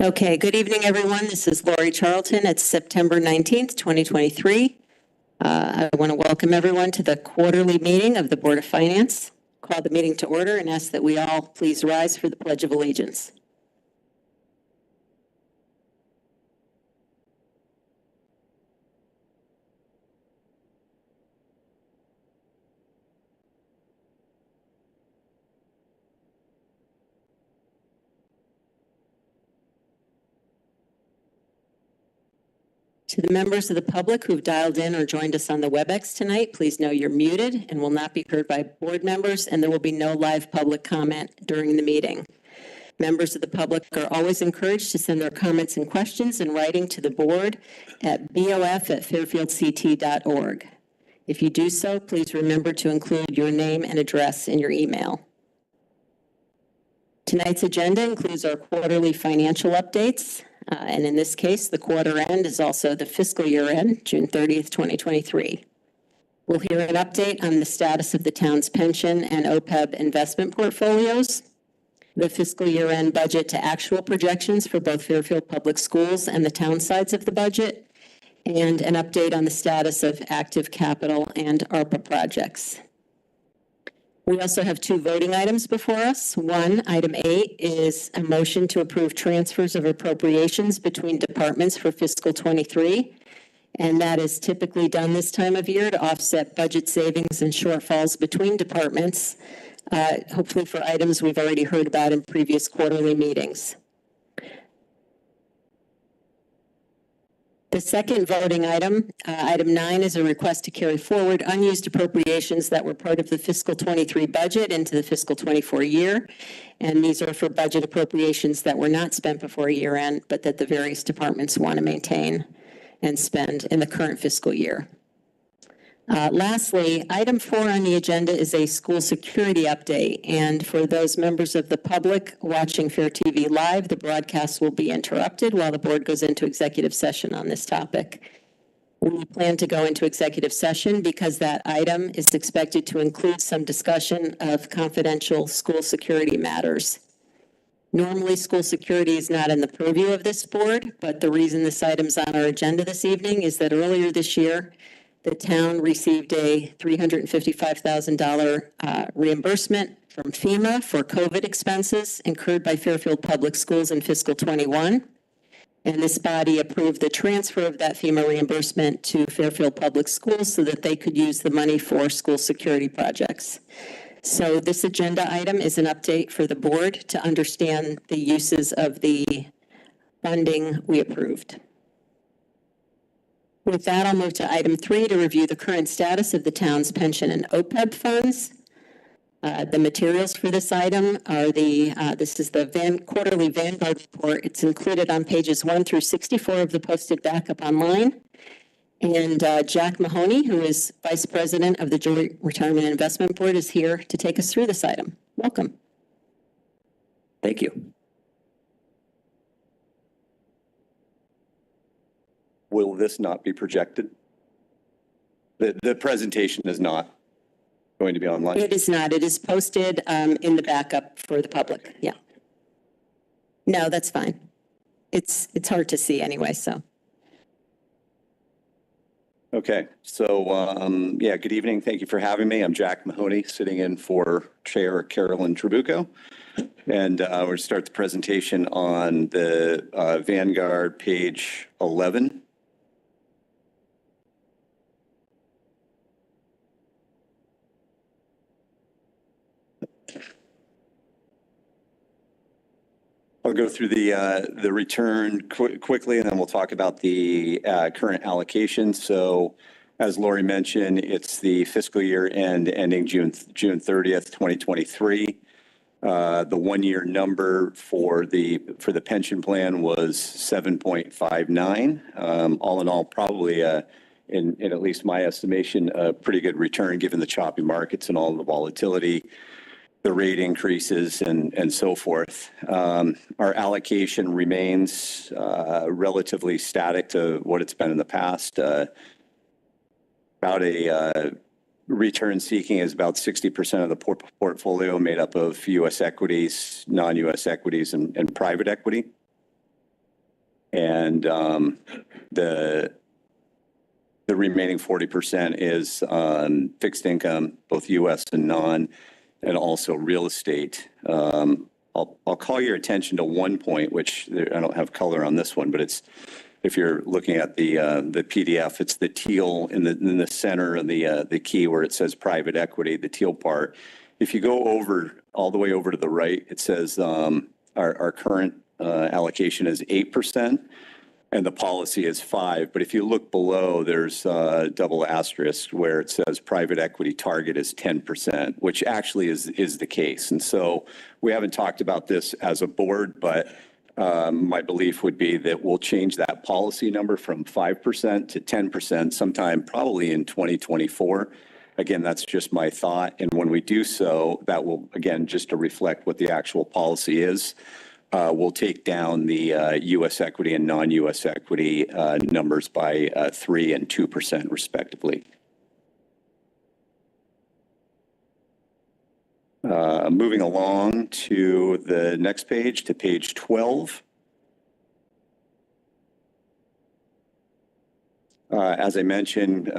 Okay, good evening, everyone. This is Lori Charlton. It's September 19th, 2023. I want to welcome everyone to the quarterly meeting of the Board of Finance. Call the meeting to order and ask that we all please rise for the Pledge of Allegiance. To the members of the public who've dialed in or joined us on the WebEx tonight, please know you're muted and will not be heard by board members, and there will be no live public comment during the meeting. Members of the public are always encouraged to send their comments and questions in writing to the board at bof@fairfieldct.org. If you do so, please remember to include your name and address in your email. Tonight's agenda includes our quarterly financial updates. And in this case, the quarter end is also the fiscal year end, June 30th, 2023. We'll hear an update on the status of the town's pension and OPEB investment portfolios, the fiscal year end budget to actual projections for both Fairfield Public Schools and the town sides of the budget, and an update on the status of active capital and ARPA projects. We also have two voting items before us. One, item 8, is a motion to approve transfers of appropriations between departments for fiscal 23. And that is typically done this time of year to offset budget savings and shortfalls between departments, hopefully for items we've already heard about in previous quarterly meetings. The second voting item, item 9, is a request to carry forward unused appropriations that were part of the fiscal 23 budget into the fiscal 24 year. And these are for budget appropriations that were not spent before year end, but that the various departments want to maintain and spend in the current fiscal year. Lastly, item 4 on the agenda is a school security update. And for those members of the public watching FairTV live, the broadcast will be interrupted while the board goes into executive session on this topic. We plan to go into executive session because that item is expected to include some discussion of confidential school security matters. Normally, school security is not in the purview of this board, but the reason this item's on our agenda this evening is that earlier this year, the town received a $355,000 reimbursement from FEMA for COVID expenses incurred by Fairfield Public Schools in fiscal 21. And this body approved the transfer of that FEMA reimbursement to Fairfield Public Schools so that they could use the money for school security projects. So this agenda item is an update for the board to understand the uses of the funding we approved. With that, I'll move to item 3 to review the current status of the town's pension and OPEB funds. The materials for this item are this is the quarterly Vanguard report. It's included on pages 1 through 64 of the posted backup online. And Jack Mahoney, who is Vice President of the Joint Retirement Investment Board, is here to take us through this item. Welcome. Thank you. Will this not be projected? The presentation is not going to be online? It is not. It is posted in the backup for the public. Yeah. No, that's fine. It's hard to see anyway, so. Okay. So, yeah, good evening. Thank you for having me. I'm Jack Mahoney, sitting in for Chair Carolyn Trabucco. And we're going to start the presentation on the Vanguard page 11. I'll go through the return quickly, and then we'll talk about the current allocation. So, as Lori mentioned, it's the fiscal year ending June 30th, 2023. The one-year number for the pension plan was 7.59. All in all, probably in at least my estimation, a pretty good return given the choppy markets and all the volatility, the rate increases, and so forth. Our allocation remains relatively static to what it's been in the past. About a return seeking is about 60% of the portfolio made up of U.S. equities, non-U.S. equities, and private equity. And the remaining 40% is fixed income, both U.S. and non, and also real estate. I'll call your attention to one point, which I don't have color on this one, but it's, if you're looking at the PDF, it's the teal in the center of the key where it says private equity, the teal part. If you go over all the way over to the right, it says our current allocation is 8%. And the policy is 5%. But if you look below, there's a double asterisk where it says private equity target is 10%, which actually is the case. And so we haven't talked about this as a board, but my belief would be that we'll change that policy number from 5% to 10% sometime probably in 2024. Again, that's just my thought. And when we do so, that will, again, just to reflect what the actual policy is. We'll take down the U.S. equity and non-U.S. equity numbers by 3% and 2% respectively. Moving along to the next page, to page 12. As I mentioned,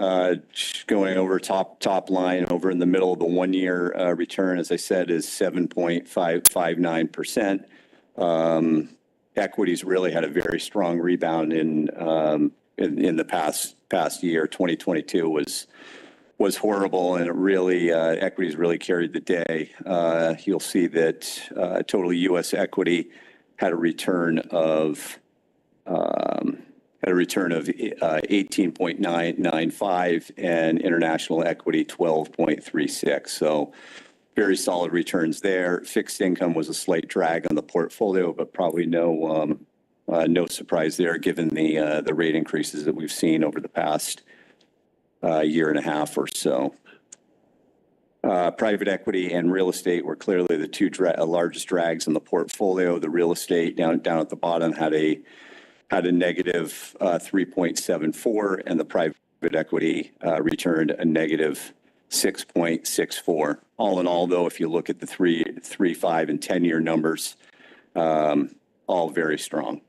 going over top line over in the middle of the 1-year return, as I said, is 7.559%. Equities really had a very strong rebound in the past year. 2022 was horrible, and it really equities really carried the day. You'll see that total U.S. equity had a return of 18.995 and international equity 12.36. So very solid returns there. Fixed income was a slight drag on the portfolio, but probably no surprise there given the rate increases that we've seen over the past year and a half or so. Private equity and real estate were clearly the two largest drags in the portfolio. The real estate down at the bottom had a negative 3.74, and the private equity returned a negative 6.64. All in all, though, if you look at the 3, 5, and 10-year numbers, all very strong.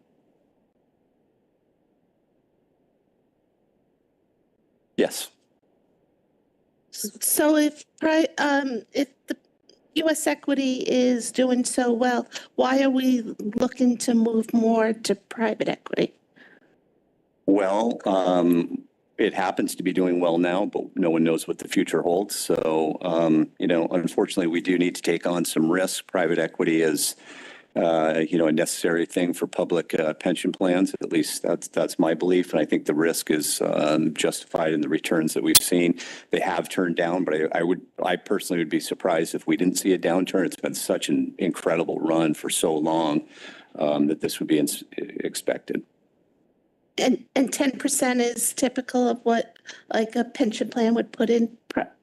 Yes. So if the U.S. equity is doing so well, why are we looking to move more to private equity? Well, it happens to be doing well now, but no one knows what the future holds. So, unfortunately, we do need to take on some risk. Private equity is, a necessary thing for public pension plans. At least that's my belief. And I think the risk is justified in the returns that we've seen. They have turned down, but I personally would be surprised if we didn't see a downturn. It's been such an incredible run for so long that this would be expected. And 10% is typical of what like a pension plan would put in?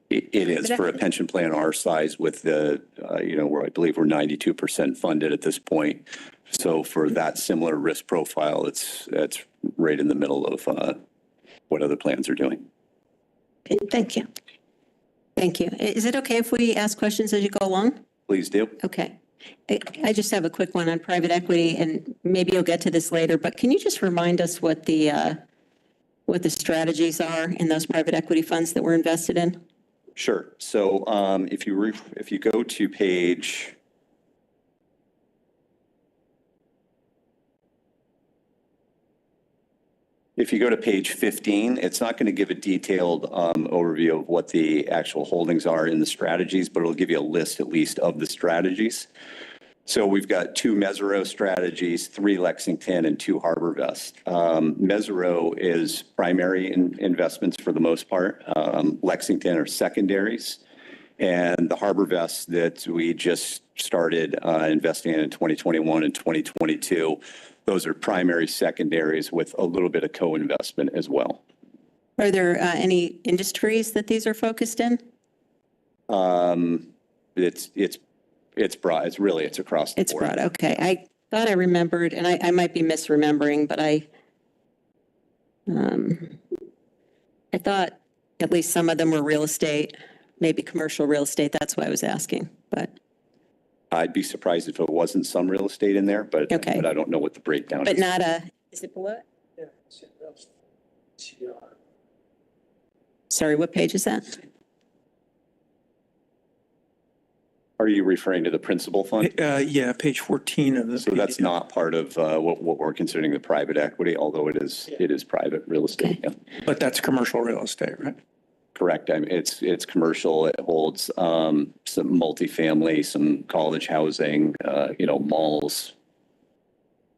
It is for a pension plan our size with the, where I believe we're 92% funded at this point. So for that similar risk profile, it's right in the middle of what other plans are doing. Okay, thank you. Thank you. Is it okay if we ask questions as you go along? Please do. Okay. I just have a quick one on private equity, and maybe you'll get to this later, but can you just remind us what the strategies are in those private equity funds that we're invested in? Sure. So if you go to page, if you go to page 15, it's not going to give a detailed overview of what the actual holdings are in the strategies, but it'll give you a list at least of the strategies. So we've got 2 Mesirow strategies, 3 Lexington, and 2 HarborVest. Mesirow is primary investments for the most part. Lexington are secondaries. And the HarborVest that we just started investing in 2021 and 2022, those are primary secondaries with a little bit of co-investment as well. Are there any industries that these are focused in? It's broad. It's across the board. It's broad. Okay. I thought I remembered, and I might be misremembering, but I thought at least some of them were real estate, maybe commercial real estate. That's why I was asking. But I'd be surprised if it wasn't some real estate in there, but okay. But I don't know what the breakdown is. But not Is it below it? Sorry, what page is that? Are you referring to the principal fund? Yeah, page 14 of the. So that's not part of what we're considering the private equity, although it is private real estate. Yeah. But that's commercial real estate, right? Correct. I mean, it's commercial. It holds some multifamily, some college housing, malls.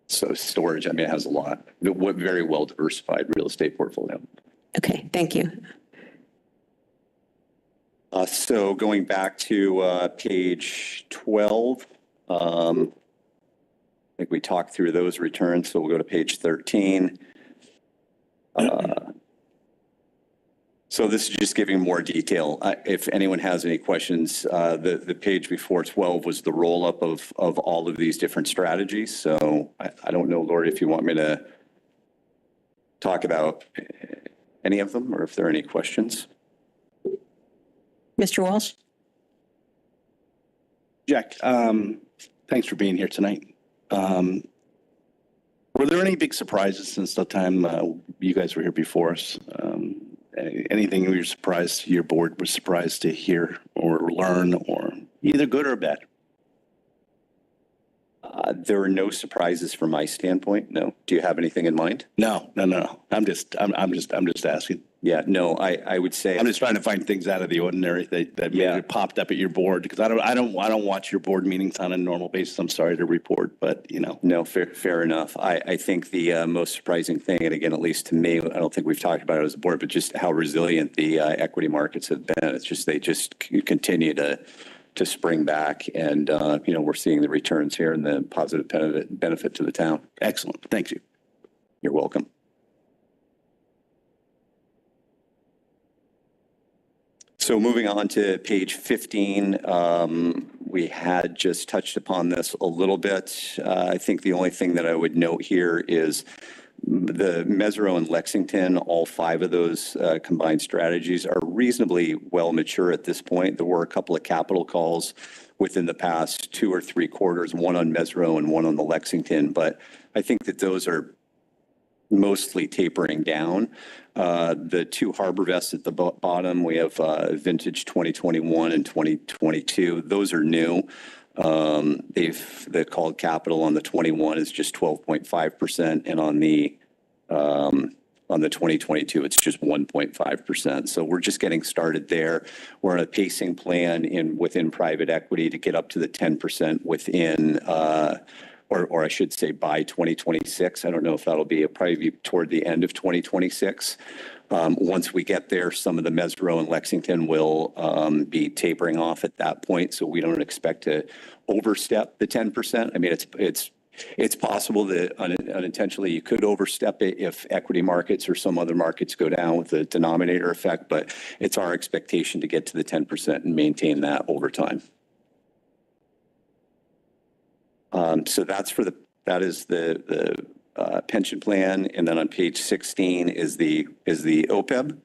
So storage. I mean, it has a lot. Very well diversified real estate portfolio. Okay, thank you. So going back to page 12, I think we talked through those returns. So we'll go to page 13. So this is just giving more detail. If anyone has any questions, the page before 12 was the roll-up of all of these different strategies. So I don't know, Lori, if you want me to talk about any of them or if there are any questions. Mr. Walsh? Jack, thanks for being here tonight. Were there any big surprises since the time you guys were here before us? Anything you were surprised, your board was surprised to hear or learn, or either good or bad? There are no surprises from my standpoint. No. Do you have anything in mind? No. I'm just asking. Yeah, no, I would say. I'm just trying to find things out of the ordinary that maybe popped up at your board, because I don't watch your board meetings on a normal basis. I'm sorry to report, but No, fair enough. I think the most surprising thing, and again, at least to me, I don't think we've talked about it as a board, but just how resilient the equity markets have been. It's just, they just continue to spring back, and we're seeing the returns here and the positive benefit to the town. Excellent. Thank you. You're welcome. So moving on to page 15, we had just touched upon this a little bit. I think the only thing that I would note here is the Mesero and Lexington, all 5 of those combined strategies are reasonably well mature at this point. There were a couple of capital calls within the past 2 or 3 quarters, one on Mesero and one on the Lexington, but I think that those are mostly tapering down. The 2 harbor vests at the bottom, we have vintage 2021 and 2022. Those are new. The called capital on the 21 is just 12.5%, and on the 2022, it's just 1.5%. So we're just getting started there. We're on a pacing plan within private equity to get up to the 10% within, or I should say by 2026. I don't know if that'll be probably toward the end of 2026. Once we get there, some of the Mesero and Lexington will be tapering off at that point. So we don't expect to overstep the 10%. I mean, it's possible that unintentionally you could overstep it if equity markets or some other markets go down with the denominator effect, but it's our expectation to get to the 10% and maintain that over time. So that is the pension plan, and then on page 16 is the OPEB.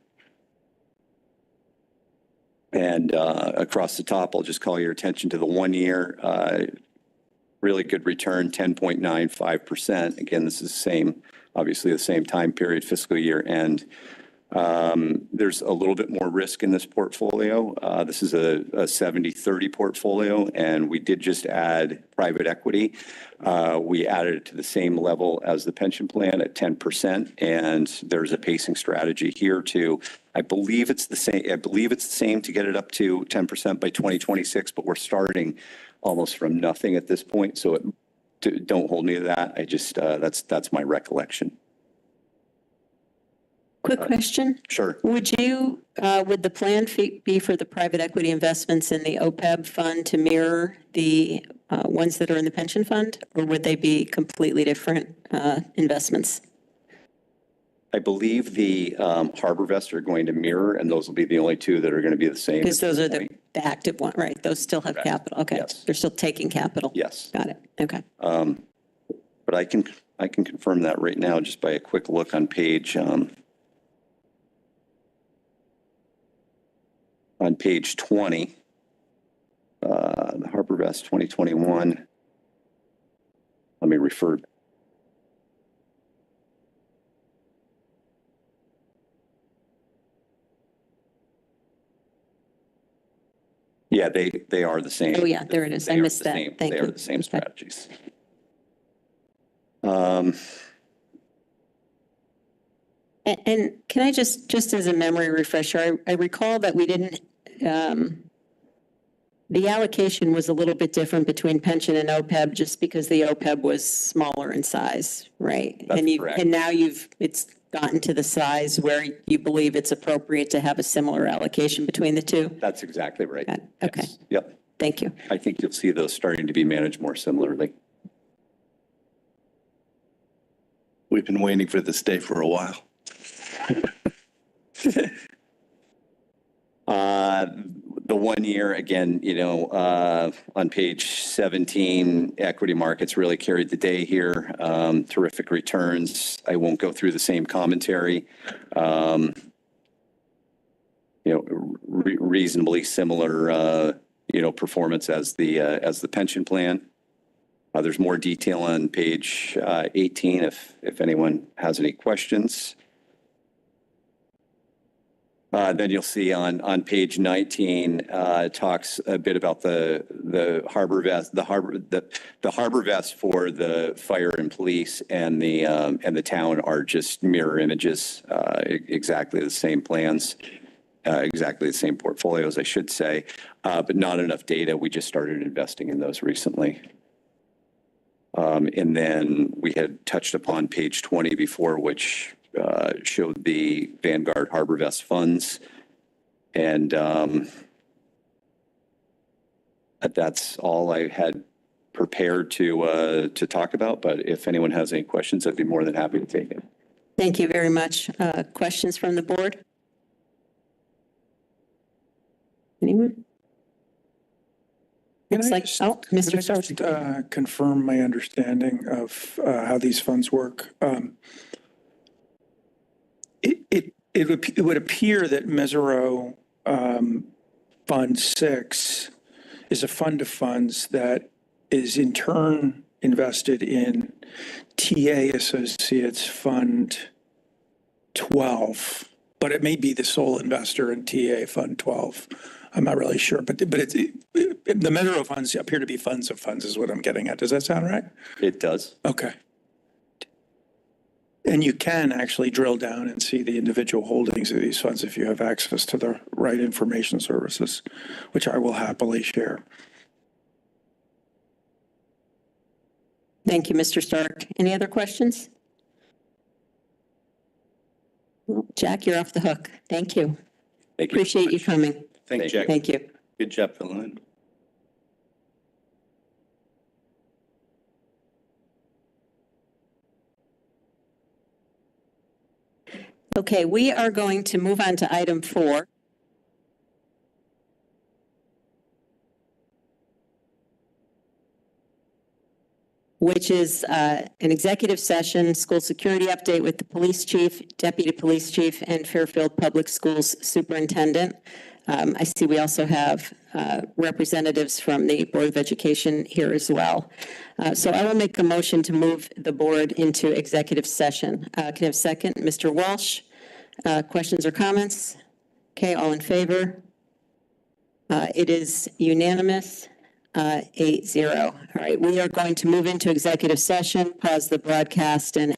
And across the top, I'll just call your attention to the 1 year. Really good return, 10.95%. Again, this is obviously the same time period, fiscal year end. There's a little bit more risk in this portfolio. This is a 70-30 portfolio, and we did just add private equity. We added it to the same level as the pension plan at 10%, and there's a pacing strategy here too. I believe it's the same to get it up to 10% by 2026, but we're starting almost from nothing at this point. So don't hold me to that. I just that's my recollection. Quick question. Sure. Would the plan be for the private equity investments in the OPEB fund to mirror the ones that are in the pension fund, or would they be completely different investments? I believe the harbor vests are going to mirror, and those will be the only 2 that are going to be the same. Because those are the active one, right? Those still have capital. Okay. Yes. They're still taking capital. Yes. Got it. Okay. But I can confirm that right now just by a quick look on page 20, the harbor vest 2021. Let me refer. Yeah, they are the same. Oh, yeah, there it is. I They are missed the that. same- Thank They you. are the same Okay. strategies. And can I just as a memory refresher, I recall that we didn't, the allocation was a little bit different between pension and OPEB just because the OPEB was smaller in size, right? That's And correct. And now it's gotten to the size where you believe it's appropriate to have a similar allocation between the two? That's exactly right. Got it. Okay. Yes. Yep. Thank you. I think you'll see those starting to be managed more similarly. We've been waiting for this day for a while. The 1 year, again, on page 17, equity markets really carried the day here. Terrific returns. I won't go through the same commentary. Reasonably similar, performance as the pension plan. There's more detail on page 18 if anyone has any questions. Then you'll see on page 19, it talks a bit about the harbor vest, the harbor vest for the fire and police and the town are just mirror images, exactly the same plans, exactly the same portfolios, I should say, but not enough data. We just started investing in those recently. And then we had touched upon page 20 before, which showed the Vanguard Harbor Vest funds. And that's all I had prepared to talk about. But if anyone has any questions, I'd be more than happy to take it. Thank you very much. Questions from the board? Anyone? Can Looks I like, just- oh, Can I Mr. Stark. just confirm my understanding of how these funds work? It would appear that Mesero Fund 6 is a fund of funds that is in turn invested in TA Associates Fund 12, but it may be the sole investor in TA Fund 12. I'm not really sure, but the Mesero funds appear to be funds of funds is what I'm getting at. Does that sound right? It does. Okay. And you can actually drill down and see the individual holdings of these funds if you have access to the right information services, which I will happily share. Thank you, Mr. Stark. Any other questions? Well, Jack, you're off the hook. Thank you. Thank you. Appreciate you coming. Thank you, Jack. Thank you. Good job filling in. Okay, we are going to move on to item 4. Which is an executive session, school security update with the police chief, deputy police chief, and Fairfield Public Schools superintendent. I see we also have representatives from the Board of Education here as well. So I will make a motion to move the board into executive session. Can I have a second? Mr. Walsh, questions or comments? Okay, all in favor? It is unanimous. 8-0. All right, we are going to move into executive session, pause the broadcast, and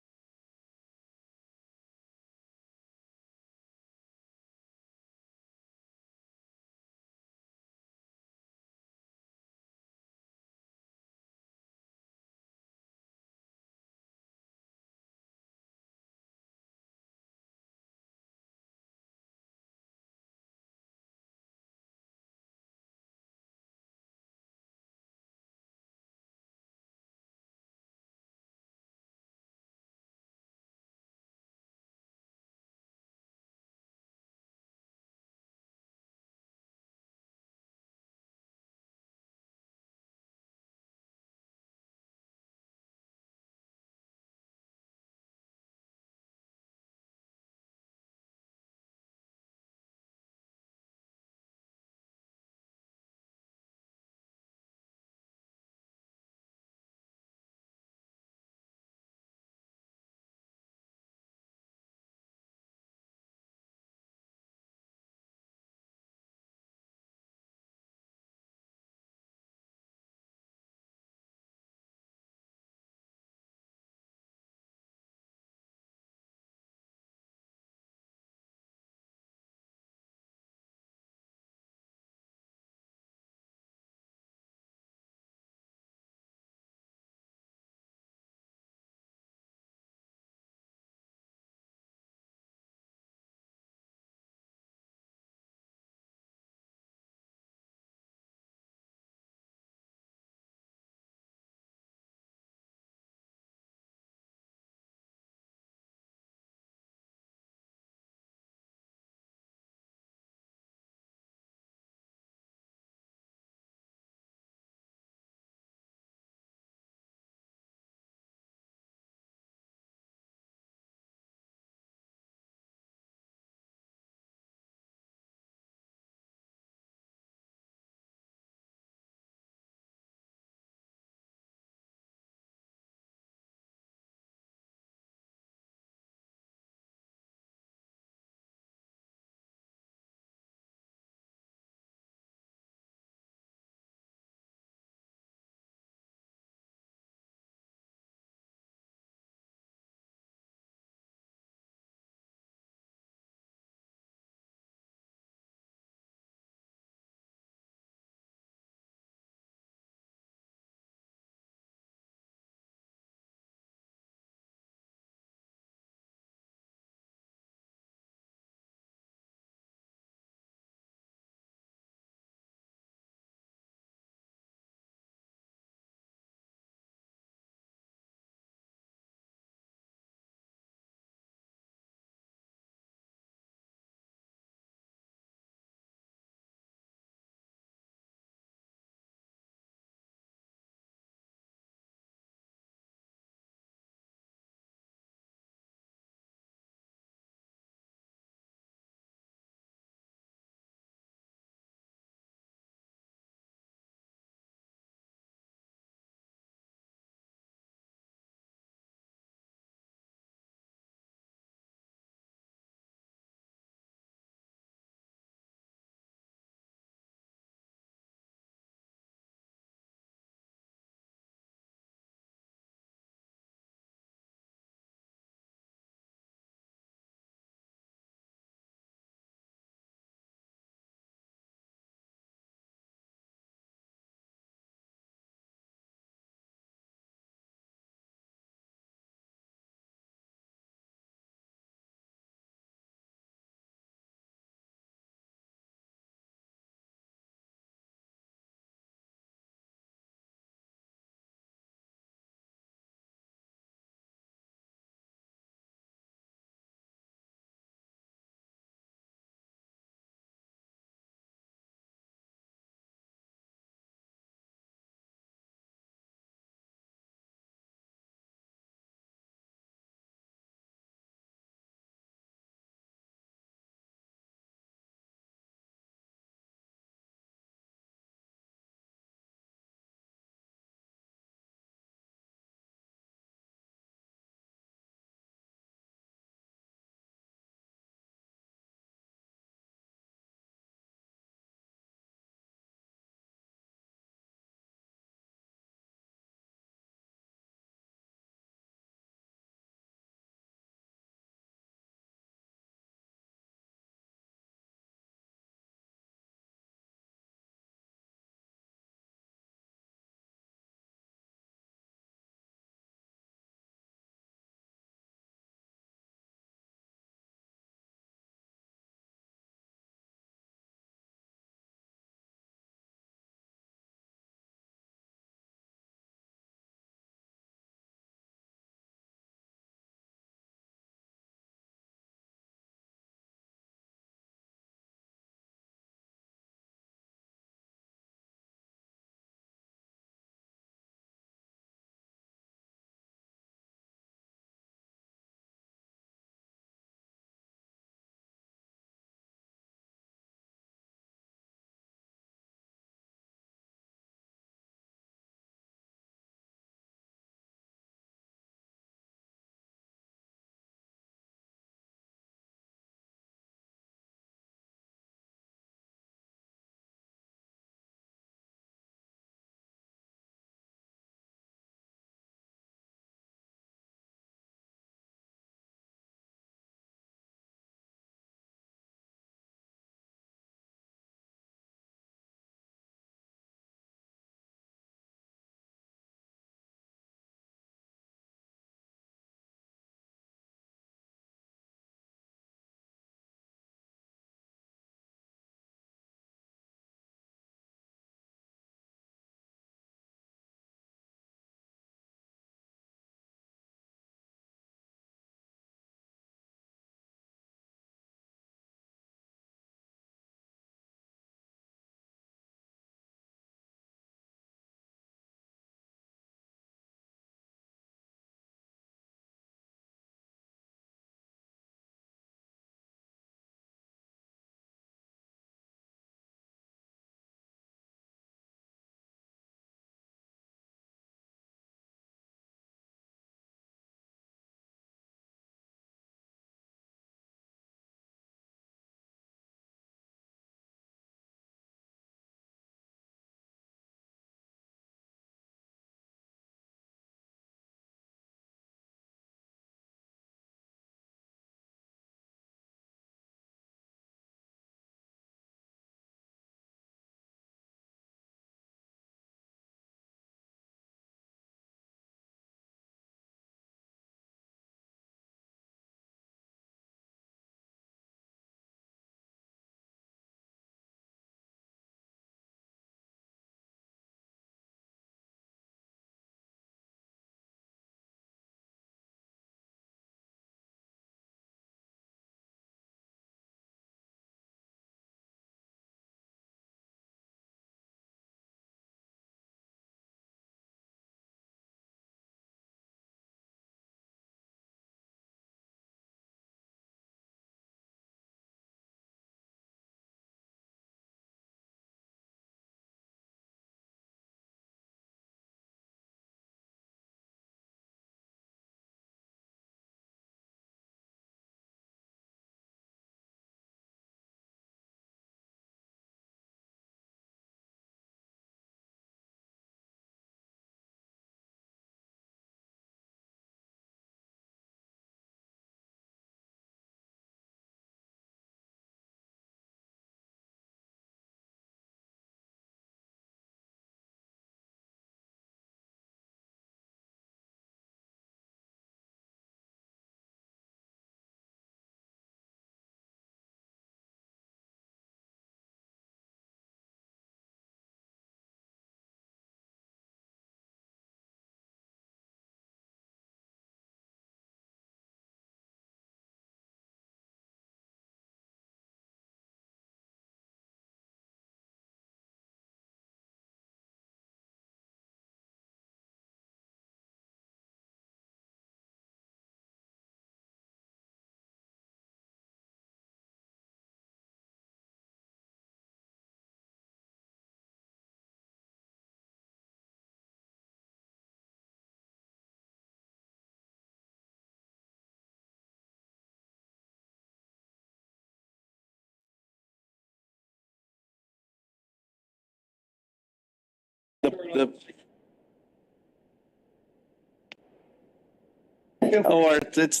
Or it's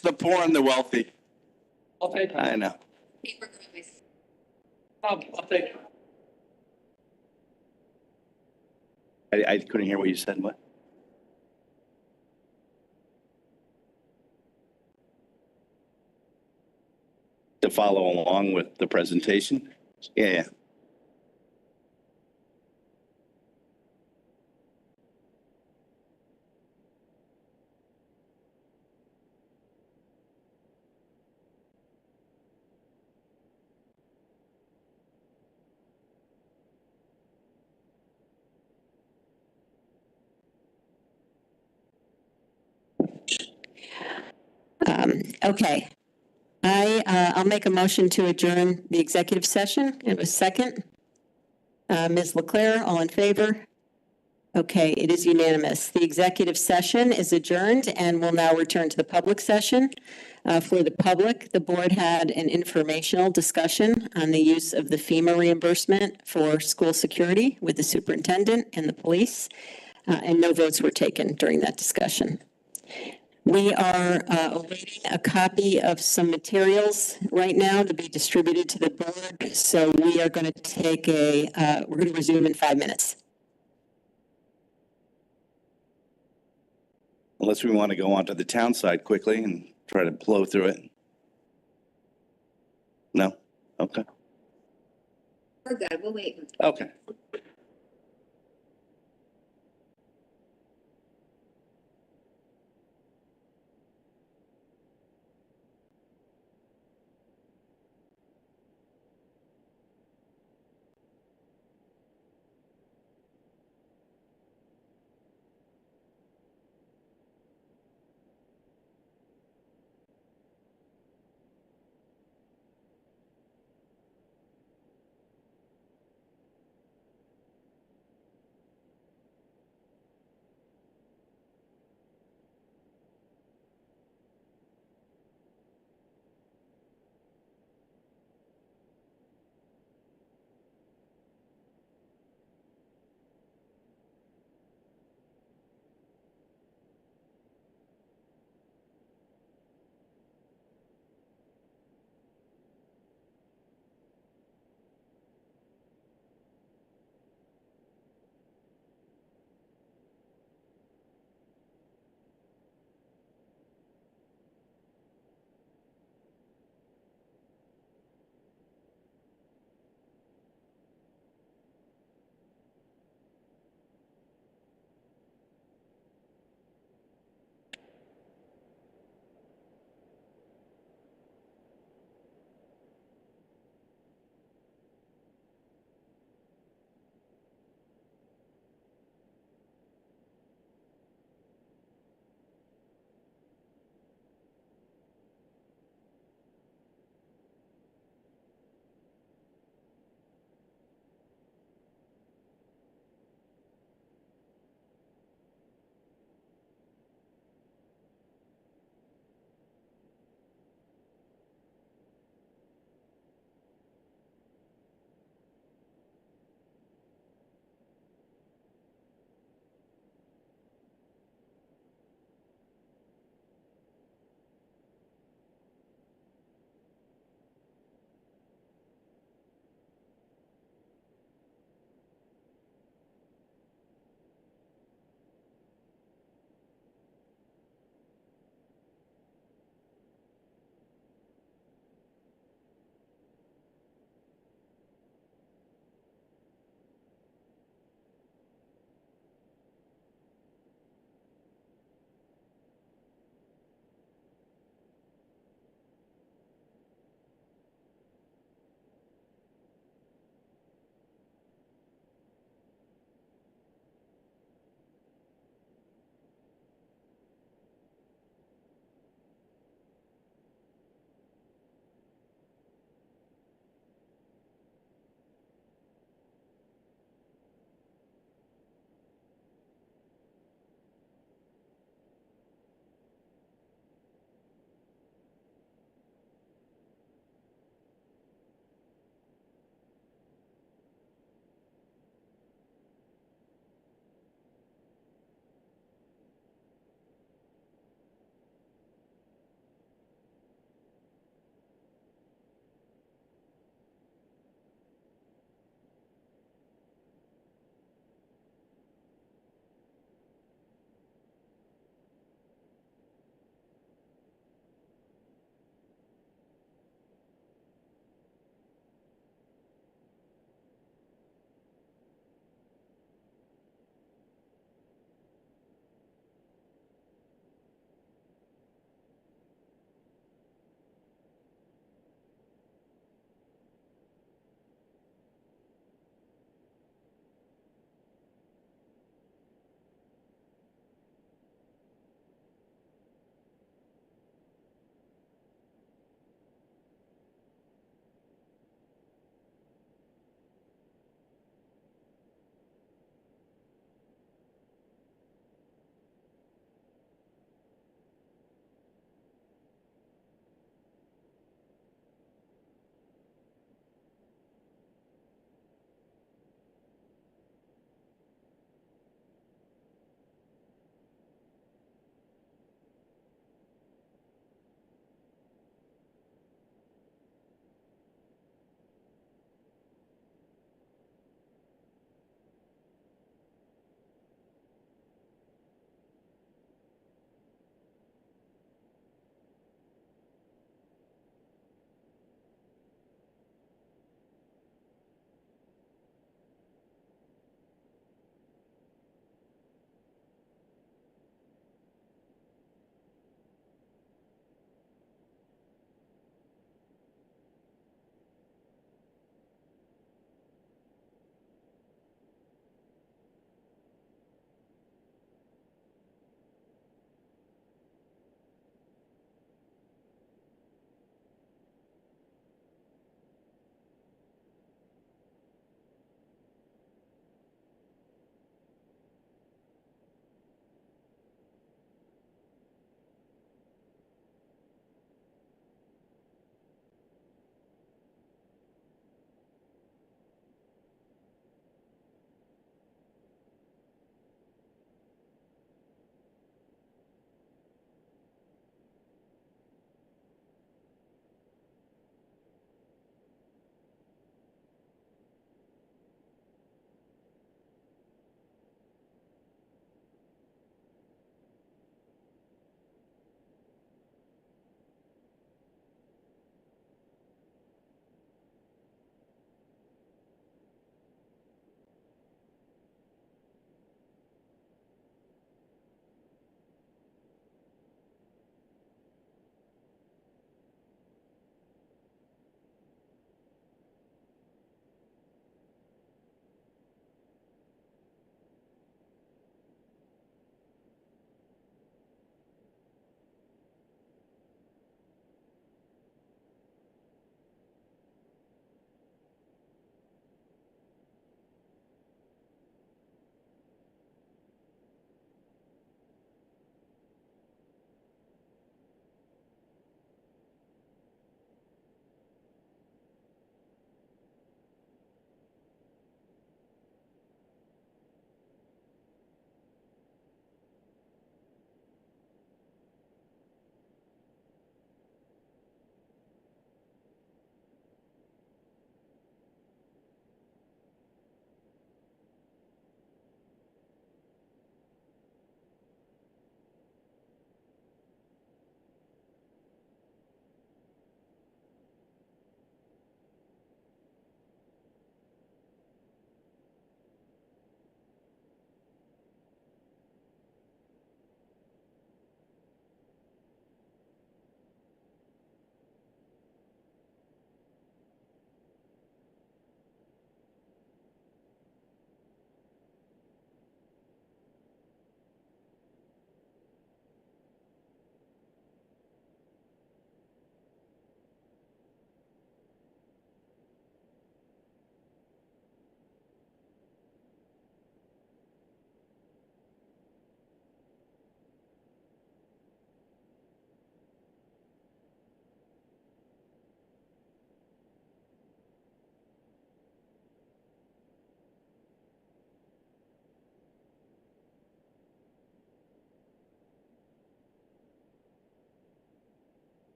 the poor and the wealthy. I'll take it. I know. I'll take it. I couldn't hear what you said. What? To follow along with the presentation? Yeah. Okay. I'll make a motion to adjourn the executive session. In a second. Ms. Leclerc, all in favor? Okay, it is unanimous. The executive session is adjourned and will now return to the public session. For the public, the board had an informational discussion on the use of the FEMA reimbursement for school security with the superintendent and the police, and no votes were taken during that discussion. We are awaiting a copy of some materials right now to be distributed to the board, so we are going to take we're going to resume in 5 minutes. Unless we want to go on to the town side quickly and try to blow through it. No? Okay. We're good, we'll wait. Okay.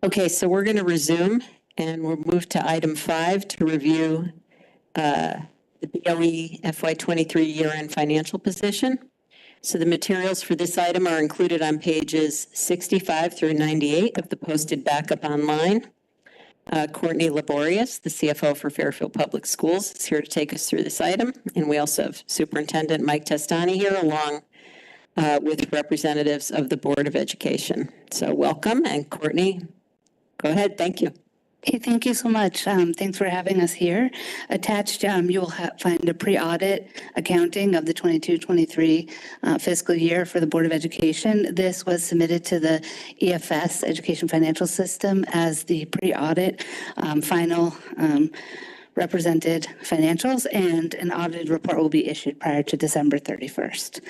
Okay, so we're going to resume and we'll move to item 5 to review the BOE FY23 year-end financial position. So the materials for this item are included on pages 65 through 98 of the posted backup online. Courtney Laborious, the CFO for Fairfield Public Schools, is here to take us through this item. And we also have Superintendent Mike Testani here along with representatives of the Board of Education. So welcome, and Courtney, go ahead. Thank you. Okay, thank you so much. Thanks for having us here. Attached, you will find a pre-audit accounting of the 22-23 fiscal year for the Board of Education. This was submitted to the EFS, Education Financial System, as the pre-audit final represented financials, and an audited report will be issued prior to December 31st.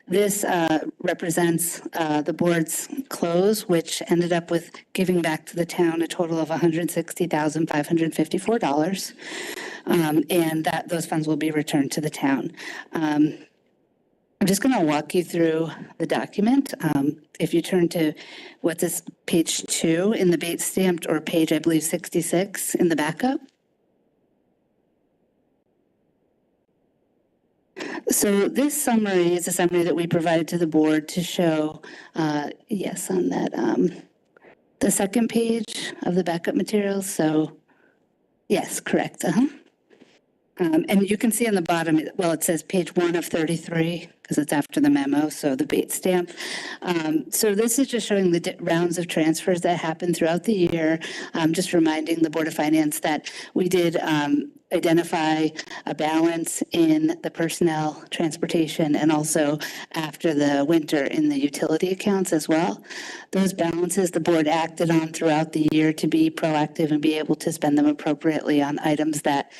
This represents the board's close, which ended up with giving back to the town a total of $160,554, and that those funds will be returned to the town. I'm just going to walk you through the document. If you turn to what's this, page 2 in the Bates stamped, or page, I believe, 66 in the backup. So this summary is a summary that we provided to the board to show, yes, on that, the second page of the backup materials. So yes, correct. And you can see on the bottom, well, it says page 1 of 33 because it's after the memo, so the Bates stamp. So this is just showing the rounds of transfers that happened throughout the year. Just reminding the Board of Finance that we did identify a balance in the personnel, transportation, and also after the winter in the utility accounts as well. Those balances the board acted on throughout the year to be proactive and be able to spend them appropriately on items that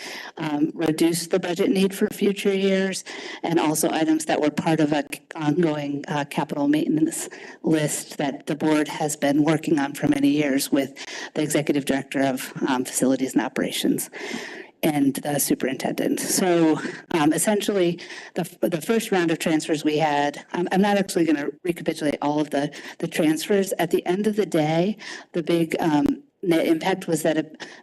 reduce the budget need for future years, and also items that were part of an ongoing capital maintenance list that the board has been working on for many years with the executive director of facilities and operations and the superintendent. So essentially, the first round of transfers we had, I'm not actually going to recapitulate all of the transfers. At the end of the day, the big net impact was that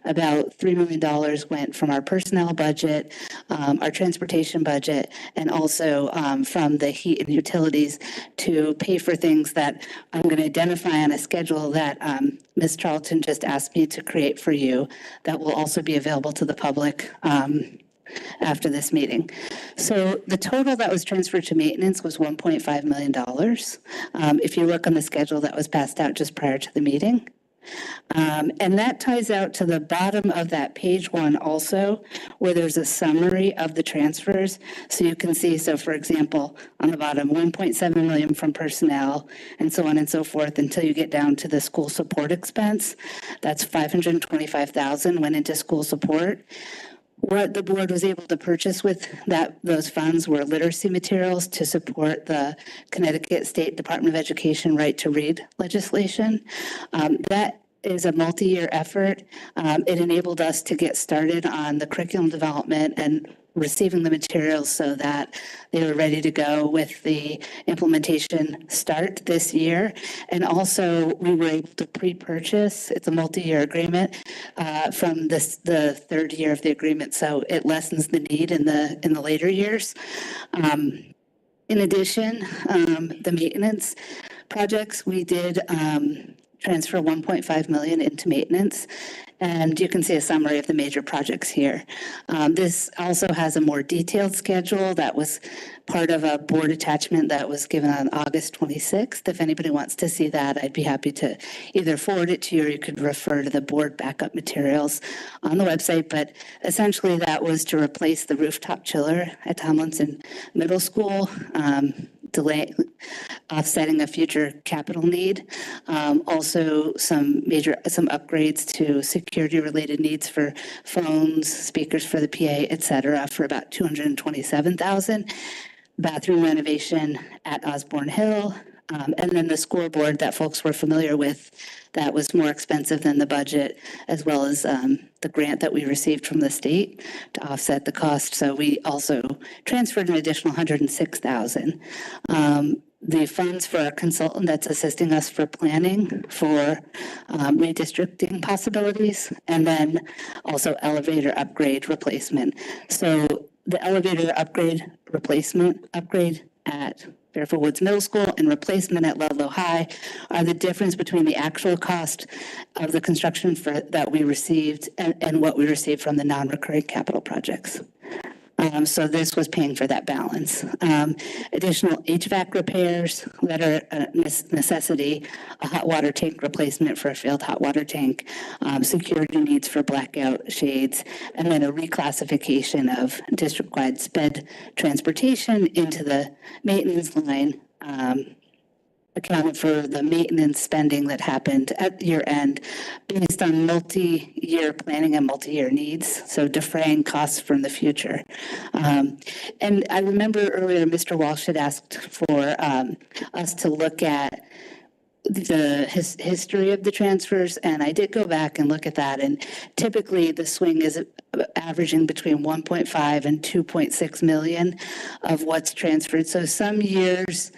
about $3 million went from our personnel budget, our transportation budget, and also from the heat and utilities to pay for things that I'm going to identify on a schedule that Ms. Charlton just asked me to create for you that will also be available to the public after this meeting. So the total that was transferred to maintenance was $1.5 million. If you look on the schedule that was passed out just prior to the meeting. And that ties out to the bottom of that page 1 also, where there's a summary of the transfers. So you can see, so for example, on the bottom, 1.7 million from personnel and so on and so forth until you get down to the school support expense. That's 525,000 went into school support. What the board was able to purchase with those funds were literacy materials to support the Connecticut State Department of Education right to read legislation. That is a multi-year effort. It enabled us to get started on the curriculum development and receiving the materials so that they were ready to go with the implementation start this year. And also we were able to pre-purchase, it's a multi-year agreement, from the third year of the agreement. So it lessens the need in the later years. In addition, the maintenance projects, we did transfer 1.5 million into maintenance. And you can see a summary of the major projects here. This also has a more detailed schedule that was part of a board attachment that was given on August 26th. If anybody wants to see that, I'd be happy to either forward it to you or you could refer to the board backup materials on the website. But essentially that was to replace the rooftop chiller at Tomlinson Middle School, offsetting a future capital need. Also some upgrades to security related needs for phones, speakers for the PA, et cetera, for about 227,000. Bathroom renovation at Osborne Hill. And then the scoreboard that folks were familiar with that was more expensive than the budget, as well as the grant that we received from the state to offset the cost. So we also transferred an additional 106,000. the funds for our consultant that's assisting us for planning for redistricting possibilities, and then also elevator upgrade replacement. So the elevator upgrade at Fairfield Woods Middle School and replacement at Ludlow High are the difference between the actual cost of the construction that we received and what we received from the non-recurring capital projects. So this was paying for that balance. Additional HVAC repairs that are a necessity, a hot water tank replacement for a failed hot water tank, security needs for blackout shades, and then a reclassification of district-wide sped transportation into the maintenance line, accounted for the maintenance spending that happened at year end based on multi-year planning and multi-year needs, so defraying costs from the future. And I remember earlier Mr. Walsh had asked for us to look at the history of the transfers, and I did go back and look at that, and typically the swing is averaging between 1.5 and 2.6 million of what's transferred. So some years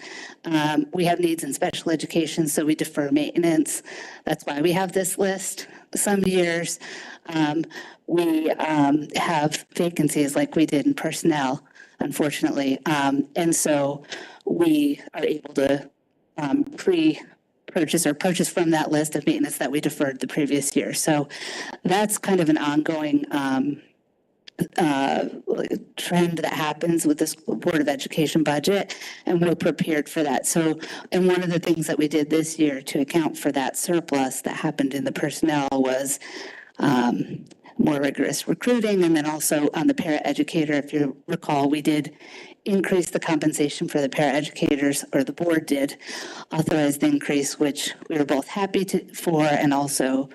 we have needs in special education, so we defer maintenance. That's why we have this list. Some years we have vacancies like we did in personnel, unfortunately, and so we are able to purchase from that list of maintenance that we deferred the previous year. So that's kind of an ongoing trend that happens with this Board of Education budget, and we're prepared for that. So, and one of the things that we did this year to account for that surplus that happened in the personnel was more rigorous recruiting, and then also on the para-educator, if you recall, we did increase the compensation for the para-educators, or the board did authorize the increase, which we were both happy for, and also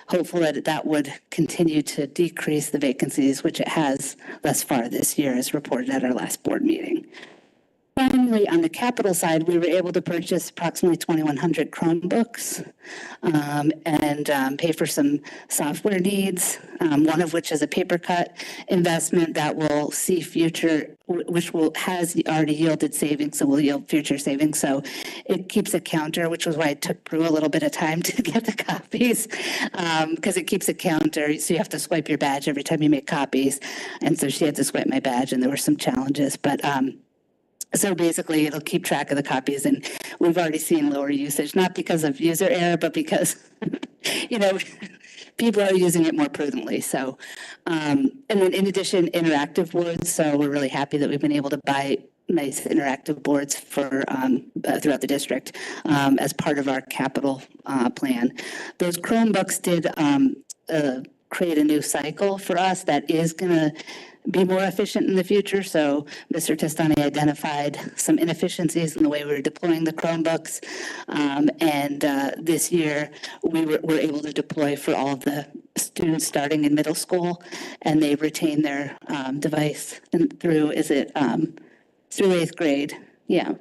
hopeful that that would continue to decrease the vacancies, which it has thus far this year, as reported at our last board meeting. Finally, on the capital side, we were able to purchase approximately 2,100 Chromebooks and pay for some software needs, one of which is a paper cut investment that will see future, has already yielded savings, so will yield future savings. So it keeps a counter, which was why it took Prue a little bit of time to get the copies, because it keeps a counter. So you have to swipe your badge every time you make copies. And so she had to swipe my badge, and there were some challenges. But so basically, it'll keep track of the copies, and we've already seen lower usage, not because of user error, but because, people are using it more prudently. So, and then in addition, interactive boards. So we're really happy that we've been able to buy nice interactive boards for throughout the district as part of our capital plan. Those Chromebooks did create a new cycle for us that is going to be more efficient in the future. So Mr. Testani identified some inefficiencies in the way we were deploying the Chromebooks. And this year we were able to deploy for all of the students starting in middle school, and they retain their device through, through 8th grade? Yeah.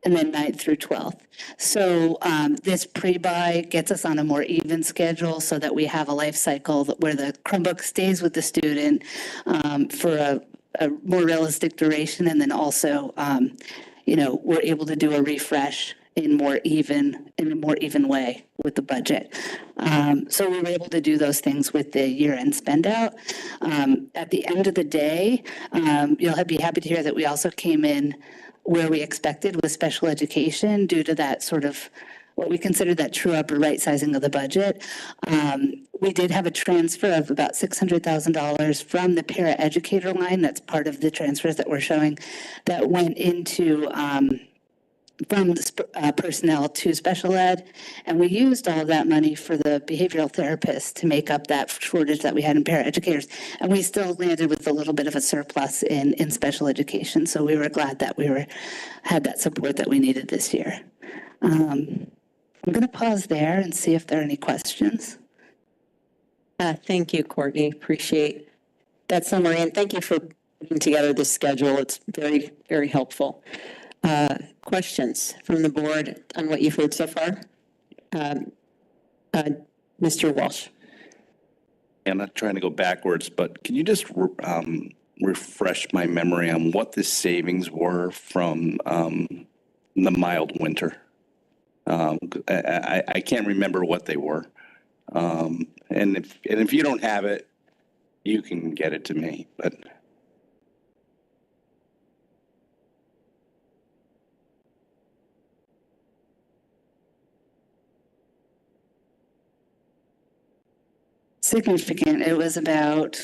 And then 9th through 12th. So this pre-buy gets us on a more even schedule so that we have a life cycle where the Chromebook stays with the student for a more realistic duration, and then also, we're able to do a refresh in a more even way with the budget. So we were able to do those things with the year-end spend out. At the end of the day, you'll be happy to hear that we also came in where we expected with special education due to that sort of what we consider that true up or right sizing of the budget. We did have a transfer of about $600,000 from the para-educator line. That's part of the transfers that we're showing that went into from personnel to special ed, and we used all of that money for the behavioral therapists to make up that shortage that we had in paraeducators, and we still landed with a little bit of a surplus in special education, so we were glad that had that support that we needed this year. I'm going to pause there and see if there are any questions. Thank you, Courtney. Appreciate that summary, and thank you for putting together this schedule. It's very, very helpful. Questions from the board on what you've heard so far? Mr. Walsh. I'm not trying to go backwards, but can you just refresh my memory on what the savings were from the mild winter. I can't remember what they were. And if you don't have it, you can get it to me, but. Significant. It was about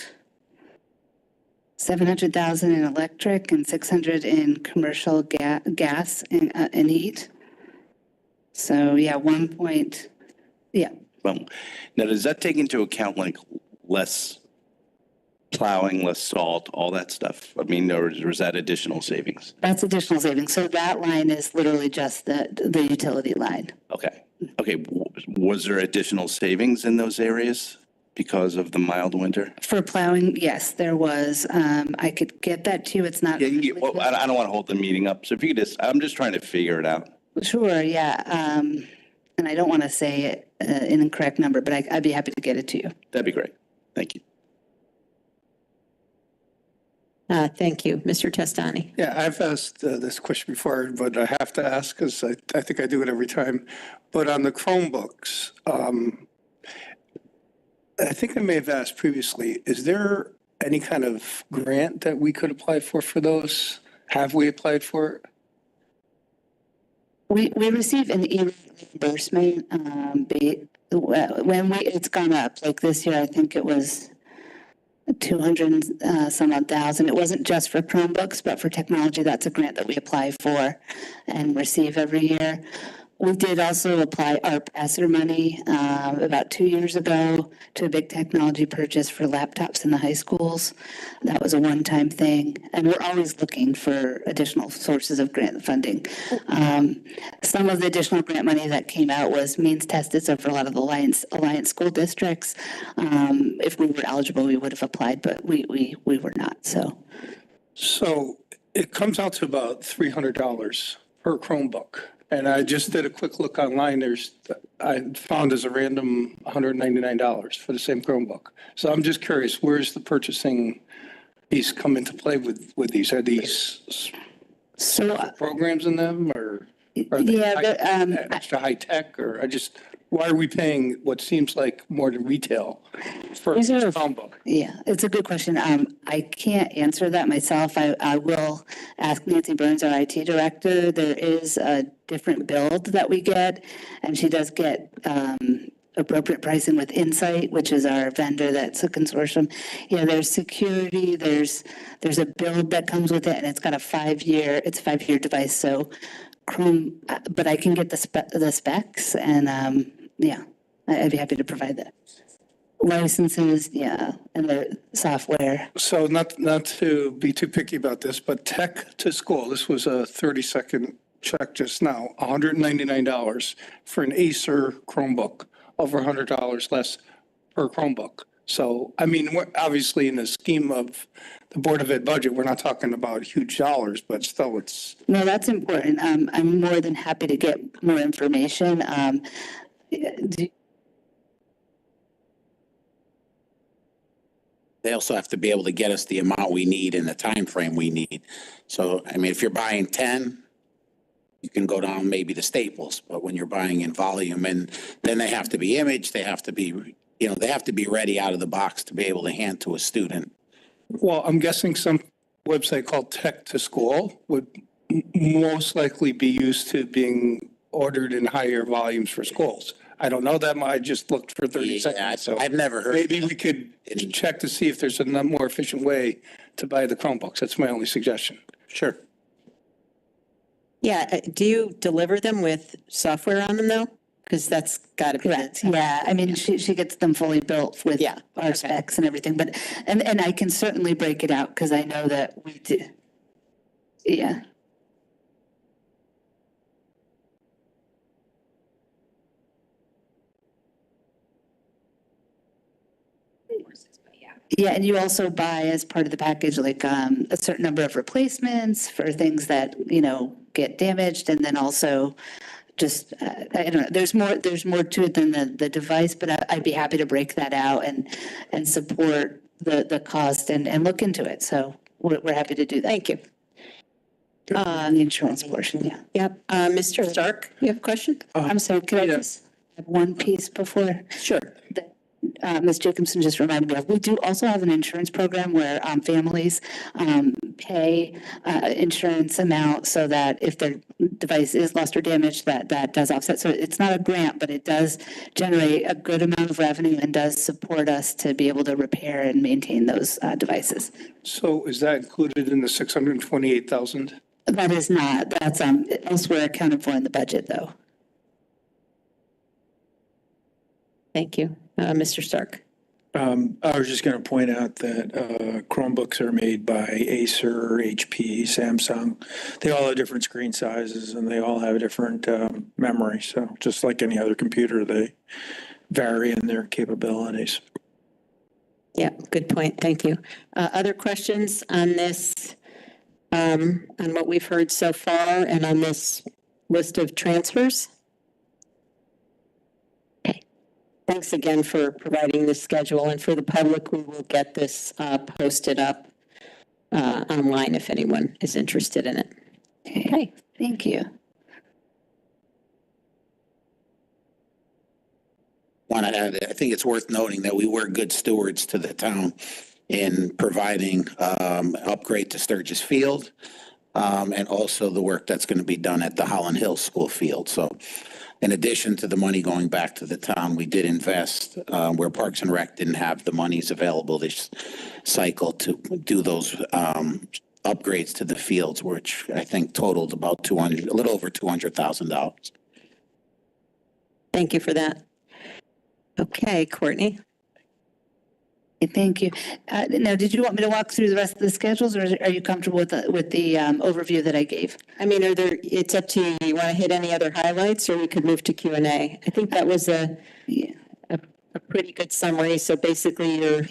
700,000 in electric and 600 in commercial gas and heat. So yeah, Well, now does that take into account like less plowing, less salt, all that stuff? I mean, or is that additional savings? That's additional savings. So that line is literally just the utility line. Okay. Okay. Was there additional savings in those areas because of the mild winter? For plowing, yes, there was. I could get that to you. It's not. Yeah, well, I don't want to hold the meeting up. So if you could I'm just trying to figure it out. Sure, yeah. And I don't want to say an incorrect number, but I'd be happy to get it to you. That'd be great. Thank you. Thank you. Mr. Testani. Yeah, I've asked this question before, but I have to ask because I think I do it every time. But on the Chromebooks, I think I may have asked previously, is there any kind of grant that we could apply for those? Have we applied for it? We receive an reimbursement when it's gone up. Like this year, I think it was 200 some odd thousand. It wasn't just for Chromebooks, but for technology. That's a grant that we apply for and receive every year. We did also apply ARP ESSER money about 2 years ago to a big technology purchase for laptops in the high schools. That was a one-time thing. And we're always looking for additional sources of grant funding. Some of the additional grant money that came out was means tested. So for a lot of the Alliance school districts, if we were eligible, we would have applied, but we were not. So it comes out to about $300 per Chromebook. And I just did a quick look online. I found as a random $199 for the same Chromebook. So I'm just curious, where's the purchasing piece come into play with these? Are these programs in them or are they extra high tech or why are we paying what seems like more than retail for a Chromebook? Yeah, it's a good question. I can't answer that myself. I will ask Nancy Burns, our IT director. There is a different build that we get, and she does get appropriate pricing with Insight, which is our vendor that's a consortium. Yeah, there's security, there's a build that comes with it, and it's got a 5-year device. So Chrome, but I can get the specs, and yeah, I'd be happy to provide that. Licenses, yeah, and the software. So not to be too picky about this, but tech to school, this was a 30-second check just now, $199 for an Acer Chromebook, over $100 less per Chromebook. So, I mean, we're obviously in the scheme of the Board of Ed budget, we're not talking about huge dollars, but still it's. No, that's important. I'm more than happy to get more information. They also have to be able to get us the amount we need in the time frame we need. So, I mean, if you're buying 10, you can go down maybe to Staples, but when you're buying in volume, and then they have to be imaged, they have to be, they have to be ready out of the box to be able to hand to a student. Well, I'm guessing some website called Tech to School would most likely be used to being ordered in higher volumes for schools. I don't know that. I just looked for 30 seconds. So I've never heard. Maybe we could check to see if there's a more efficient way to buy the Chromebooks. That's my only suggestion. Sure. Yeah, do you deliver them with software on them though? Because that's got to be. Correct. Yeah, I mean, she gets them fully built with our specs and everything, but, and I can certainly break it out because I know that we do. Yeah. Yeah, and you also buy as part of the package, like a certain number of replacements for things that, get damaged. And then also just, I don't know, there's more to it than the device, but I'd be happy to break that out and support the cost and look into it. So we're happy to do that. Thank you. On the insurance portion, yeah. Yep. Mr. Stark, you have a question? I'm sorry, could I just have one piece before? Sure. Ms. Jacobson just reminded me of, we do also have an insurance program where families pay insurance amount so that if their device is lost or damaged, that does offset. So it's not a grant, but it does generate a good amount of revenue and does support us to be able to repair and maintain those devices. So is that included in the 628,000? That is not, that's elsewhere accounted for in the budget, though. Thank you. Mr. Stark. I was just going to point out that Chromebooks are made by Acer, HP, Samsung. They all have different screen sizes and they all have different memory. So just like any other computer, they vary in their capabilities. Yeah, good point. Thank you. Other questions on this, on what we've heard so far and on this list of transfers? Thanks again for providing this schedule, and for the public, we will get this posted up online if anyone is interested in it. Okay. Thank you. Want to add, I think it's worth noting that we were good stewards to the town in providing upgrade to Sturgis Field and also the work that's going to be done at the Holland Hill School field. So in addition to the money going back to the town, we did invest where Parks and Rec didn't have the monies available this cycle to do those upgrades to the fields, which I think totaled about a little over $200,000. Thank you for that. Okay, Courtney. Thank you. Now, did you want me to walk through the rest of the schedules, or are you comfortable with the overview that I gave? I mean, it's up to you. You want to hit any other highlights, or we could move to Q&A? I think that was a pretty good summary. So basically,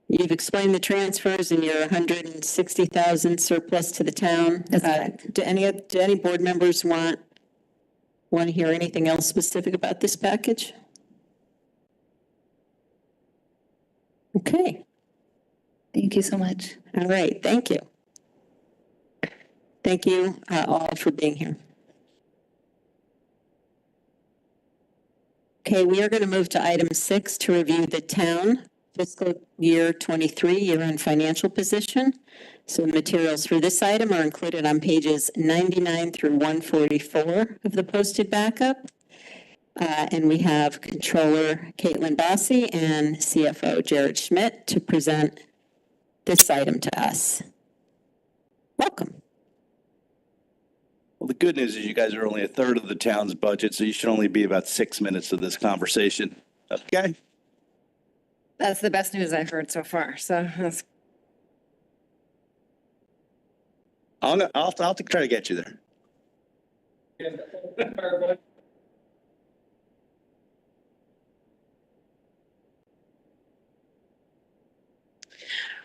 you've explained the transfers and your 160,000 surplus to the town. That's correct. Do any board members want to hear anything else specific about this package? Okay. Thank you so much. All right. Thank you. Thank you all for being here. Okay, we are going to move to item 6 to review the town fiscal year 23 year-end financial position. So the materials for this item are included on pages 99 through 144 of the posted backup. And we have Controller Caitlin Bossy and CFO Jared Schmidt to present this item to us. Welcome. Well, the good news is you guys are only a third of the town's budget, so you should only be about 6 minutes of this conversation. Okay? That's the best news I've heard so far, so that's. I'll try to get you there.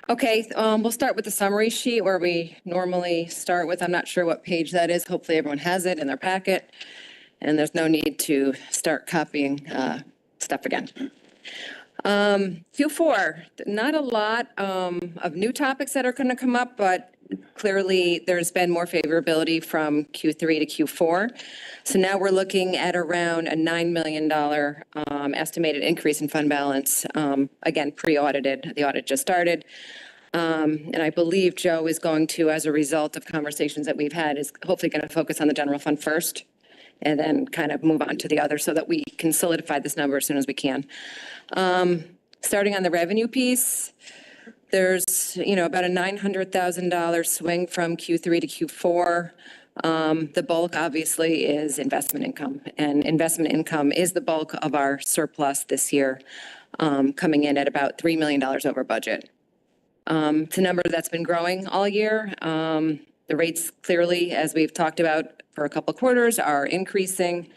Okay, we'll start with the summary sheet where we normally start with. I'm not sure what page that is. Hopefully everyone has it in their packet. And there's no need to start copying stuff again. Q4, not a lot of new topics that are going to come up, but clearly there's been more favorability from Q3 to Q4. So now we're looking at around a $9 million estimated increase in fund balance. Again, pre-audited. The audit just started. And I believe Joe is going to, as a result of conversations that we've had, is hopefully going to focus on the general fund first and then kind of move on to the other so that we can solidify this number as soon as we can. Starting on the revenue piece, there's, about a $900,000 swing from Q3 to Q4. The bulk obviously is investment income, and investment income is the bulk of our surplus this year, coming in at about $3 million over budget. It's a number that's been growing all year. The rates clearly, as we've talked about for a couple of quarters, are increasing,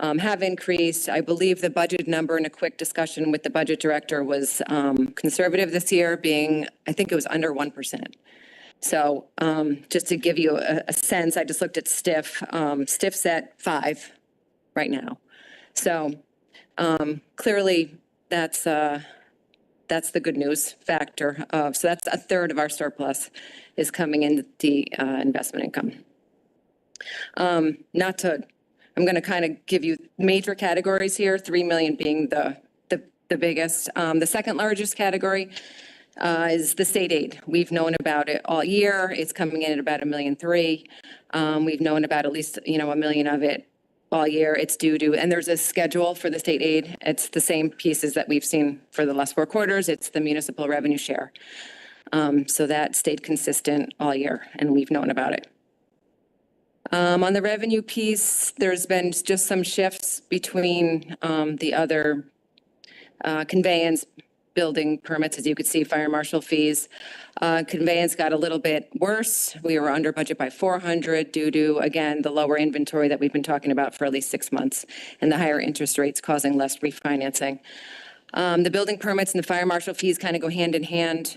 have increased. I believe the budget number in a quick discussion with the budget director was conservative this year, being, I think it was under 1%. So just to give you a sense, I just looked at STIF. STIF's at 5 right now. So clearly that's that's the good news factor. So that's a third of our surplus is coming in the investment income. I'm going to kind of give you major categories here, 3 million being the biggest. The second largest category is the state aid. We've known about it all year. It's coming in at about $1.3 million. We've known about at least, $1 million of it all year. It's due to, and there's a schedule for the state aid. It's the same pieces that we've seen for the last 4 quarters. It's the municipal revenue share. So that stayed consistent all year, and we've known about it. On the revenue piece, there's been just some shifts between the other conveyance, building permits, as you could see, fire marshal fees. Conveyance got a little bit worse. We were under budget by 400 due to, again, the lower inventory that we've been talking about for at least 6 months and the higher interest rates causing less refinancing. The building permits and the fire marshal fees kind of go hand in hand.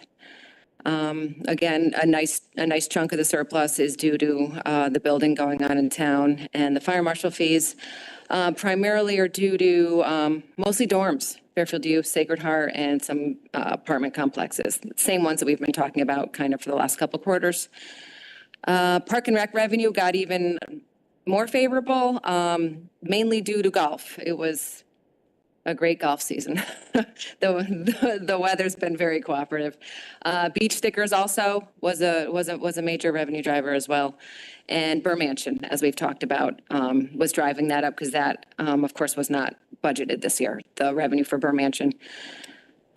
Again, a nice chunk of the surplus is due to the building going on in town, and the fire marshal fees primarily are due to mostly dorms, Fairfield U, Sacred Heart, and some apartment complexes. Same ones that we've been talking about kind of for the last couple of quarters. Park and Rec revenue got even more favorable, mainly due to golf. It was a great golf season. The weather's been very cooperative. Beach stickers also was a major revenue driver as well. And Burr Mansion, as we've talked about, was driving that up because that, of course, was not budgeted this year, the revenue for Burr Mansion.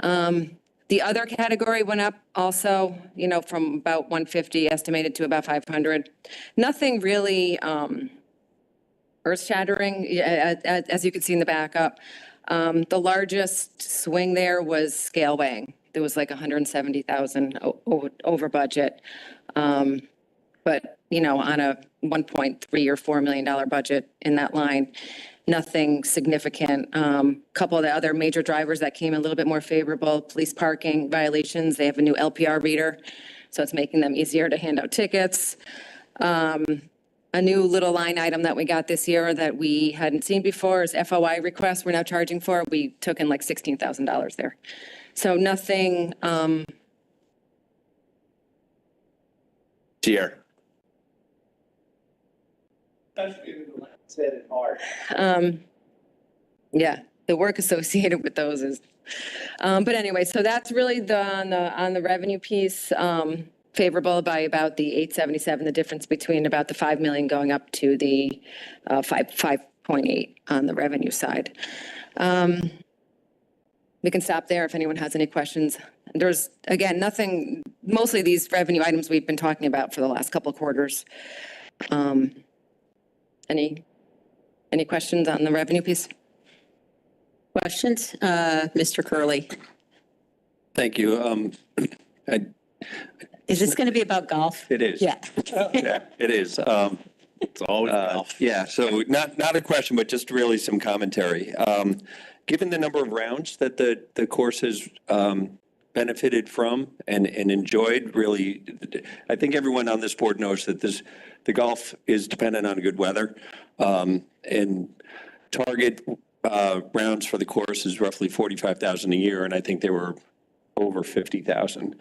The other category went up also, from about 150 estimated to about 500. Nothing really earth-shattering, as you can see in the backup. The largest swing there was scale weighing. There was like 170,000 over budget. But, on a $1.3 or $4 million budget in that line, nothing significant. Couple of the other major drivers that came a little bit more favorable, police parking violations. They have a new LPR reader, so it's making them easier to hand out tickets. A new little line item that we got this year that we hadn't seen before is FOI requests we're now charging for. We took in like $16,000 there. So nothing. Here. Yeah, the work associated with those is. But anyway, so that's really on the revenue piece. Favorable by about the 877, the difference between about the 5 million going up to the 5.8 on the revenue side. We can stop there if anyone has any questions. There's, again, nothing, mostly these revenue items we've been talking about for the last couple of quarters. Any questions on the revenue piece? Questions? Mr. Curley. Thank you. Is this going to be about golf? It is. Yeah. Yeah, it is. It's always golf. Yeah, so not a question, but just really some commentary. Given the number of rounds that the course has benefited from and enjoyed, really, I think everyone on this board knows that the golf is dependent on good weather. And target rounds for the course is roughly 45,000 a year, and I think they were over 50,000.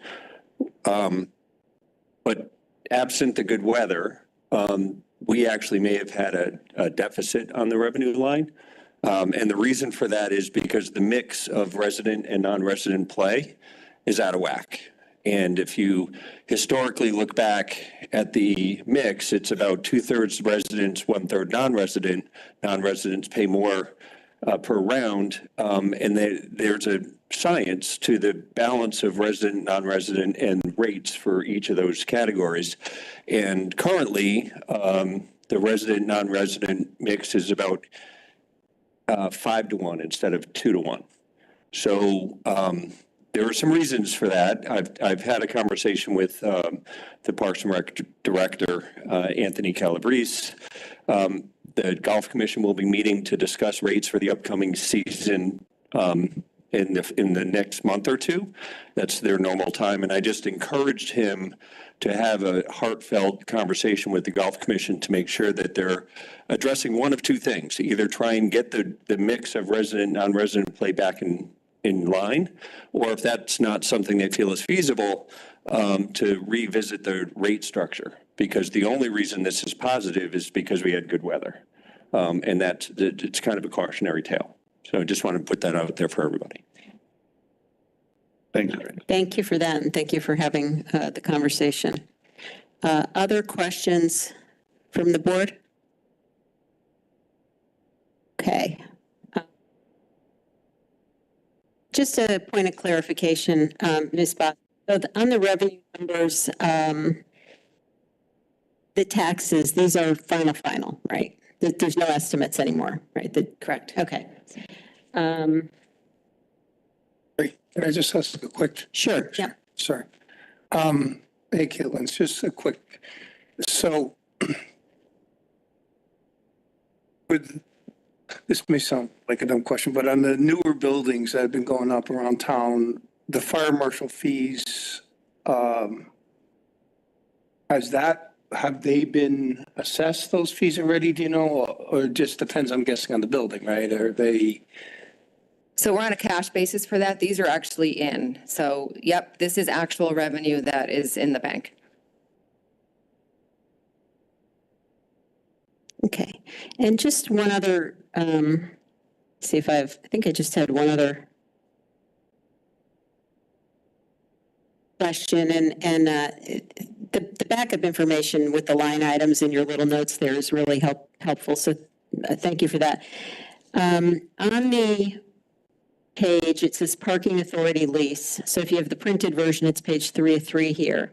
But absent the good weather, we actually may have had a deficit on the revenue line. And the reason for that is because the mix of resident and non-resident play is out of whack. And if you historically look back at the mix, it's about 2/3 residents, 1/3 non-resident. Non-residents pay more per round. And there's a science to the balance of resident, non-resident, and rates for each of those categories. And currently, the resident, non-resident mix is about 5-to-1 instead of 2-to-1. So there are some reasons for that. I've had a conversation with the Parks and Rec director, Anthony Calabrese. The Golf Commission will be meeting to discuss rates for the upcoming season in the next month or two. That's their normal time. And I just encouraged him to have a heartfelt conversation with the Golf Commission to make sure that they're addressing one of two things: either try and get the mix of resident, non-resident play back in in line, or if that's not something they feel is feasible, to revisit the rate structure. Because the only reason this is positive is because we had good weather. And it's kind of a cautionary tale. So I just want to put that out there for everybody. Thank you. Thank you for that, and thank you for having the conversation. Other questions from the board? Okay. Just a point of clarification, Ms. Bach. So on the revenue numbers, the taxes, these are final, right? There's no estimates anymore, right? Correct. Okay. Can I just ask a quick? Sure, yeah. Sorry. Hey, Caitlin, it's just a quick, so this may sound like a dumb question, but on the newer buildings that have been going up around town, the fire marshal fees, have they been assessed, those fees already, do you know? Or it just depends, I'm guessing, on the building, right? Are they? So we're on a cash basis for that. These are actually in. So, yep, this is actual revenue that is in the bank. Okay. And just one other, see if I think I just had one other question, and the backup information with the line items in your little notes there is really helpful. So thank you for that. On the page, it says parking authority lease. So if you have the printed version, it's page 3 of 3 here.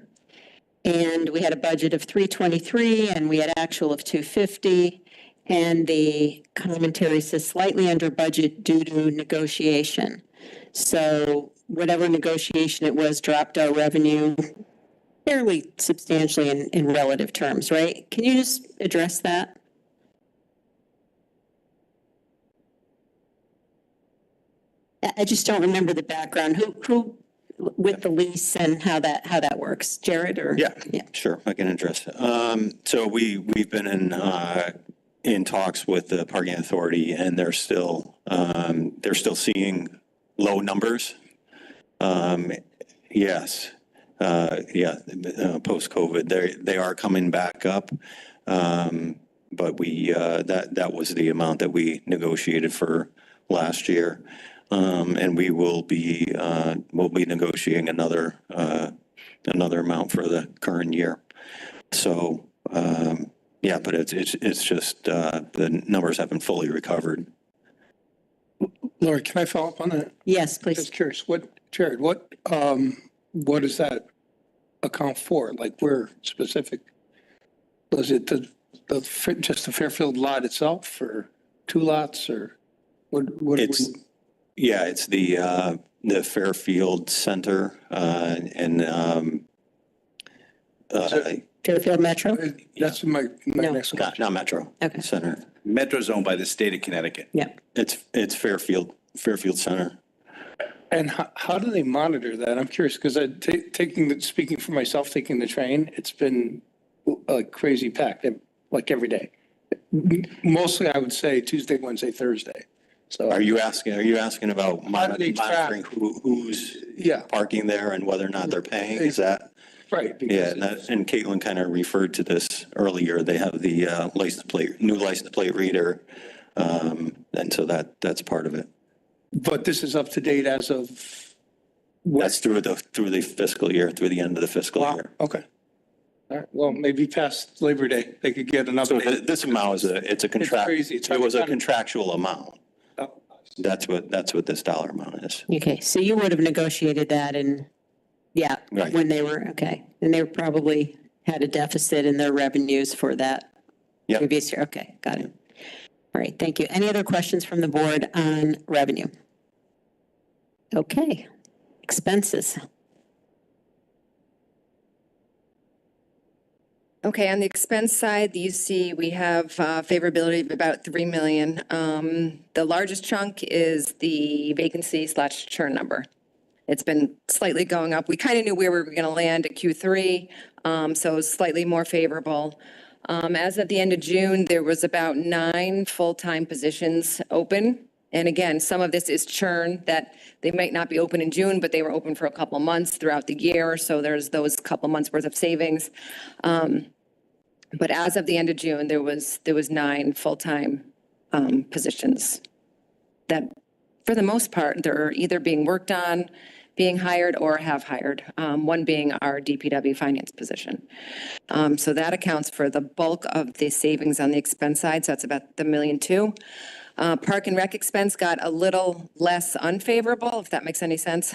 And we had a budget of 323, and we had actual of 250. And the commentary says slightly under budget due to negotiation. So whatever negotiation it was dropped our revenue fairly substantially in relative terms, right? Can you just address that? I just don't remember the background. Who with the lease and how that works? Jared or? Yeah, sure. I can address it. So we've been in talks with the parking authority, and they're still seeing low numbers. Yes. Post-COVID, they are coming back up. But that was the amount that we negotiated for last year. And we'll be negotiating another amount for the current year. So, but it's just, the numbers haven't fully recovered. Lori, can I follow up on that? Yes, please. Just curious, Jared, what does that account for? Like, where specific? Was it just the Fairfield lot itself, or 2 lots, or what? Yeah, it's the Fairfield Center, and Fairfield Metro? That's my No. next question. not Metro. Okay. Center. Metro's owned by the state of Connecticut. Yeah. It's Fairfield Center. And how do they monitor that? I'm curious, because speaking for myself, taking the train, it's been like crazy packed, like every day. Mostly, I would say Tuesday, Wednesday, Thursday. So Are you asking about How do they monitoring track? who's parking there and whether or not they're paying? Is that? right? Yeah, Because and Caitlin kind of referred to this earlier. They have the new license plate reader, and so that's part of it. But this is up to date as of That's through the fiscal year, through the end of the fiscal year. Okay. All right. Well, maybe past Labor Day, they could get an So update. this amount it's a contract. crazy. It's It was a hard to- contractual amount. Oh. That's what this dollar amount is. Okay, so you would have negotiated that Right. when they were, okay. And they probably had a deficit in their revenues for that Yep. previous year. Okay, got it. All right, thank you. Any other questions from the board on revenue? Okay, expenses. Okay, on the expense side, you see we have favorability of about 3 million. The largest chunk is the vacancy/churn number. It's been slightly going up. We kind of knew where we were going to land at Q3, so it's slightly more favorable. As at the end of June, there was about 9 full-time positions open And again, some of this is churn that they might not be open in June, but they were open for a couple of months throughout the year. So there's those couple months worth of savings. But as of the end of June, there was 9 full-time positions that, for the most part, they're either being worked on, being hired, or have hired, one being our DPW finance position. So that accounts for the bulk of the savings on the expense side, so that's about the $1.2 million. Park and Rec expense got a little less unfavorable, if that makes any sense.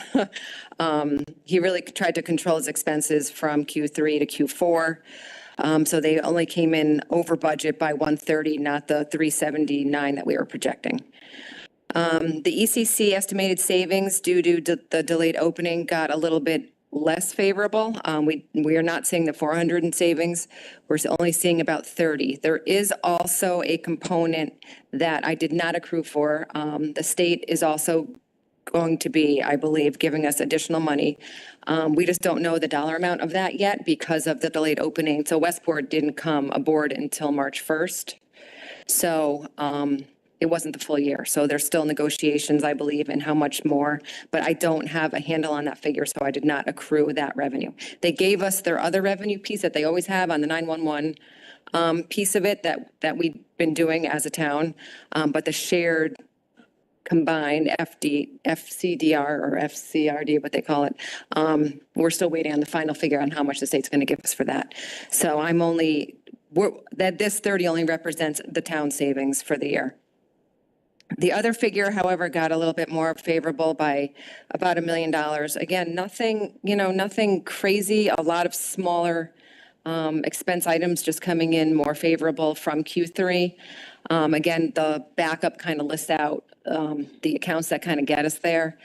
He really tried to control his expenses from Q3 to Q4. So they only came in over budget by 130, not the 379 that we were projecting. The ECC estimated savings due to the delayed opening got a little bit less favorable. We are not seeing the 400 in savings. We're only seeing about 30. There is also a component that I did not accrue for. The state is also going to be, I believe, giving us additional money. We just don't know the dollar amount of that yet because of the delayed opening. So Westport didn't come aboard until March 1st. So it wasn't the full year. So there's still negotiations, I believe, and how much more, but I don't have a handle on that figure, so I did not accrue that revenue. They gave us their other revenue piece that they always have on the 911 piece of it that we've been doing as a town, but the shared combined FCDR or FCRD, what they call it. We're still waiting on the final figure on how much the state's going to give us for that. So this 30 only represents the town savings for the year. The other figure, however, got a little bit more favorable by about $1 million. Again, nothing crazy, a lot of smaller expense items just coming in more favorable from Q3. Again, the backup kind of lists out the accounts that kind of get us there.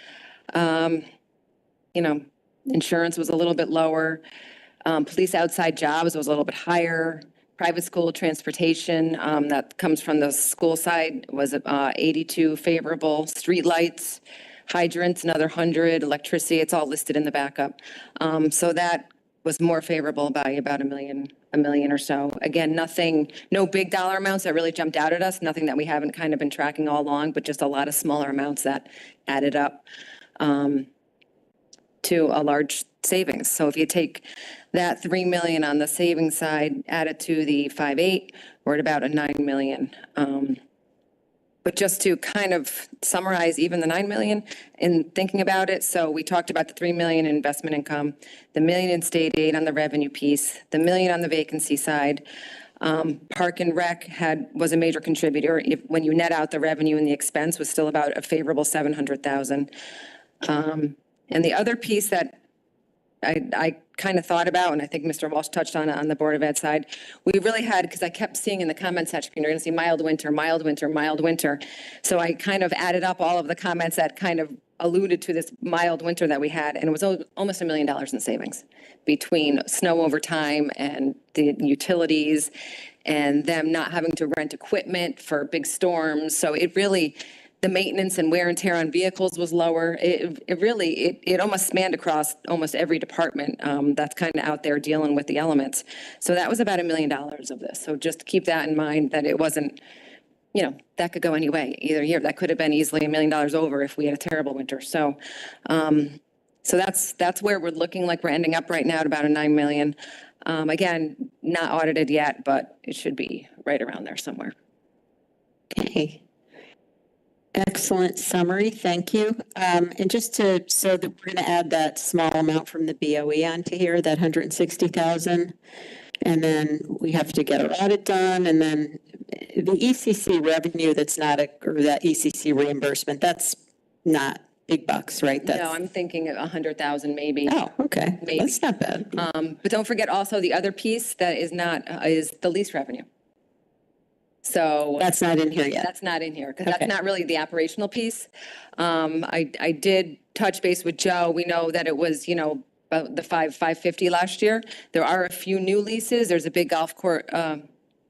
Insurance was a little bit lower. Police outside jobs was a little bit higher. Private school transportation, that comes from the school side, was 82 favorable. Street lights, hydrants, another 100. Electricity, it's all listed in the backup. So that was more favorable by about $1 million or so. Again, no big dollar amounts that really jumped out at us, nothing that we haven't kind of been tracking all along, but just a lot of smaller amounts that added up to a large savings. So if you take that $3 million on the savings side, add it to the 5.8, we're at about a $9 million. But just to kind of summarize even the $9 million in thinking about it, so we talked about the $3 million in investment income, the $1 million in state aid on the revenue piece, the $1 million on the vacancy side. Park and Rec was a major contributor. When you net out the revenue and the expense, was still about a favorable $700,000. And the other piece that I kind of thought about, and I think Mr. Walsh touched on it on the Board of Ed side, we really had, because I kept seeing in the comment section, you're going to see mild winter, mild winter, mild winter. So I kind of added up all of the comments that kind of alluded to this mild winter that we had, and it was almost $1 million in savings between snow over time and the utilities and them not having to rent equipment for big storms. So it really, the maintenance and wear and tear on vehicles was lower. It almost spanned across almost every department that's kind of out there dealing with the elements. So that was about $1 million of this. So just keep that in mind, that it wasn't, that could go any way either year. That could have been easily $1 million over if we had a terrible winter. So, so that's where we're looking like we're ending up right now at about a $9 million. Again, not audited yet, but it should be right around there somewhere. Okay. Excellent summary, thank you. And just so that we're going to add that small amount from the BOE onto here, that 160,000, and then we have to get our audit done, and then the ECC revenue or that ECC reimbursement, that's not big bucks, right? No, I'm thinking of 100,000 maybe. Oh, okay, Maybe. That's not bad. But don't forget also the other piece that is the lease revenue. So that's not in here yet. That's not in here because that's not really the operational piece. I did touch base with Joe. We know that it was, about the 550 last year. There are a few new leases. There's a big golf course,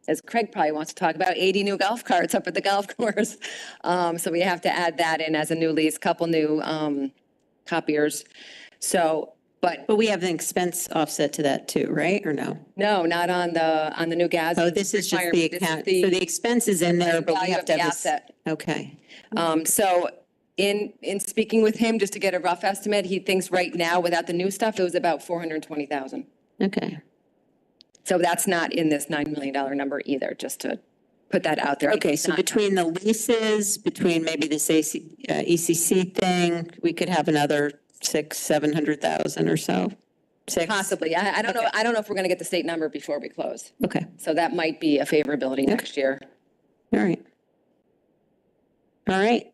as Craig probably wants to talk about, 80 new golf carts up at the golf course. So we have to add that in as a new lease, couple new copiers. So But But we have an expense offset to that too, right? Or no? no, not on the new gas. Oh, this is just the account. So the expense is in there, but we value have of to the have this. asset. Okay. So in speaking with him, just to get a rough estimate, he thinks right now without the new stuff, it was about 420,000. Okay. So that's not in this $9 million number either, just to put that out there. Okay, It's so not- between the leases, between maybe this ECC thing, we could have another 700,000 or so? Six? Possibly. I don't know. I don't know if we're going to get the state number before we close. Okay, So that might be a favorability next year. all right. All right.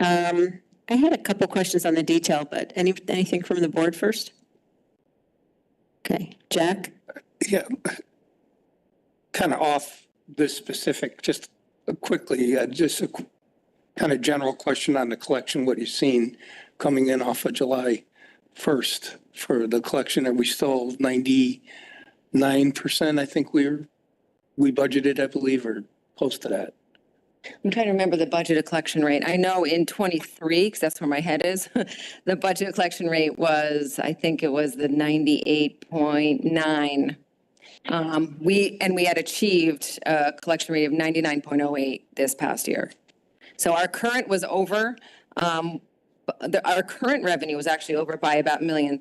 I had a couple questions on the detail, but anything from the board first? Okay, Jack? Yeah, kind of off this specific, just quickly, just a kind of general question on the collection, what you've seen coming in off of July 1st for the collection. Are we still 99%? I think we budgeted, I believe, or close to that. I'm trying to remember the budgeted collection rate. I know in 23, because that's where my head is, the budgeted collection rate was, I think it was the 98.9. We had achieved a collection rate of 99.08 this past year. So our current was over. Our current revenue was actually over by about $1.3 million.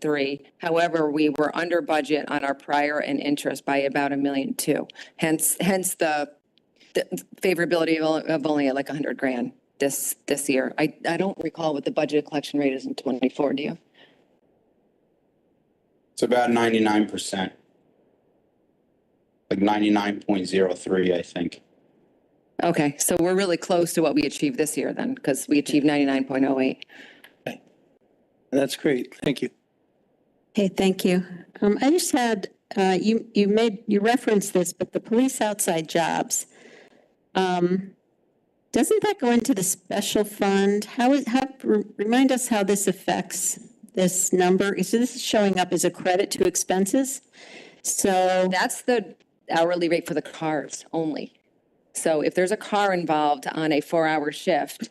However, we were under budget on our prior and interest by about $1.2 million. Hence the favorability of only like $100,000 this year. I don't recall what the budget collection rate is in 24. Do you? It's about 99%. Like 99.03, I think. Okay, so we're really close to what we achieved this year then, because we achieved 99.08. That's great. Thank you. Okay, thank you. I just had, you referenced this, but the police outside jobs, doesn't that go into the special fund? Remind us how this affects this number. So this is showing up as a credit to expenses? So That's the hourly rate for the cars only. So if there's a car involved on a 4-hour shift,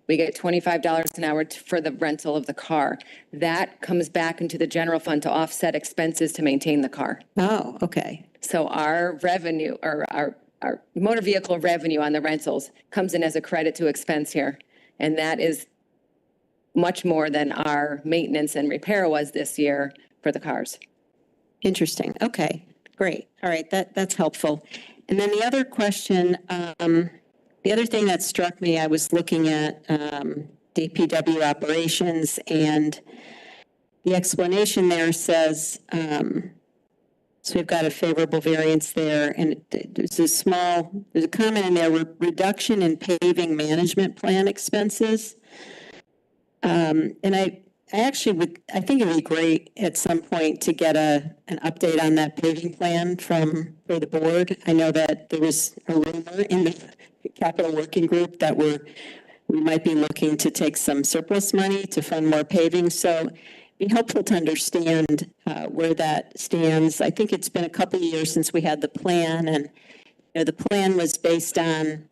we get $25 an hour for the rental of the car. That comes back into the general fund to offset expenses to maintain the car. Oh, okay. So our revenue, or our motor vehicle revenue on the rentals comes in as a credit to expense here. And that is much more than our maintenance and repair was this year for the cars. Interesting. Okay, great. All right, that's helpful. And then the other question, the other thing that struck me, I was looking at DPW operations, and the explanation there says, so we've got a favorable variance there, and there's a comment in there, reduction in paving management plan expenses. And I think it would be great at some point to get an update on that paving plan for the board. I know that there was a rumor in the capital working group that we might be looking to take some surplus money to fund more paving. So it'd be helpful to understand where that stands. I think it's been a couple of years since we had the plan, and the plan was based on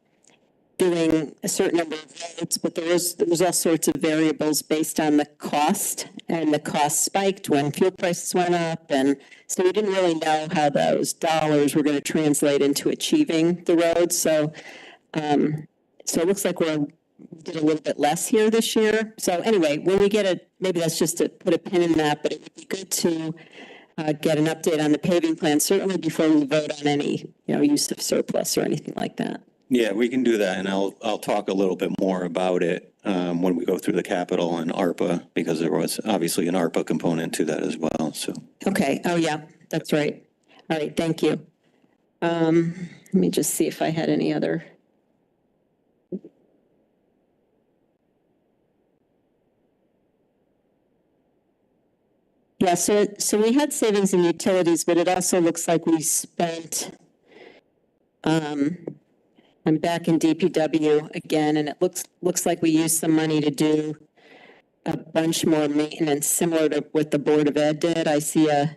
doing a certain number of roads, but there was all sorts of variables based on the cost, and the cost spiked when fuel prices went up, and so we didn't really know how those dollars were going to translate into achieving the roads. So it looks like we did a little bit less here this year. So anyway, when we get maybe that's just to put a pin in that, but it would be good to get an update on the paving plan, certainly before we vote on any use of surplus or anything like that. Yeah, we can do that, and I'll talk a little bit more about it when we go through the capital and ARPA, because there was obviously an ARPA component to that as well, so. Okay, oh yeah, that's right. All right, thank you. Let me just see if I had any other. Yeah, so we had savings in utilities, but it also looks like we spent, I'm back in DPW again, and it looks like we used some money to do a bunch more maintenance, similar to what the Board of Ed did. I see a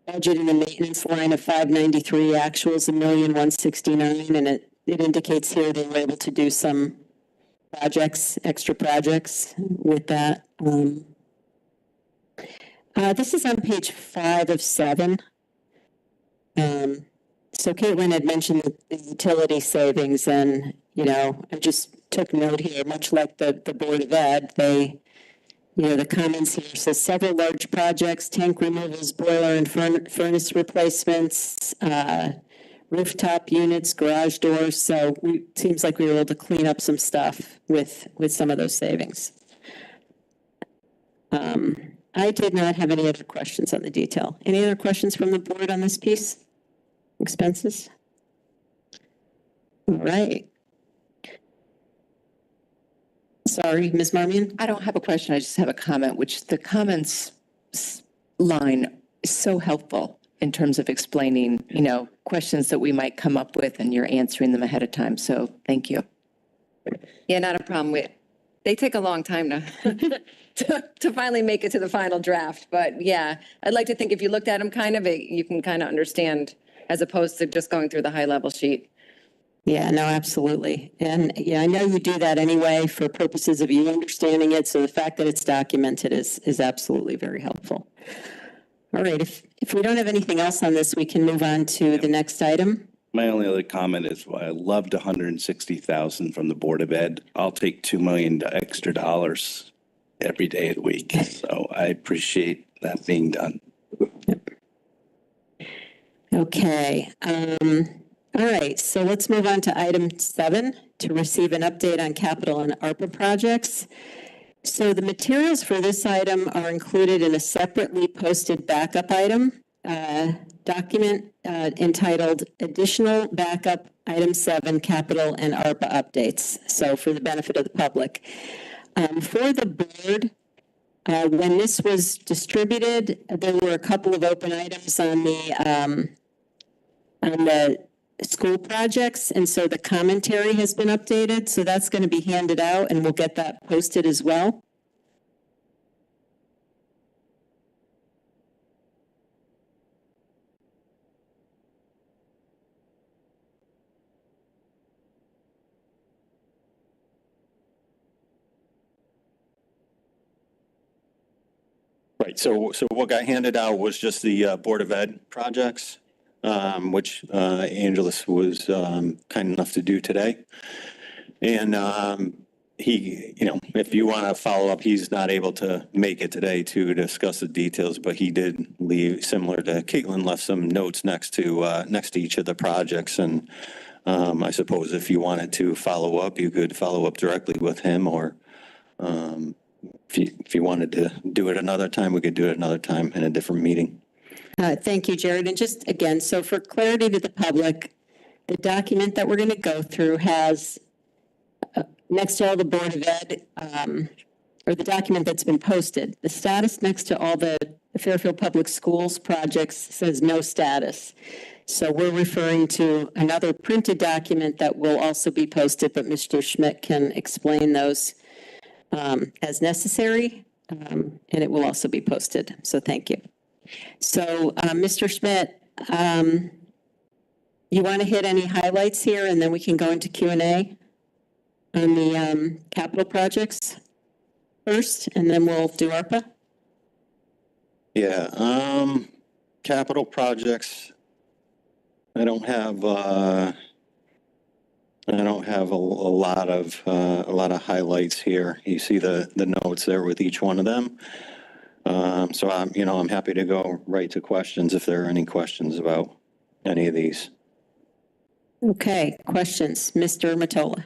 budget in the maintenance line of 593, actuals $1,169,000, and it indicates here they were able to do some extra projects with that. This is on page 5 of 7. So Caitlin had mentioned the utility savings, and, you know, I just took note here, much like the Board of Ed, they, you know, the comments here says several large projects, tank removals, boiler and furnace replacements, rooftop units, garage doors. So it seems like we were able to clean up some stuff with some of those savings. I did not have any other questions on the detail. Any other questions from the board on this piece? Expenses? All right. Sorry, Ms. Marmion? I don't have a question. I just have a comment, which the comments line is so helpful in terms of explaining, you know, questions that we might come up with, and you're answering them ahead of time. So thank you. Yeah, not a problem. They take a long time to finally make it to the final draft. But yeah, I'd like to think if you looked at them you can kind of understand as opposed to just going through the high level sheet. Yeah, no, absolutely. And yeah, I know you do that anyway for purposes of you understanding it. So the fact that it's documented is absolutely very helpful. All right, if we don't have anything else on this, we can move on to the next item. My only other comment is I loved 160,000 from the Board of Ed. I'll take $2 million extra dollars every day of the week. So I appreciate that being done. Okay. All right, so let's move on to item 7, to receive an update on capital and ARPA projects. So the materials for this item are included in a separately posted backup item document entitled Additional Backup Item 7 Capital and ARPA Updates, so for the benefit of the public. For the board, when this was distributed, there were a couple of open items on the school projects, and so the commentary has been updated, so that's going to be handed out, and we'll get that posted as well. Right, so what got handed out was just the Board of Ed projects, which Angelus was kind enough to do today. And he, you know, if you want to follow up, he's not able to make it today to discuss the details, but he did leave, similar to Caitlin, left some notes next to each of the projects. And I suppose if you wanted to follow up, you could follow up directly with him, or if you wanted to do it another time, we could do it another time in a different meeting. Thank you, Jared. And just again, so for clarity to the public, the document that we're going to go through has, next to all the Board of Ed, or the document that's been posted, the status next to all the Fairfield Public Schools projects says no status. So we're referring to another printed document that will also be posted, but Mr. Schmidt can explain those as necessary, and it will also be posted. So thank you. So Mr. Schmidt, you want to hit any highlights here, and then we can go into Q&A on the capital projects first, and then we'll do ARPA? Yeah, capital projects, I don't have a lot of highlights here. You see the notes there with each one of them. So I'm happy to go right to questions if there are any questions about any of these. Okay, questions, Mr. Mottola.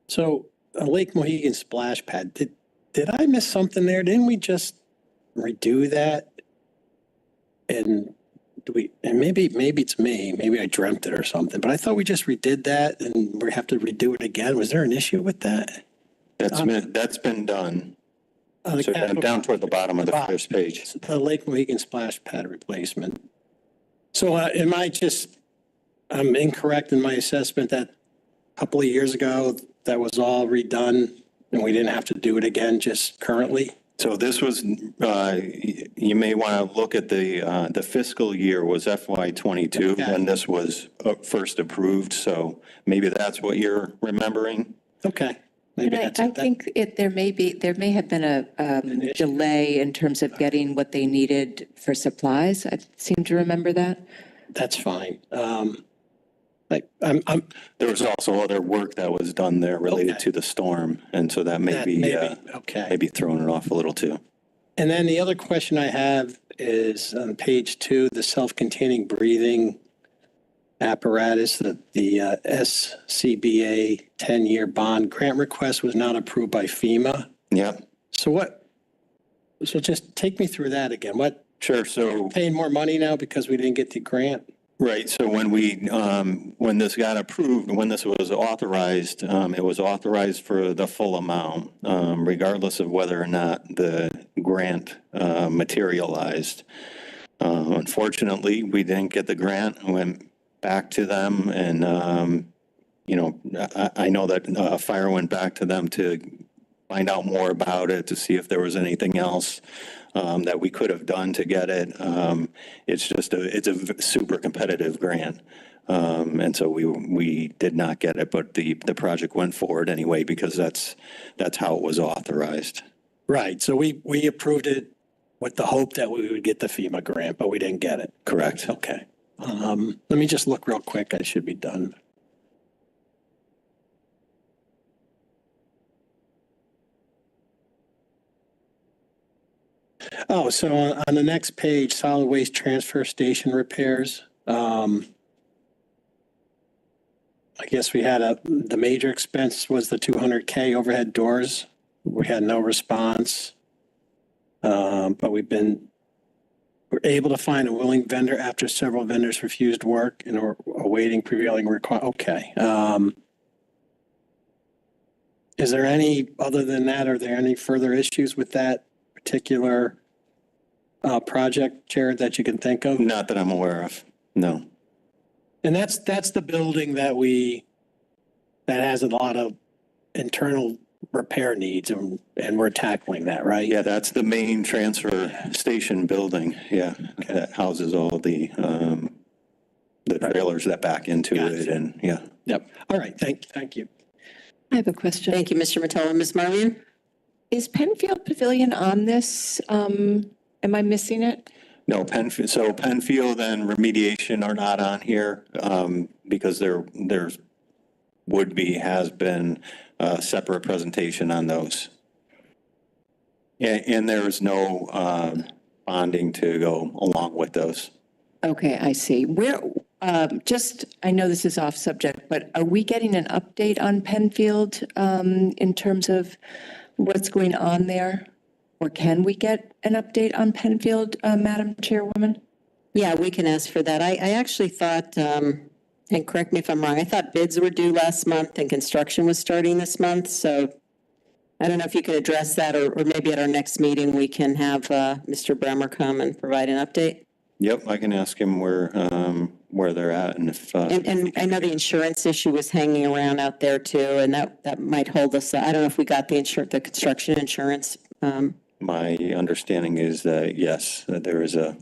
So a Lake Mohegan splash pad, did I miss something there? Didn't we just redo that? And maybe it's me, maybe I dreamt it or something, but I thought we just redid that and we have to redo it again. Was there an issue with that? That's been done. So down toward the bottom of the first page. The Lake Mohegan splash pad replacement. So I'm incorrect in my assessment that a couple of years ago, that was all redone and we didn't have to do it again just currently? So this was, you may want to look at the fiscal year was FY22 Okay. when this was first approved. So maybe that's what you're remembering. Okay. Maybe And that's I that- think there may have been a delay in terms of getting what they needed for supplies. I seem to remember that. that's fine. There was also other work that was done there related Okay. to the storm, and so that may That be, may be, okay. maybe throwing it off a little too. And then the other question I have is on page 2, the self-containing breathing apparatus, the SCBA 10-year bond grant request was not approved by FEMA. Yep, So just take me through that again. What, sure. So, paying more money now because we didn't get the grant? right, so when this got approved, when this was authorized, it was authorized for the full amount, regardless of whether or not the grant materialized. Unfortunately, we didn't get the grant. I went back to them and, I know that Fire went back to them to find out more about it, to see if there was anything else that we could have done to get it. It's just it's a super competitive grant. And so we did not get it, but the project went forward anyway, because that's how it was authorized. Right, so we approved it with the hope that we would get the FEMA grant, but we didn't get it. Correct. Okay. Let me just look real quick. I should be done. Oh, so on the next page, solid waste transfer station repairs. I guess we had the major expense was the 200K overhead doors. We had no response. But we're able to find a willing vendor after several vendors refused work and are awaiting prevailing okay. Is there any, other than that, are there any further issues with that particular project, Jared, that you can think of? Not that I'm aware of, no. And that's the building that has a lot of internal repair needs, and we're tackling that, right? Yeah, that's the main transfer station building, yeah, that houses all the trailers that back into it, and, yeah. Yep. All right, thank you. I have a question. Thank you, Mr. Mottola. Ms. Marmion? Is Penfield Pavilion on this? Am I missing it? No, Penfield and remediation are not on here, because there's has been a separate presentation on those. And there's no bonding to go along with those. Okay, I see. I know this is off subject, but are we getting an update on Penfield in terms of what's going on there? Or can we get an update on Penfield, Madam Chairwoman? Yeah, we can ask for that. I actually thought, and correct me if I'm wrong, I thought bids were due last month and construction was starting this month. So I don't know if you could address that, or maybe at our next meeting, we can have Mr. Bremer come and provide an update. Yep, I can ask him where they're at, and if. And I know the insurance issue was hanging around out there too, and that might hold us. I don't know if we got the construction insurance. My understanding is that, yes, that there is a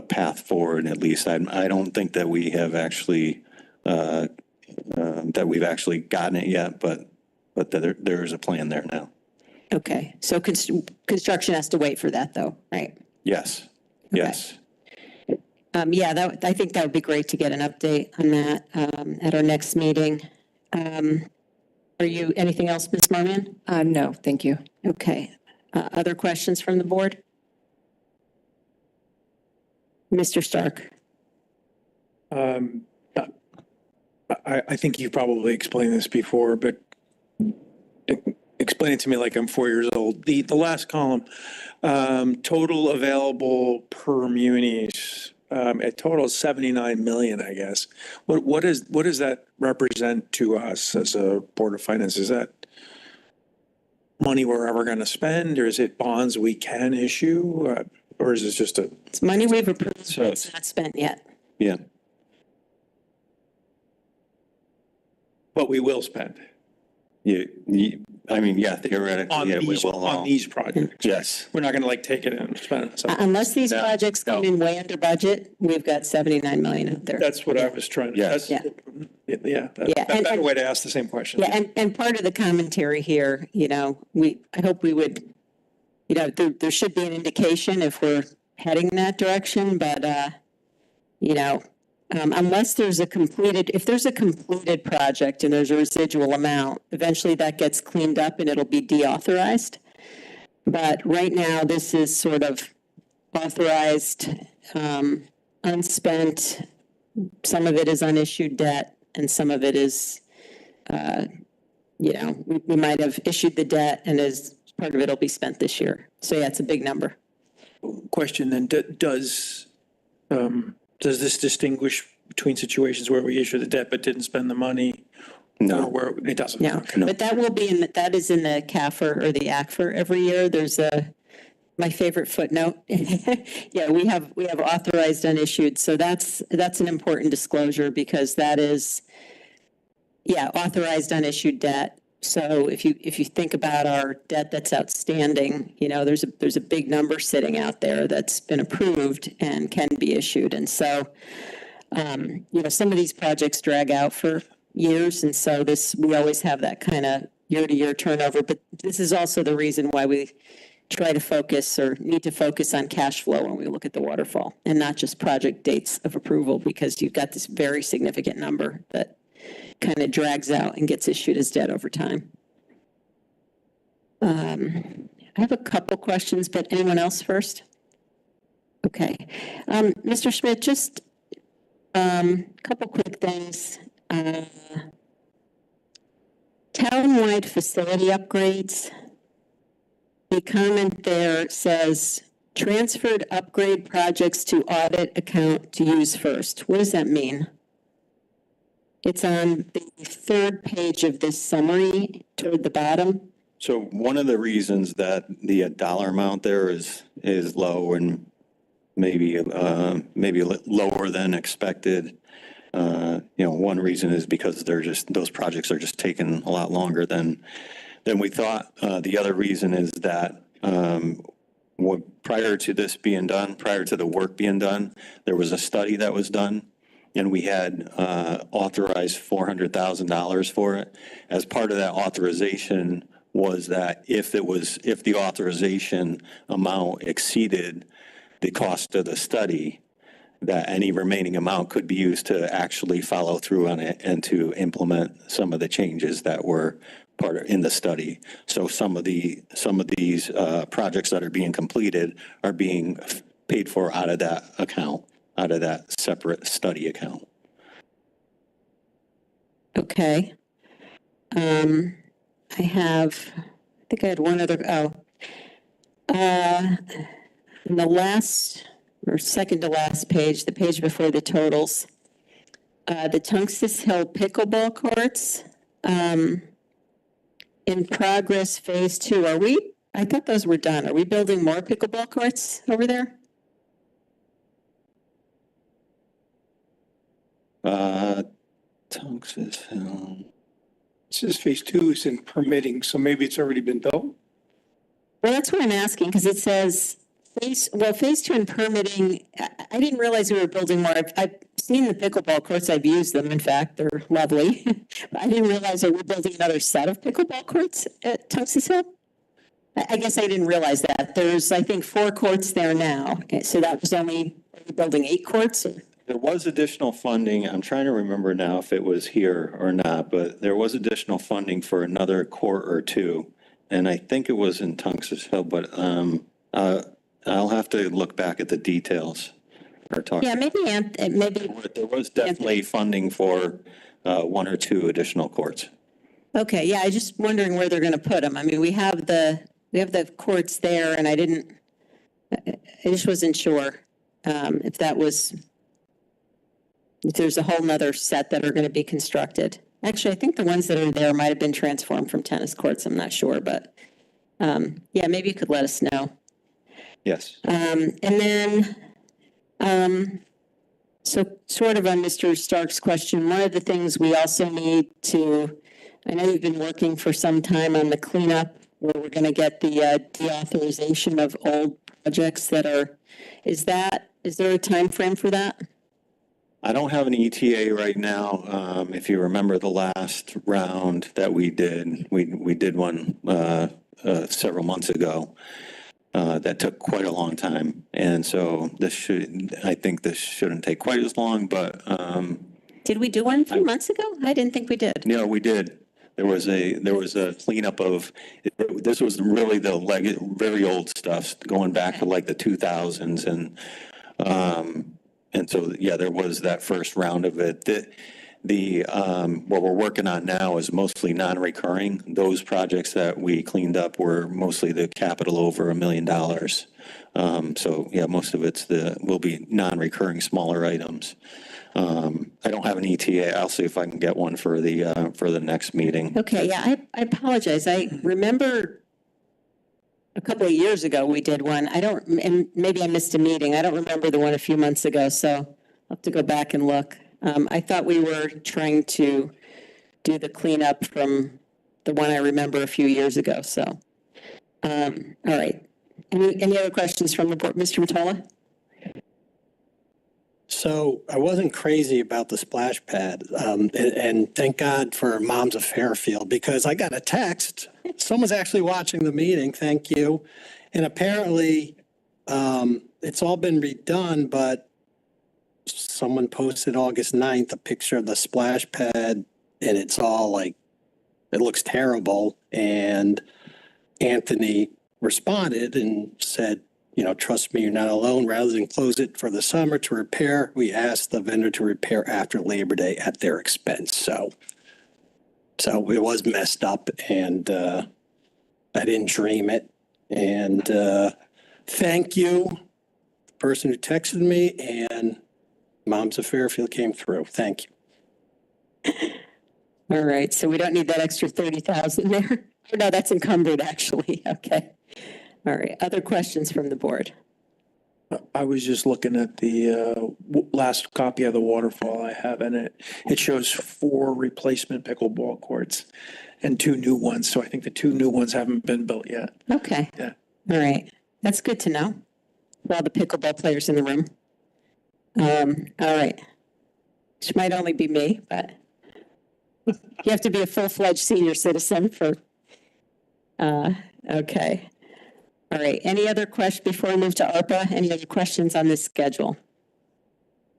path forward, at least. I don't think that we have actually, that we've actually gotten it yet, but there is a plan there now. Okay, so construction has to wait for that though, right? Yes, yes. Yeah, I think that would be great to get an update on that at our next meeting. Anything else, Ms. Marmion? No, thank you. Okay. Other questions from the board? Mr. Stark? I think you probably explained this before, but explain it to me like I'm 4 years old. The last column, total available per munis, a total of 79 million, I guess. What does that represent to us as a Board of Finance? Is that money we're ever going to spend, or is it bonds we can issue, or is it just It's money we've approved, but it's not spent yet. Yeah. what we will spend I mean, yeah, theoretically, on yeah, we these, will all. on these projects? Yes. We're not going to take it and spend it. So Unless these No, projects come in way under budget, we've got 79 million out there. that's what I was trying to. Yes. that's- Yeah, Yeah, that's a better way to ask the same question. Yeah, and part of the commentary here, I hope we would, there should be an indication if we're heading in that direction, but, unless there's if there's a completed project and there's a residual amount, eventually that gets cleaned up and it'll be deauthorized. But right now, this is sort of authorized, unspent, some of it is unissued debt, and some of it is, we might have issued the debt and as part of it will be spent this year. So yeah, it's a big number. Question then, does this distinguish between situations where we issue the debt but didn't spend the money? No. Or where it doesn't? No, Okay. but that will be that is in the CAFR or the ACFR every year. There's my favorite footnote. Yeah, we have authorized unissued. So that's an important disclosure because that is, authorized unissued debt. So if you think about our debt that's outstanding, there's a big number sitting out there that's been approved and can be issued. And so, some of these projects drag out for years. And so we always have that kind of year-to-year turnover. But this is also the reason why we try to focus or need to focus on cash flow when we look at the waterfall and not just project dates of approval, because you've got this very significant number that kind of drags out and gets issued as debt over time. I have a couple questions, but anyone else first? Okay. Mr. Schmidt, just a couple quick things. Townwide facility upgrades. The comment there says transferred upgrade projects to audit account to use first. What does that mean? It's on the third page of this summary toward the bottom. So one of the reasons that the dollar amount there is low and maybe lower than expected. One reason is because those projects are just taking a lot longer than we thought. The other reason is that prior to this being done, prior to the work being done, there was a study that was done, and we had authorized $400,000 for it. As part of that authorization was that if the authorization amount exceeded the cost of the study, that any remaining amount could be used to actually follow through on it and to implement some of the changes that were in the study. So some of these projects that are being completed are being paid for out of that account, out of that separate study account. Okay. I think I had one other, in the last or second to last page, the page before the totals, the Tungus Hill pickleball courts, in progress phase 2. I thought those were done. Are we building more pickleball courts over there? Tungus Hill. It says phase 2 is in permitting, so maybe it's already been built? Well, that's what I'm asking, because it says phase 2 in permitting. I didn't realize we were building more. I've seen the pickleball courts. I've used them. In fact, they're lovely. But I didn't realize that we're building another set of pickleball courts at Tungus Hill. I guess I didn't realize that. There's, I think, 4 courts there now. So that was only building 8 courts? There was additional funding. I'm trying to remember now if it was here or not, but there was additional funding for another court or 2. And I think it was in Tungus Hill, but I'll have to look back at the details. Yeah, maybe. There was definitely funding for 1 or 2 additional courts. Okay, yeah, I just wondering where they're going to put them. I mean, we have the courts there, and I just wasn't sure if there's a whole nother set that are going to be constructed. Actually, I think the ones that are there might have been transformed from tennis courts. I'm not sure, but yeah, maybe you could let us know. Yes. And then, so sort of on Mr. Stark's question, one of the things we also need to, I know you've been working for some time on the cleanup where we're going to get the deauthorization of old projects that are, is there a time frame for that? I don't have an ETA right now. If you remember the last round that we did one several months ago. That took quite a long time. And so I think this shouldn't take quite as long, but Did we do one a few months ago? I didn't think we did. no, we did. There was a cleanup of, this was really the very old stuff going back to like the 2000s. And so, yeah, there was that first round of it. What we're working on now is mostly non-recurring. Those projects that we cleaned up were mostly the capital over $1 million. So yeah, most of will be non-recurring smaller items. I don't have an ETA. I'll see if I can get one for the next meeting. Okay, yeah, I apologize. I remember a couple of years ago we did one. And maybe I missed a meeting. I don't remember the one a few months ago, so I'll have to go back and look. I thought we were trying to do the cleanup from the one I remember a few years ago, so. All right. Any other questions from the board? Mr. Matola? So I wasn't crazy about the splash pad, and thank God for Moms of Fairfield, because I got a text. Someone's actually watching the meeting, thank you. And apparently, it's all been redone, but someone posted August 9th a picture of the splash pad, and it's all like, it looks terrible. And Anthony responded and said, trust me, you're not alone. Rather than close it for the summer to repair, we asked the vendor to repair after Labor Day at their expense. So it was messed up, and I didn't dream it. And thank you, the person who texted me, and Moms of Fairfield came through. Thank you. All right, so we don't need that extra 30,000 there? Oh, no, that's encumbered, actually. Okay. All right, other questions from the board? I was just looking at the last copy of the waterfall I have, and it shows 4 replacement pickleball courts and 2 new ones. So I think the 2 new ones haven't been built yet. Okay. Yeah. All right, that's good to know. For all the pickleball players in the room. All right. Which might only be me, but you have to be a full-fledged senior citizen for, okay. All right, any other questions before we move to ARPA? Any other questions on this schedule?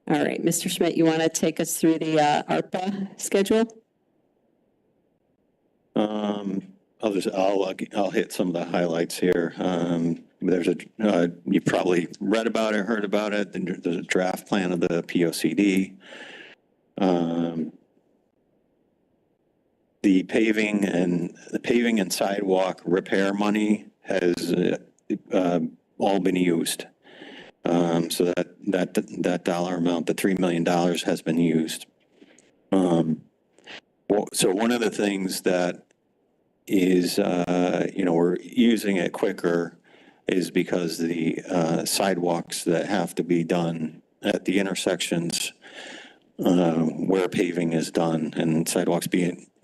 All right, Mr. Schmidt, you want to take us through the ARPA schedule? I'll hit some of the highlights here. You probably read about it, heard about it. There's a draft plan of the POCD. The paving and sidewalk repair money has all been used. So that dollar amount, the $3 million, has been used. So one of the things that is, we're using it quicker is because the sidewalks that have to be done at the intersections where paving is done, and sidewalks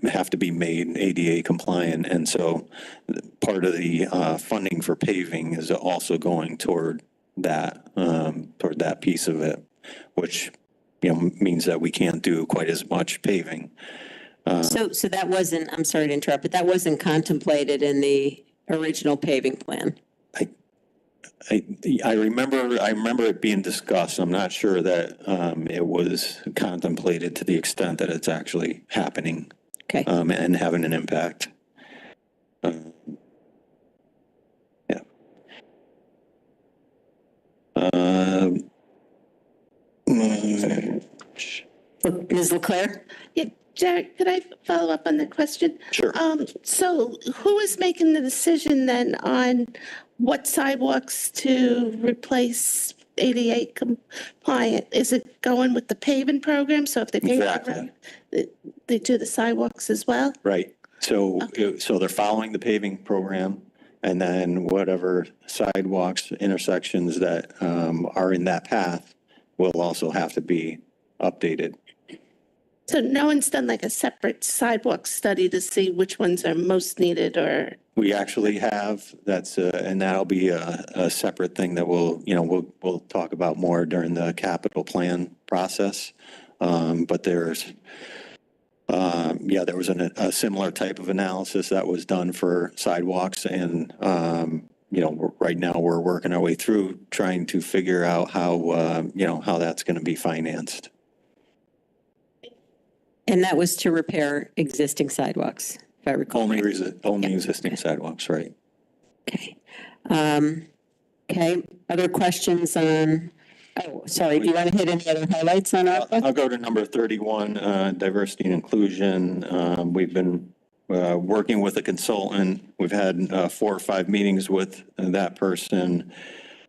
have to be made ADA compliant. And so part of the funding for paving is also going toward that piece of it, which, means that we can't do quite as much paving. So that wasn't, I'm sorry to interrupt, but that wasn't contemplated in the original paving plan. I remember it being discussed. I'm not sure that it was contemplated to the extent that it's actually happening. Okay. And having an impact. Yeah. Ms. LeClaire? Yeah, Jared, could I follow up on that question? Sure. So who is making the decision then on what sidewalks to replace ADA compliant? Is it going with the paving program? So if they pave the program, they do the sidewalks as well? Right. So they're following the paving program, and then whatever sidewalks, intersections that are in that path will also have to be updated. So no one's done like a separate sidewalk study to see which ones are most needed or? We actually have, and that'll be a separate thing that we'll talk about more during the capital plan process. But there was a similar type of analysis that was done for sidewalks, and right now we're working our way through trying to figure out how that's going to be financed. And that was to repair existing sidewalks, if I recall. Only existing sidewalks, right? Okay. Okay, other questions on, sorry, do you want to hit any other highlights on ARPA? I'll go to number 31, diversity and inclusion. We've been working with a consultant. We've had 4 or 5 meetings with that person.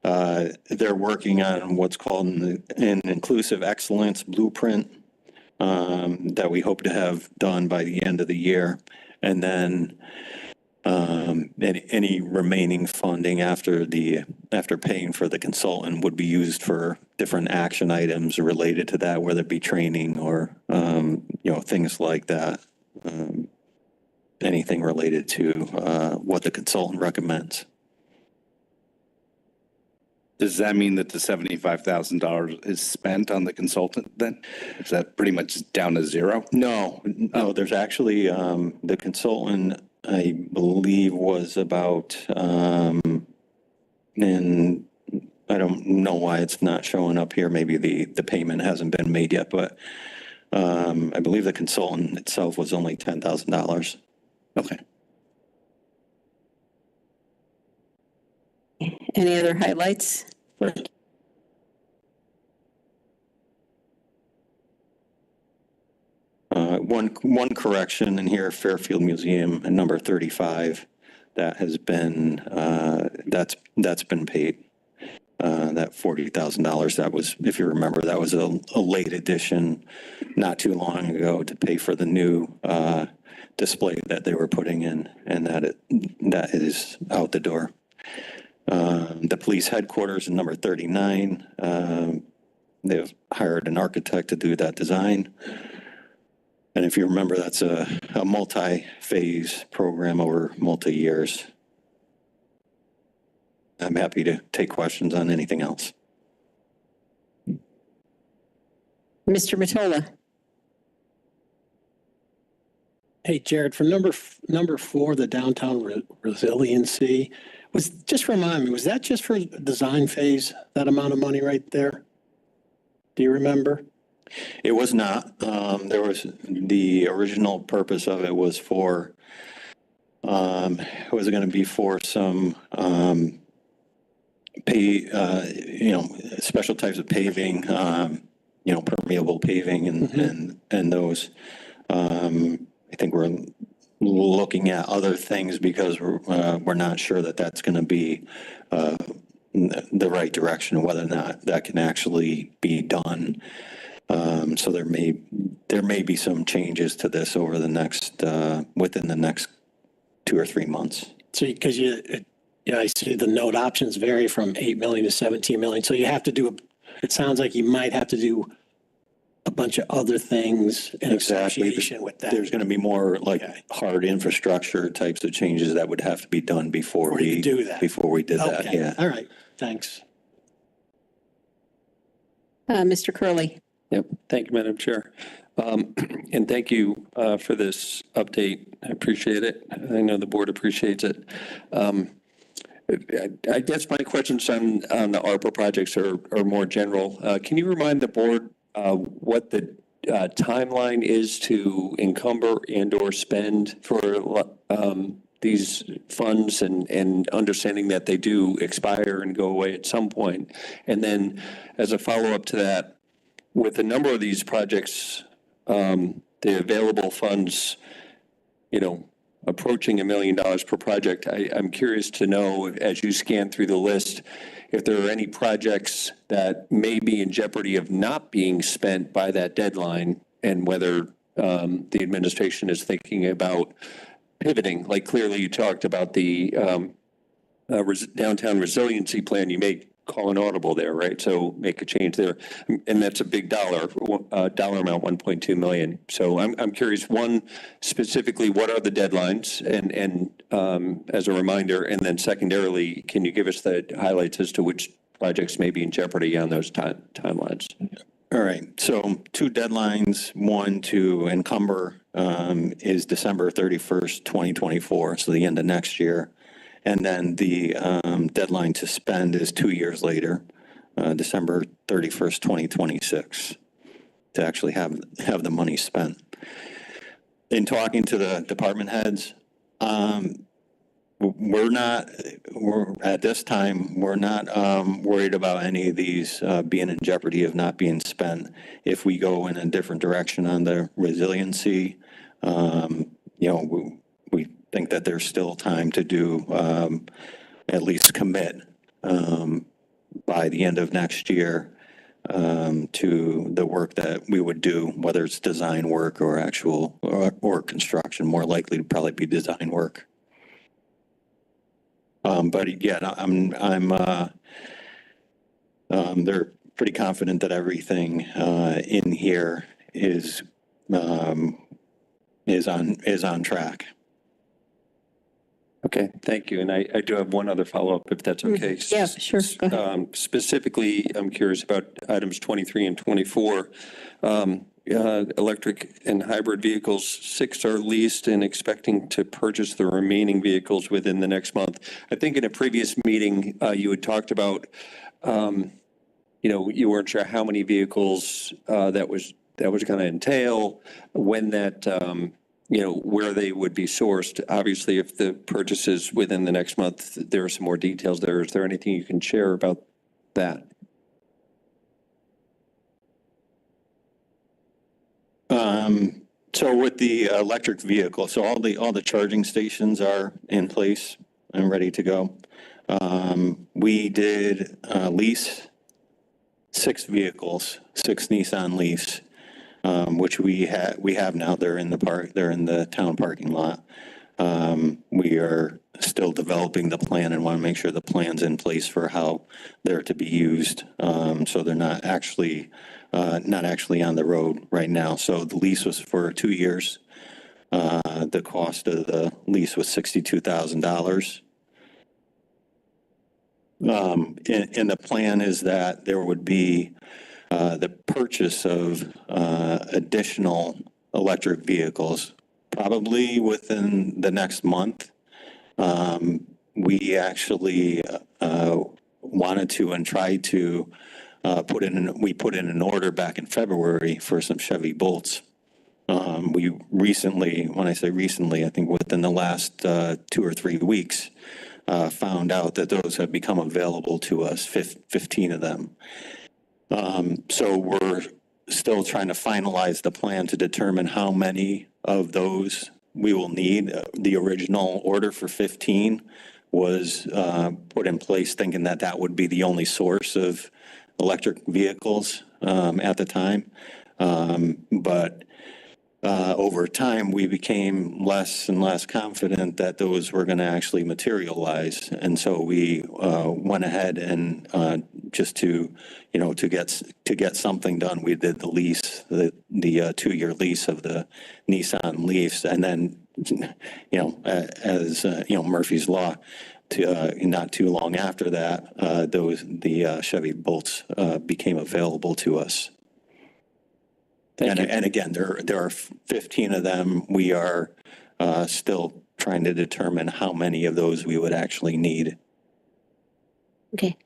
They're working on what's called an inclusive excellence blueprint that we hope to have done by the end of the year. And then any remaining funding after paying for the consultant would be used for different action items related to that, whether it be training or, things like that. Anything related to what the consultant recommends. Does that mean that the $75,000 is spent on the consultant then? Is that pretty much down to zero? No, there's actually, the consultant, I believe, was about, and I don't know why it's not showing up here. Maybe the payment hasn't been made yet, but I believe the consultant itself was only $10,000. Okay. Any other highlights? One correction in here, Fairfield Museum, number 35, that has been, that's been paid. That $40,000, that was, if you remember, that was a late addition not too long ago to pay for the new display that they were putting in, and that is out the door. The police headquarters in number 39, they've hired an architect to do that design. And if you remember, that's a multi-phase program over multi-years. I'm happy to take questions on anything else. Mr. Mottola. Hey, Jared, for number 4, the downtown resiliency, just remind me, was that just for design phase, that amount of money right there? Do you remember? It was not. There was, the original purpose of it was for, it was going to be for some special types of paving, permeable paving and those. I think we're looking at other things because we're not sure that that's going to be the right direction, whether or not that can actually be done. So there may be some changes to this over the next within the next 2 or 3 months. So because I see the note options vary from 8 million to 17 million. So you have to do, it sounds like you might have to do a bunch of other things in association with that. There's going to be more like hard infrastructure types of changes that would have to be done before we do that. Before we did that, yeah. All right, thanks. Mr. Curley. Yep. Thank you, Madam Chair. And thank you for this update. I appreciate it. I know the board appreciates it. I guess my questions on the ARPA projects are more general. Can you remind the board what the timeline is to encumber and or spend for these funds and understanding that they do expire and go away at some point? And then as a follow-up to that, with a number of these projects, the available funds, approaching $1 million per project, I'm curious to know, as you scan through the list, if there are any projects that may be in jeopardy of not being spent by that deadline, and whether the administration is thinking about pivoting. Like clearly you talked about the downtown resiliency plan. You made call an audible there, right? So make a change there. And that's a big dollar amount, 1.2 million. So I'm curious, one, specifically, what are the deadlines? And as a reminder, and then secondarily, can you give us the highlights as to which projects may be in jeopardy on those timelines? All right, so two deadlines, one to encumber is December 31st, 2024, so the end of next year. And then the deadline to spend is 2 years later, December 31st, 2026, to actually have the money spent. In talking to the department heads, we're at this time, we're not worried about any of these being in jeopardy of not being spent. If we go in a different direction on the resiliency, we think that there's still time to do, at least commit by the end of next year to the work that we would do, whether it's design work or actual or construction, more likely to probably be design work. But again, they're pretty confident that everything in here is on track. Okay, thank you. And I do have one other follow-up, if that's okay. Yeah, sure. Go ahead. Specifically, I'm curious about items 23 and 24. Electric and hybrid vehicles, 6 are leased and expecting to purchase the remaining vehicles within the next month. I think in a previous meeting, you had talked about, you weren't sure how many vehicles that was going to entail, when that, where they would be sourced. Obviously, if the purchase is within the next month, there are some more details there. Is there anything you can share about that? So with the electric vehicle, so all the charging stations are in place and ready to go. We did lease 6 vehicles, 6 Nissan Leafs, which we have now. They're in the town parking lot. We are still developing the plan and want to make sure the plan's in place for how they're to be used. So they're not actually on the road right now. So the lease was for 2 years. The cost of the lease was $62,000. And the plan is that there would be the purchase of additional electric vehicles, probably within the next month. We actually wanted to and tried to put in an order back in February for some Chevy Bolts. We recently, when I say recently, I think within the last 2 or 3 weeks, found out that those have become available to us, 15 of them. So we're still trying to finalize the plan to determine how many of those we will need. The original order for 15 was put in place thinking that that would be the only source of electric vehicles at the time. But over time, we became less and less confident that those were going to actually materialize. And so we went ahead and just to get something done, we did the lease, the 2-year lease of the Nissan Leafs. And then, as Murphy's Law, not too long after that, the Chevy Bolts became available to us. And again, there are 15 of them. We are still trying to determine how many of those we would actually need. Okay.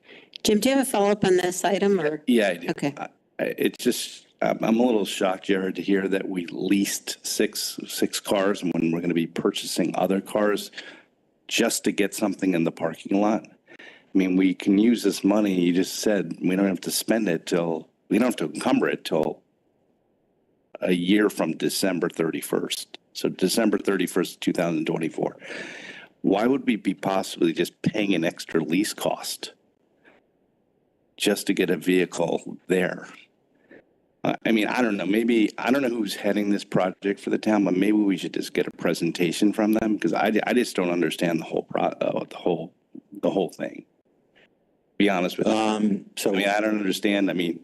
Jim, do you have a follow-up on this item or? Yeah, I do. Okay. It's just, I'm a little shocked, Jared, to hear that we leased six cars when we're going to be purchasing other cars just to get something in the parking lot. I mean, we can use this money. You just said we don't have to spend it we don't have to encumber it till a year from December 31st. So December 31st, 2024. Why would we be possibly just paying an extra lease cost just to get a vehicle there? I mean, I don't know. Maybe, I don't know who's heading this project for the town, but maybe we should just get a presentation from them, because I just don't understand the whole thing. be honest with you. I mean, I don't understand. I mean,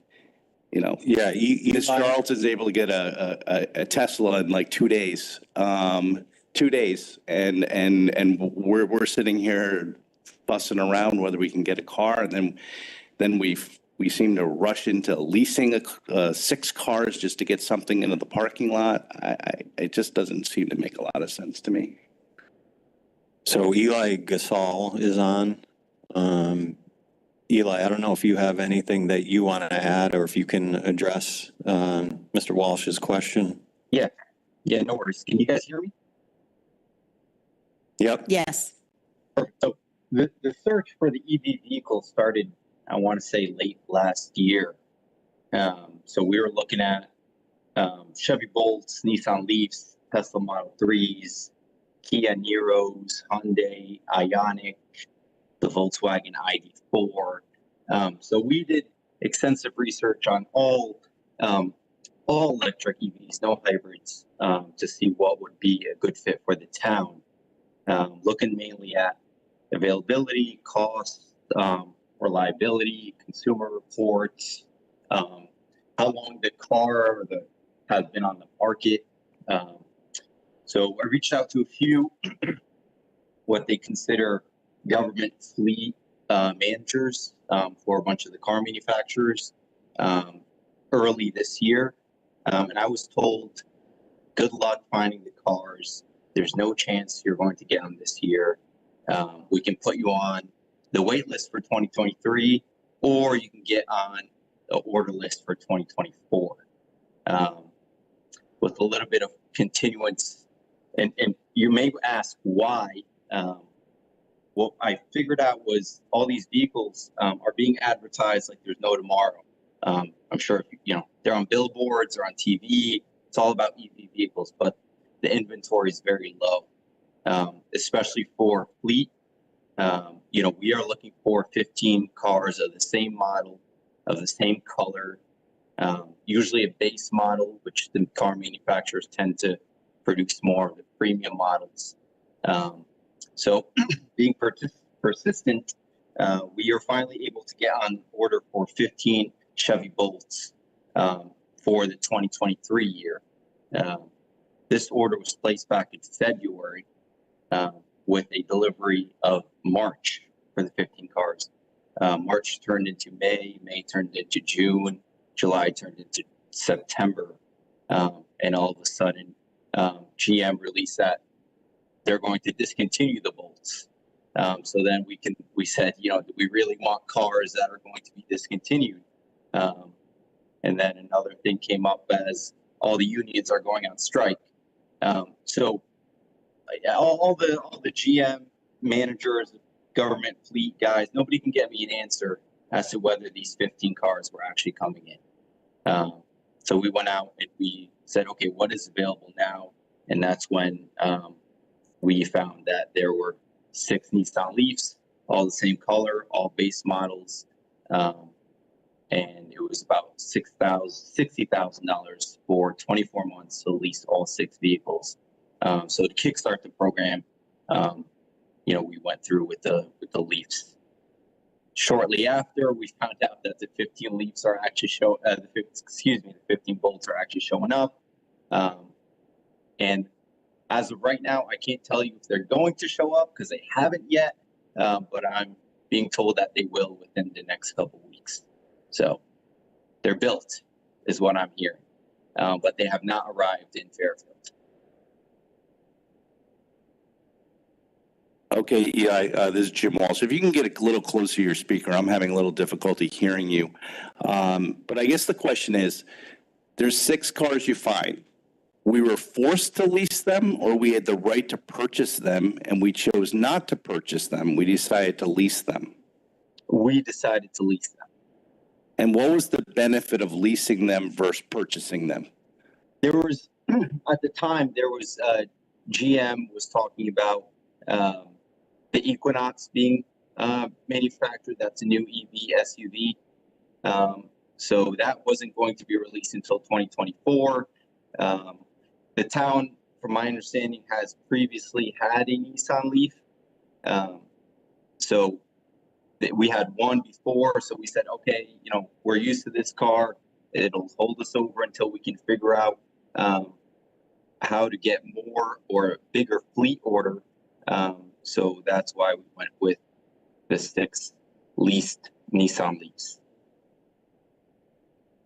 you know, Yeah, Ms. Charles is able to get a Tesla in like 2 days. 2 days, and we're sitting here fussing around whether we can get a car, and then we seem to rush into leasing 6 cars just to get something into the parking lot. It just doesn't seem to make a lot of sense to me. So Eli Gasol is on. Eli, I don't know if you have anything that you want to add or if you can address Mr. Walsh's question. Yeah, no worries. Can you guys hear me? Yep. Yes. So the search for the EV vehicle started, I want to say, late last year. So we were looking at Chevy Bolts, Nissan Leafs, Tesla Model 3s, Kia Niros, Hyundai Ioniq, the Volkswagen ID4. So we did extensive research on all electric EVs, no hybrids, to see what would be a good fit for the town. Looking mainly at availability, cost, reliability, consumer reports, how long the car has been on the market. So I reached out to a few, what they consider government fleet managers for a bunch of the car manufacturers early this year. And I was told, good luck finding the cars. There's no chance you're going to get them this year. We can put you on the wait list for 2023, or you can get on the order list for 2024. With a little bit of continuance. And you may ask why. What I figured out was all these vehicles are being advertised like there's no tomorrow. I'm sure if they're on billboards or on TV. It's all about EV vehicles, but the inventory is very low, especially for fleet. We are looking for 15 cars of the same model, of the same color, usually a base model, which the car manufacturers tend to produce more of the premium models. So being persistent, we are finally able to get on order for 15 Chevy Bolts for the 2023 year. This order was placed back in February with a delivery of March for the 15 cars. March turned into May, May turned into June, July turned into September, and all of a sudden GM released that they're going to discontinue the Bolts. So then we said, do we really want cars that are going to be discontinued? And then another thing came up as all the unions are going on strike. So all the GM managers, government fleet guys, nobody can get me an answer as to whether these 15 cars were actually coming in. So we went out and we said, okay, what is available now? And that's when we found that there were 6 Nissan Leafs, all the same color, all base models. And it was about $60,000 for 24 months to lease all 6 vehicles. So to kickstart the program, we went through with the Leafs. Shortly after, we found out that the 15 Leafs are actually the 15 Bolts are actually showing up. And as of right now, I can't tell you if they're going to show up because they haven't yet, but I'm being told that they will within the next couple of weeks. So they're built, is what I'm hearing, but they have not arrived in Fairfield. Okay, Eli, this is Jim Walsh. If you can get a little closer to your speaker, I'm having a little difficulty hearing you. But I guess the question is, there's 6 cars you find. We were forced to lease them, or we had the right to purchase them, and we chose not to purchase them. We decided to lease them. We decided to lease them. And what was the benefit of leasing them versus purchasing them? There was, at the time, GM was talking about the Equinox being manufactured. That's a new EV SUV. So that wasn't going to be released until 2024. The town, from my understanding, has previously had a Nissan Leaf. So we had one before, so we said, okay, you know, we're used to this car. It'll hold us over until we can figure out how to get more or a bigger fleet order. So that's why we went with the 6 leased Nissan Leafs.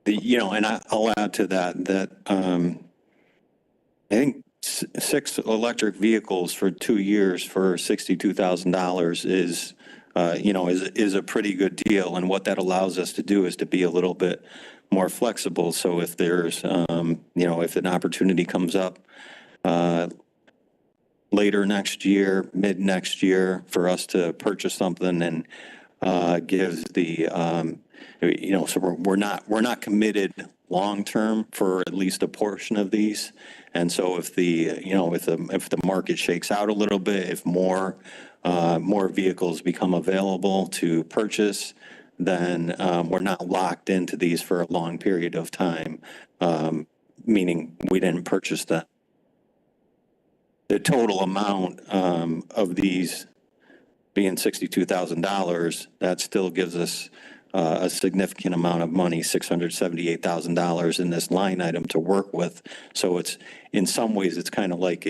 And I'll add to that I think 6 electric vehicles for 2 years for $62,000 is a pretty good deal. And what that allows us to do is to be a little bit more flexible. So if there's, if an opportunity comes up later next year, mid next year, for us to purchase something and gives the, so we're not committed long-term for at least a portion of these. And so if the market shakes out a little bit, if more vehicles become available to purchase, then we're not locked into these for a long period of time, meaning we didn't purchase them. The total amount of these being $62,000, that still gives us a significant amount of money, $678,000 in this line item to work with. So it's, in some ways, it's kind of like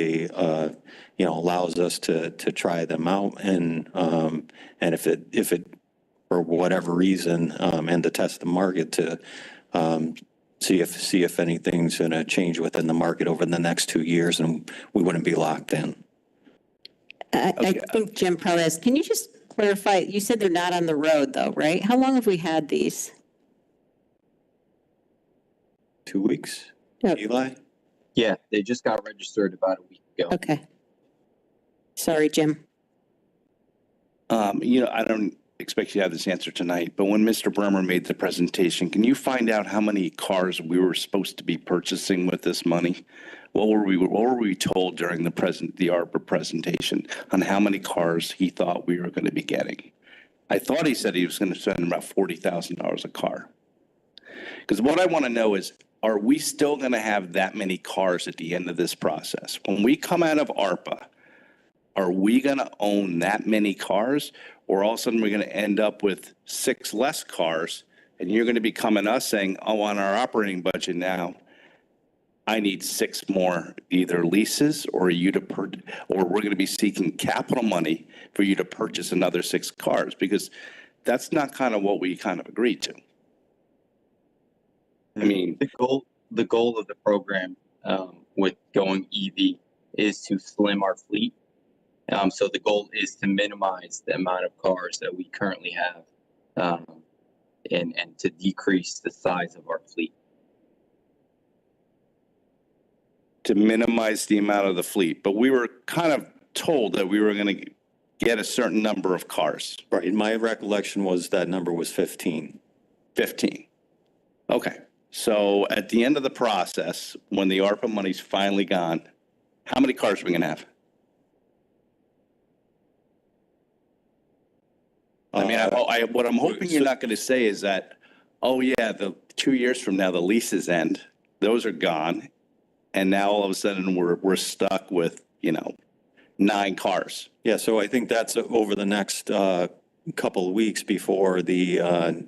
allows us to try them out, and if it for whatever reason, and to test the market to see if anything's going to change within the market over the next 2 years, and we wouldn't be locked in. I think Jim probably has. Can you just clarify? You said they're not on the road, though, right? How long have we had these? 2 weeks. Yep. Eli? Yeah, they just got registered about a week ago. Okay. Sorry, Jim. I don't expect you to have this answer tonight, but when Mr. Bremer made the presentation, can you find out how many cars we were supposed to be purchasing with this money? What were we told during the ARPA presentation on how many cars he thought we were going to be getting? I thought he said he was going to spend about $40,000 a car. Because what I want to know is, are we still going to have that many cars at the end of this process? When we come out of ARPA, are we going to own that many cars, or all of a sudden we're going to end up with 6 less cars, and you're going to be coming to us saying, oh, on our operating budget now, I need 6 more either leases or or we're going to be seeking capital money for you to purchase another 6 cars, because that's not kind of what we kind of agreed to. I mean, the goal of the program with going EV is to slim our fleet. So the goal is to minimize the amount of cars that we currently have, and to decrease the size of our fleet. To minimize the amount of the fleet, but we were kind of told that we were going to get a certain number of cars. Right. My recollection was that number was 15. 15. Okay. So at the end of the process, when the ARPA money's finally gone, how many cars are we going to have? I mean, what I'm hoping you're not going to say is that, oh yeah, the 2 years from now, the leases end, those are gone. And now all of a sudden we're stuck with, 9 cars. Yeah, so I think that's over the next couple of weeks before the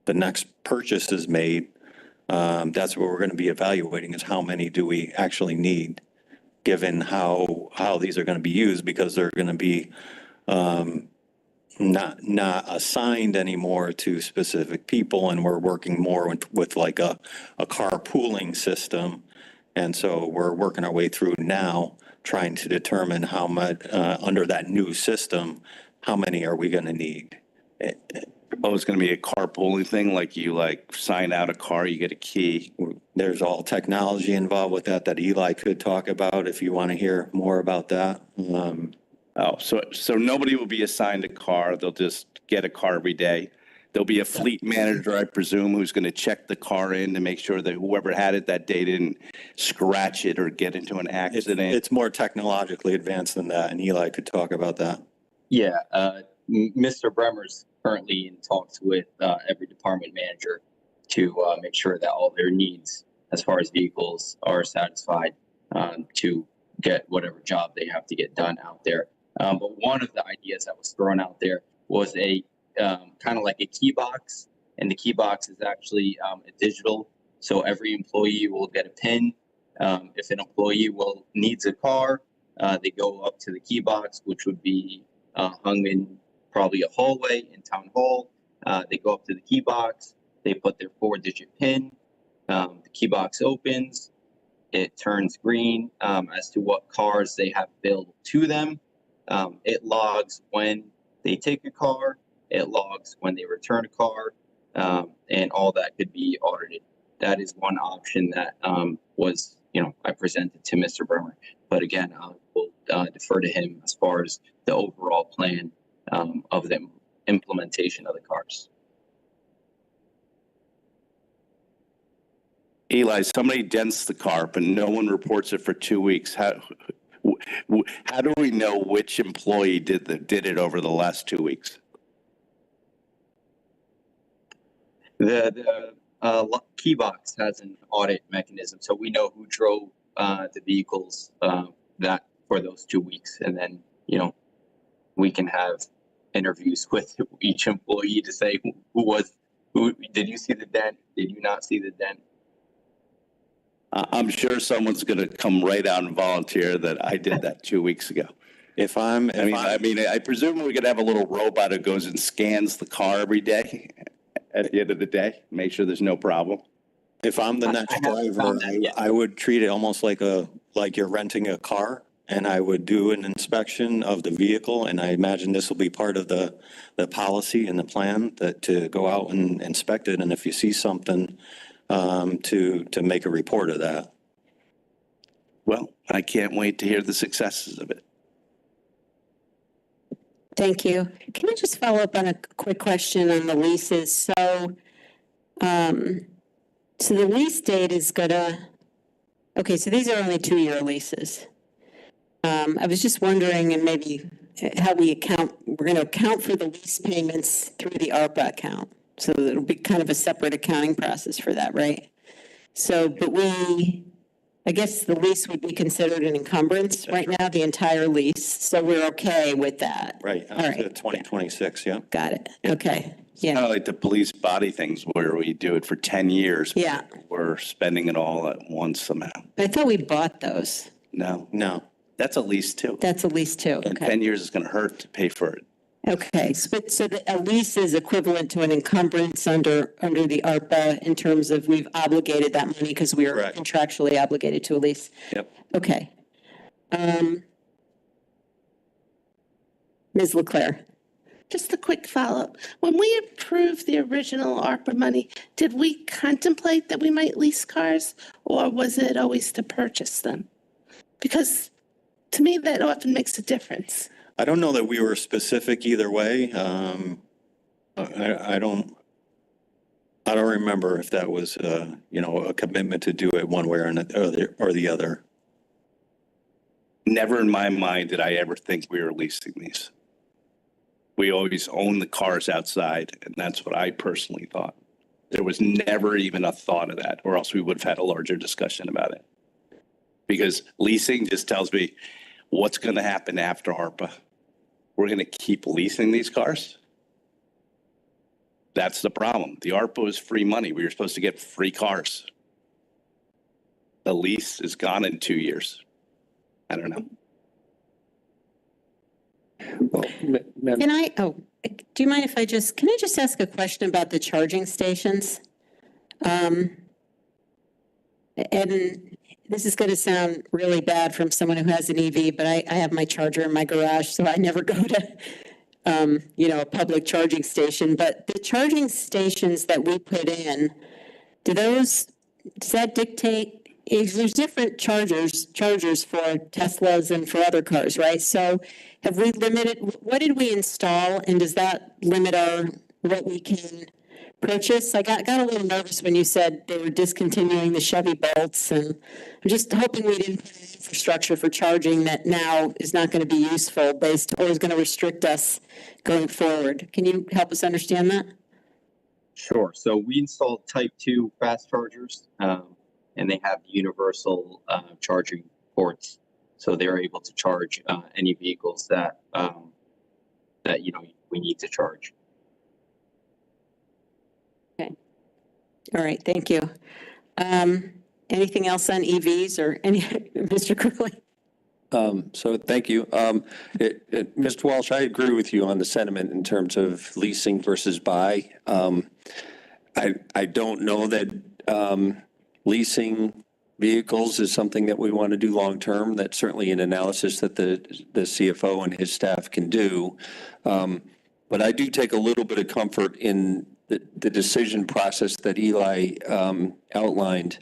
next purchase is made. That's what we're going to be evaluating, is how many do we actually need, given how these are going to be used, because they're going to be not assigned anymore to specific people, and we're working more with like a carpooling system. And so we're working our way through now, trying to determine how much, under that new system, how many are we going to need? Oh, it's going to be a carpooling thing, like you sign out a car, you get a key. There's all technology involved with that Eli could talk about if you want to hear more about that. So nobody will be assigned a car. They'll just get a car every day. There'll be a fleet manager, I presume, who's going to check the car in to make sure that whoever had it that day didn't scratch it or get into an accident. It's more technologically advanced than that, and Eli could talk about that. Yeah, Mr. Bremer's currently in talks with every department manager to make sure that all their needs as far as vehicles are satisfied, to get whatever job they have to get done out there. But one of the ideas that was thrown out there was a kind of like a key box, and the key box is actually a digital. So every employee will get a PIN. If an employee needs a car, they go up to the key box, which would be hung in probably a hallway in town hall. They go up to the key box, they put their 4-digit PIN. The key box opens, it turns green as to what cars they have billed to them. It logs when they take a car, it logs when they return a car, and all that could be audited. That is one option that was, I presented to Mr. Bremer. But again, we'll defer to him as far as the overall plan of the implementation of the cars. Eli, somebody dents the car, but no one reports it for 2 weeks. How do we know which employee did it over the last 2 weeks? The key box has an audit mechanism, so we know who drove the vehicles that for those 2 weeks, and then we can have interviews with each employee to say who did you see the dent? Did you not see the dent? I'm sure someone's going to come right out and volunteer that I did that 2 weeks ago. I presume we're going to have a little robot who goes and scans the car every day at the end of the day, make sure there's no problem. If I'm the next driver, I would treat it almost like you're renting a car, and I would do an inspection of the vehicle, and I imagine this will be part of the policy and the plan that to go out and inspect it, and if you see something, to make a report of that. Well, I can't wait to hear the successes of it. Thank you. Can I just follow up on a quick question on the leases? So the lease date is okay, so these are only 2-year leases. I was just wondering, and maybe how we're going to account for the lease payments through the ARPA account. So it'll be kind of a separate accounting process for that, right? So, but I guess the lease would be considered an encumbrance right now, the entire lease. So we're okay with that. Right. All right. 2026, yeah. Got it. Okay. Yeah. Kind of like the police body things where we do it for 10 years. Yeah. We're spending it all at once somehow. I thought we bought those. No. That's a lease too. That's a lease too. And Okay. 10 years is going to hurt to pay for it. Okay, so a lease is equivalent to an encumbrance under the ARPA in terms of we've obligated that money because we are contractually obligated to a lease. Yep. Okay. Ms. LeClaire. Just a quick follow-up. When we approved the original ARPA money, did we contemplate that we might lease cars, or was it always to purchase them? Because to me, that often makes a difference. I don't know that we were specific either way. I don't remember if that was, a commitment to do it one way or the other. Never in my mind did I ever think we were leasing these. We always own the cars outside, and that's what I personally thought. There was never even a thought of that, or else we would have had a larger discussion about it. Because leasing just tells me what's going to happen after ARPA. We're going to keep leasing these cars? That's the problem. The ARPA was free money. We were supposed to get free cars. The lease is gone in 2 years. I don't know. Do you mind if can I just ask a question about the charging stations? And this is going to sound really bad from someone who has an EV, but I have my charger in my garage, so I never go to, a public charging station. But the charging stations that we put in, does that dictate? There's different chargers for Teslas and for other cars, right? So have we limited, what did we install, and does that limit what we can purchase? I got a little nervous when you said they were discontinuing the Chevy Bolts, and I'm just hoping we didn't put an infrastructure for charging that now is not going to be useful or is going to restrict us going forward. Can you help us understand that? Sure. So we installed Type 2 fast chargers, and they have universal charging ports. So they're able to charge any vehicles that we need to charge. Okay. All right, thank you. Anything else on EVs or Mr. Curley? So thank you. Mr. Walsh, I agree with you on the sentiment in terms of leasing versus buy. I don't know that leasing vehicles is something that we want to do long-term. That's certainly an analysis that the CFO and his staff can do. But I do take a little bit of comfort in the decision process that Eli outlined.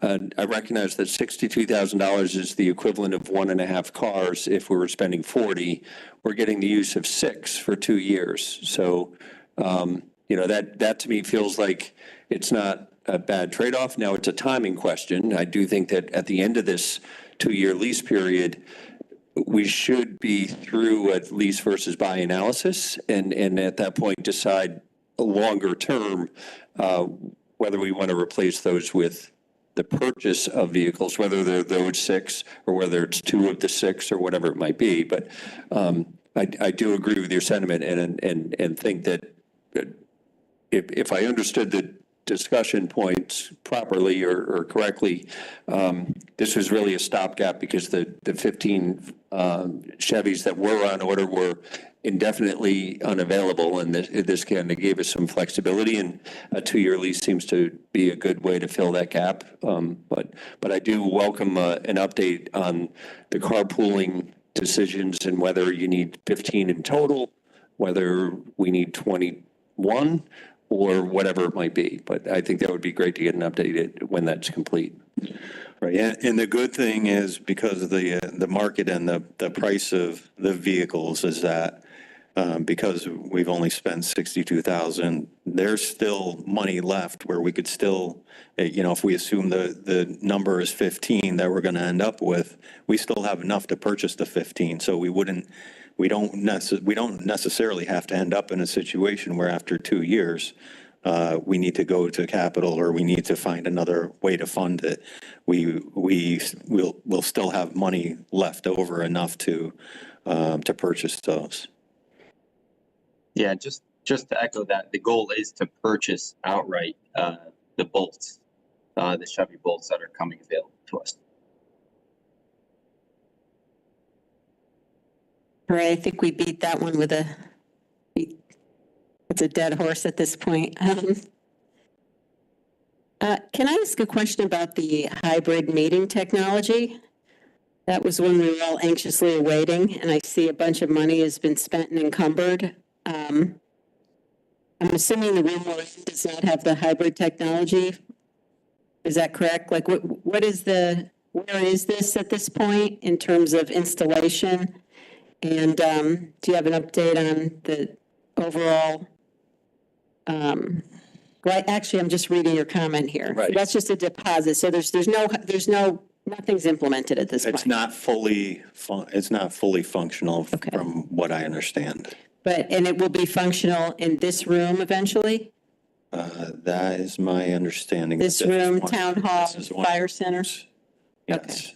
I recognize that $62,000 is the equivalent of 1.5 cars. If we were spending 40, we're getting the use of 6 for 2 years. So, that to me feels like it's not a bad trade-off. Now, it's a timing question. I do think that at the end of this 2-year lease period, we should be through a lease versus buy analysis, and at that point decide a longer term whether we want to replace those with the purchase of vehicles, whether they're those 6 or whether it's 2 of the 6 or whatever it might be. But I do agree with your sentiment and think that if I understood the discussion points properly or correctly, this was really a stopgap because the 15 Chevys that were on order were indefinitely unavailable, and this kind of gave us some flexibility, and a 2-year lease seems to be a good way to fill that gap. But I do welcome an update on the carpooling decisions and whether you need 15 in total, whether we need 21, or whatever it might be. But I think that would be great to get an update when that's complete. Right, and the good thing is because of the market and the price of the vehicles is that because we've only spent $62,000, there's still money left where we could still, if we assume the number is 15 that we're going to end up with, we still have enough to purchase the 15. So we don't necessarily have to end up in a situation where after 2 years, we need to go to capital or we need to find another way to fund it. We'll still have money left over enough to purchase those. Yeah, just to echo that, the goal is to purchase outright the Bolts, the Chevy Bolts that are coming available to us. All right, I think we beat that one with it's a dead horse at this point. Can I ask a question about the hybrid meeting technology? That was one we were all anxiously awaiting, and I see a bunch of money has been spent and encumbered. I'm assuming the room we're in does not have the hybrid technology. Is that correct? Like, where is this at this point in terms of installation? And do you have an update on the overall? Well, actually, I'm just reading your comment here. Right. That's just a deposit. So nothing's implemented at this point. It's not fully functional from what I understand. And it will be functional in this room eventually? That is my understanding. This room, town hall, fire center? Yes. Okay.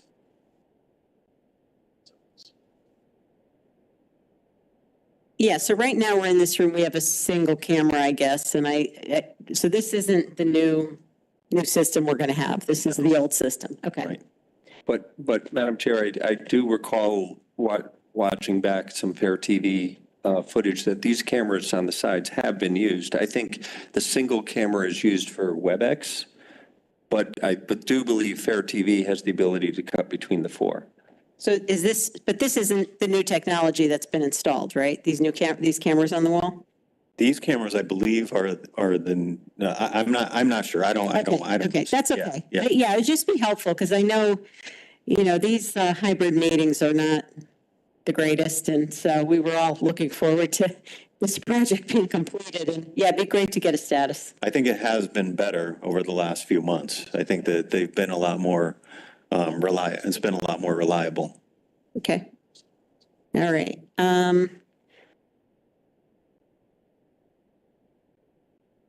Yeah, so right now we're in this room, we have a single camera, I guess, and so this isn't the new system we're going to have. This is the old system. Okay. Right. But Madam Chair, I do recall watching back some FairTV footage that these cameras on the sides have been used. I think the single camera is used for WebEx, but I do believe FairTV has the ability to cut between the 4. So but this isn't the new technology that's been installed, right? These cameras on the wall? These cameras, I believe, are the. I'm not sure. I don't. Okay, that's okay. Yeah. Yeah, it'd just be helpful because I know, these hybrid meetings are not the greatest, and so we were all looking forward to this project being completed. And yeah, it'd be great to get a status. I think it has been better over the last few months. I think that they've been a lot more It's been a lot more reliable. Okay. All right.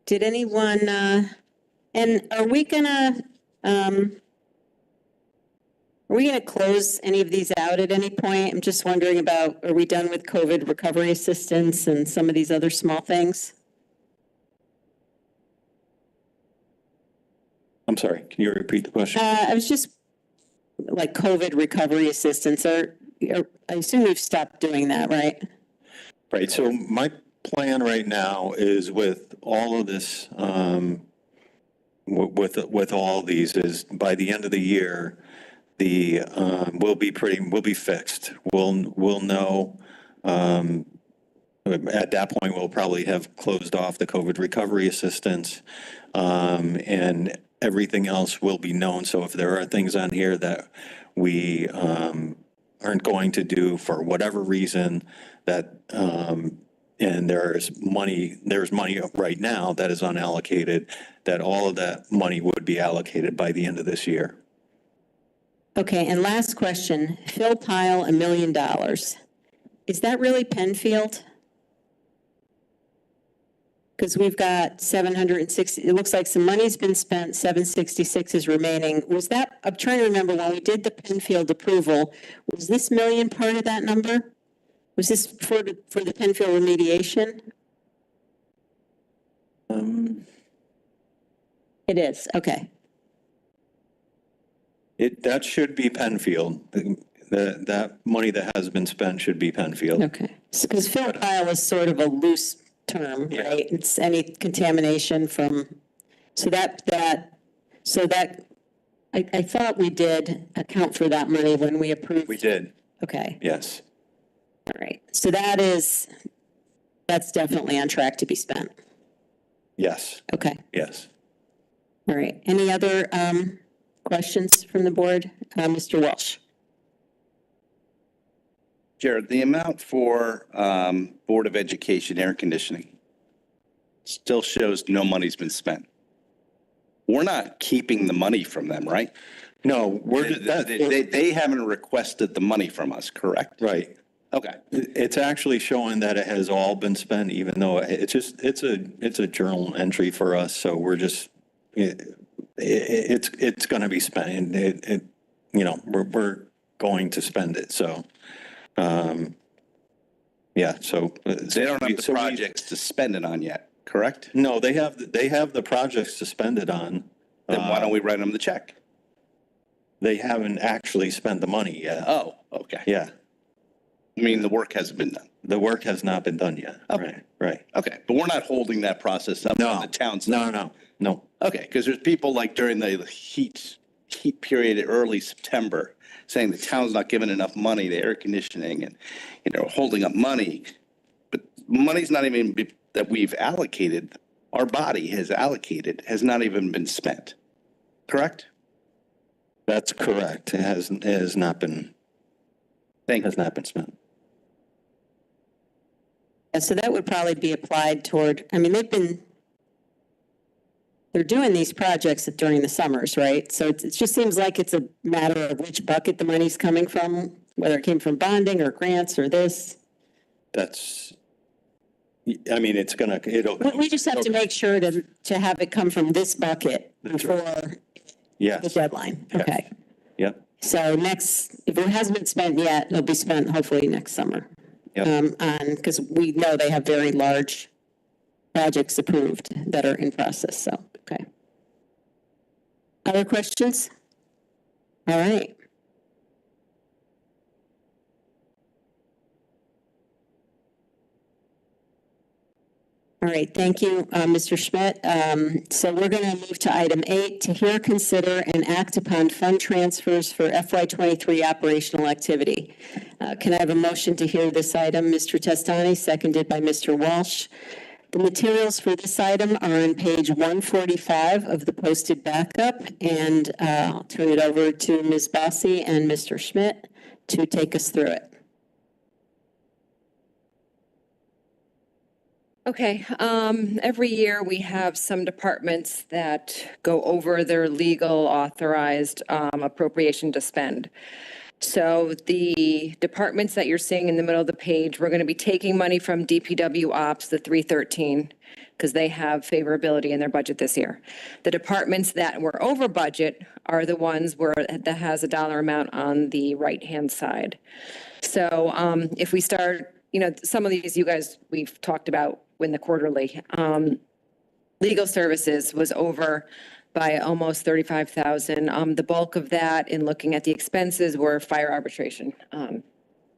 Did anyone, and are we Are we going to close any of these out at any point? I'm just wondering about, are we done with COVID recovery assistance and some of these other small things? I'm sorry, can you repeat the question? I was just, like COVID recovery assistance, I assume we've stopped doing that, right? Right, so my plan right now is with all of this, with all these is by the end of the year, we'll be fixed. We'll know, at that point, we'll probably have closed off the COVID recovery assistance, and everything else will be known. So if there are things on here that we aren't going to do for whatever reason, that and there's money right now that is unallocated, that all of that money would be allocated by the end of this year. Okay, and last question, Phil Pyle, $1 million. Is that really Penfield? Because we've got 760, it looks like some money's been spent, 766 is remaining. Was that, I'm trying to remember when we did the Penfield approval, was this million part of that number? Was this for the Penfield remediation? It is, okay. That should be Penfield. That money that has been spent should be Penfield. Okay, because Phil Pyle is sort of a loose term, right? It's any contamination from, I thought we did account for that money when we approved. We did. Okay, Yes. all right. So that's definitely on track to be spent. Yes. Okay, Yes. all right. Any other questions from the board? Mr. Walsh? Jared, the amount for Board of Education air conditioning still shows no money's been spent. We're not keeping the money from them, right? No, They haven't requested the money from us, correct? Right. Okay. It's actually showing that it has all been spent, even though it's a journal entry for us. So we're just, it's going to be spent, and we're going to spend it. So, yeah. So They don't have the projects to spend it on yet, correct? No, they have the projects to spend it on. Then why don't we write them the check? They haven't actually spent the money yet. Oh, okay. Yeah. I mean, the work hasn't been done. The work has not been done yet. Okay. Right. Okay, but we're not holding that process up on the town's. No. Okay, because there's people like during the heat period, early September, saying the town's not giving enough money to air conditioning and, holding up money. But money's not even that we've allocated, our body has allocated, has not even been spent. Correct? That's correct. It has not been. Has not been spent. Yeah, so that would probably be applied toward, I mean, they're doing these projects during the summers, right? So it just seems like it's a matter of which bucket the money's coming from, whether it came from bonding or grants or this. It'll. We just have to make sure to have it come from this bucket before the deadline. Yes. Okay. Yep. So if it hasn't been spent yet, it'll be spent hopefully next summer. Yep. Because we know they have very large projects approved that are in process, so, okay. Other questions? All right. All right, thank you, Mr. Schmidt. So we're going to move to item 8, to hear, consider, and act upon fund transfers for FY23 operational activity. Can I have a motion to hear this item? Mr. Testani, seconded by Mr. Walsh. The materials for this item are on page 145 of the posted backup, and I'll turn it over to Ms. Bossy and Mr. Schmidt to take us through it. Okay, every year we have some departments that go over their legal authorized appropriation to spend. So the departments that you're seeing in the middle of the page, we're going to be taking money from DPW Ops, the 313, because they have favorability in their budget this year. The departments that were over budget are the ones where that has a dollar amount on the right-hand side. So if we start, some of these you guys, we've talked about in the quarterly. Legal services was over by almost 35,000. The bulk of that, in looking at the expenses, were fire arbitration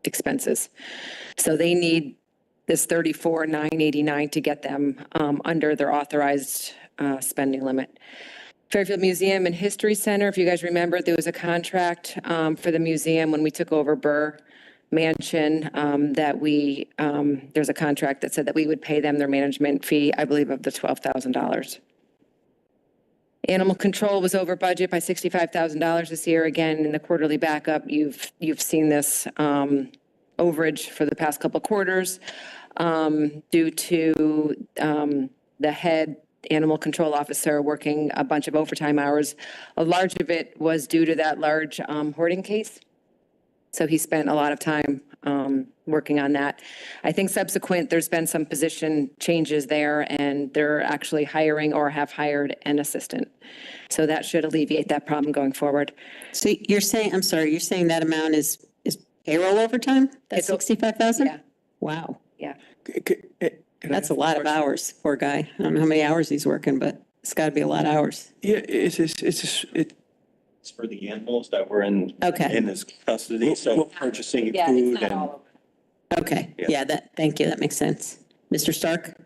expenses. So they need this 34,989 to get them under their authorized spending limit. Fairfield Museum and History Center, if you guys remember, there was a contract for the museum when we took over Burr Mansion that there's a contract that said that we would pay them their management fee, I believe, of the $12,000. Animal control was over budget by $65,000 this year. Again, in the quarterly backup, you've seen this overage for the past couple of quarters due to the head animal control officer working a bunch of overtime hours. A large of it was due to that large hoarding case. So he spent a lot of time working on that. I think subsequent, there's been some position changes there, and they're actually hiring or have hired an assistant. So that should alleviate that problem going forward. So you're saying, I'm sorry, you're saying that amount is payroll overtime? That's 65,000? Yeah. Wow. Yeah. That's a lot of hours, poor guy. I don't know how many hours he's working, but it's got to be a lot of hours. Yeah, It's for the animals that were in his custody, so purchasing Yeah, food it's not and. all over. Okay, yeah, thank you, that makes sense. Mr. Stark?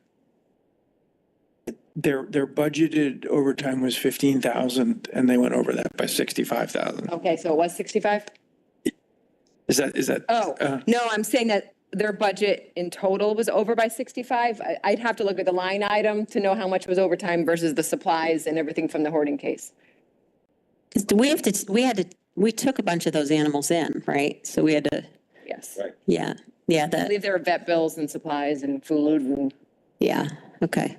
their budgeted overtime was 15,000 and they went over that by 65,000. Okay, so it was 65? Is that? Oh, no, I'm saying that their budget in total was over by 65. I'd have to look at the line item to know how much was overtime versus the supplies and everything from the hoarding case. We took a bunch of those animals in, right? So we had to. Yes. Right. Yeah, I believe there were vet bills and supplies and food and. Yeah, okay.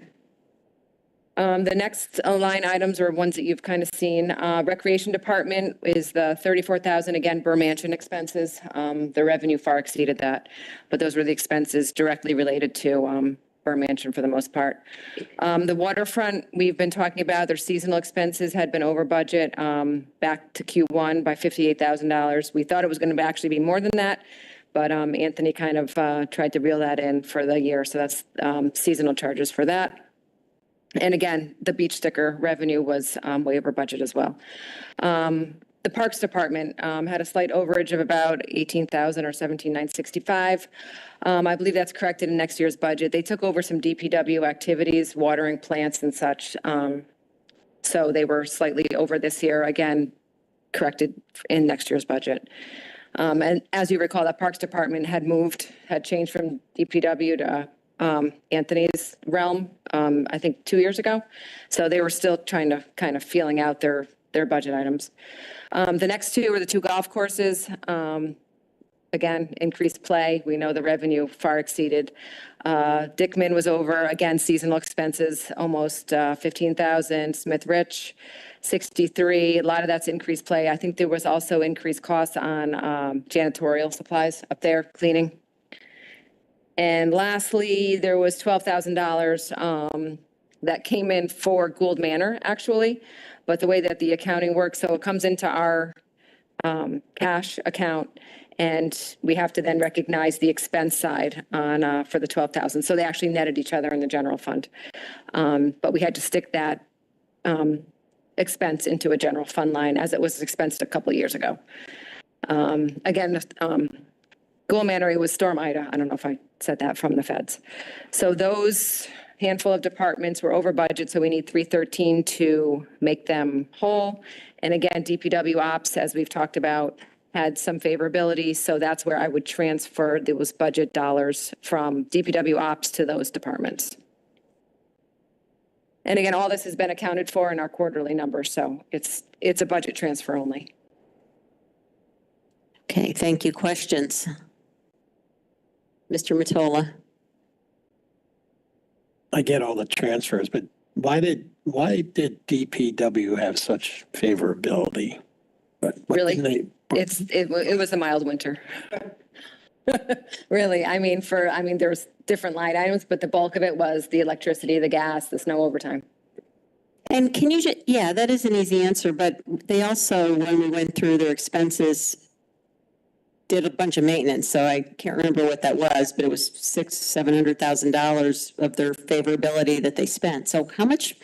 The next line items are ones that you've kind of seen. Recreation Department is the 34,000, again, Burr Mansion expenses. The revenue far exceeded that, but those were the expenses directly related to Burr Mansion for the most part. The waterfront, we've been talking about, their seasonal expenses had been over budget back to Q1 by $58,000. We thought it was going to actually be more than that, but Anthony kind of tried to reel that in for the year, so that's seasonal charges for that. And again, the beach sticker revenue was way over budget as well. The Parks Department had a slight overage of about 18,000 or 17,965. I believe that's corrected in next year's budget. They took over some DPW activities, watering plants and such. So they were slightly over this year, again, corrected in next year's budget. And as you recall, that Parks Department had changed from DPW to Anthony's realm, I think 2 years ago. So they were still trying to kind of feeling out their budget items. The next two are the two golf courses. Again, increased play. We know the revenue far exceeded. Dickman was over, again, seasonal expenses, almost 15,000. Smith Rich, 63. A lot of that's increased play. I think there was also increased costs on janitorial supplies up there, cleaning. And lastly, there was $12,000 that came in for Gould Manor, actually. But the way that the accounting works, so it comes into our cash account, and we have to then recognize the expense side on for the $12,000. So they actually netted each other in the general fund. But we had to stick that expense into a general fund line as it was expensed a couple of years ago. Again, Gould Manor, it was Storm Ida. I don't know if I said that from the feds. So those handful of departments were over budget, so we need 313 to make them whole. And again, DPW ops, as we've talked about, had some favorability, so that's where I would transfer those budget dollars from DPW ops to those departments. And again, all this has been accounted for in our quarterly numbers, so it's a budget transfer only. Okay, thank you. Questions? Mr. Mottola? I get all the transfers, but why did DPW have such favorability? Really? It was a mild winter. Really, there's different line items, but the bulk of it was the electricity, the gas, the snow overtime. And can you yeah, that is an easy answer, but they also, when we went through their expenses, did a bunch of maintenance, so I can't remember what that was, but it was $700,000 of their favorability that they spent. So how much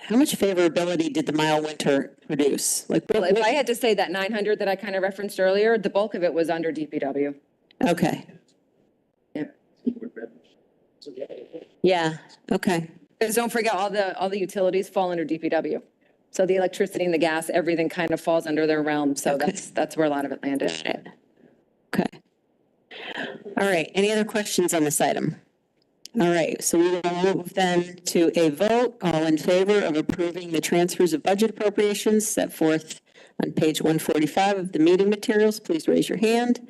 favorability did the mild winter produce? Like, Well, if I had to say that 900 that I kind of referenced earlier, the bulk of it was under DPW. Okay. Yeah, okay. Because don't forget, all the utilities fall under DPW. So the electricity and the gas, everything kind of falls under their realm. So that's where a lot of it landed. Okay. All right, any other questions on this item? All right, so we will move then to a vote. All in favor of approving the transfers of budget appropriations set forth on page 145 of the meeting materials, please raise your hand.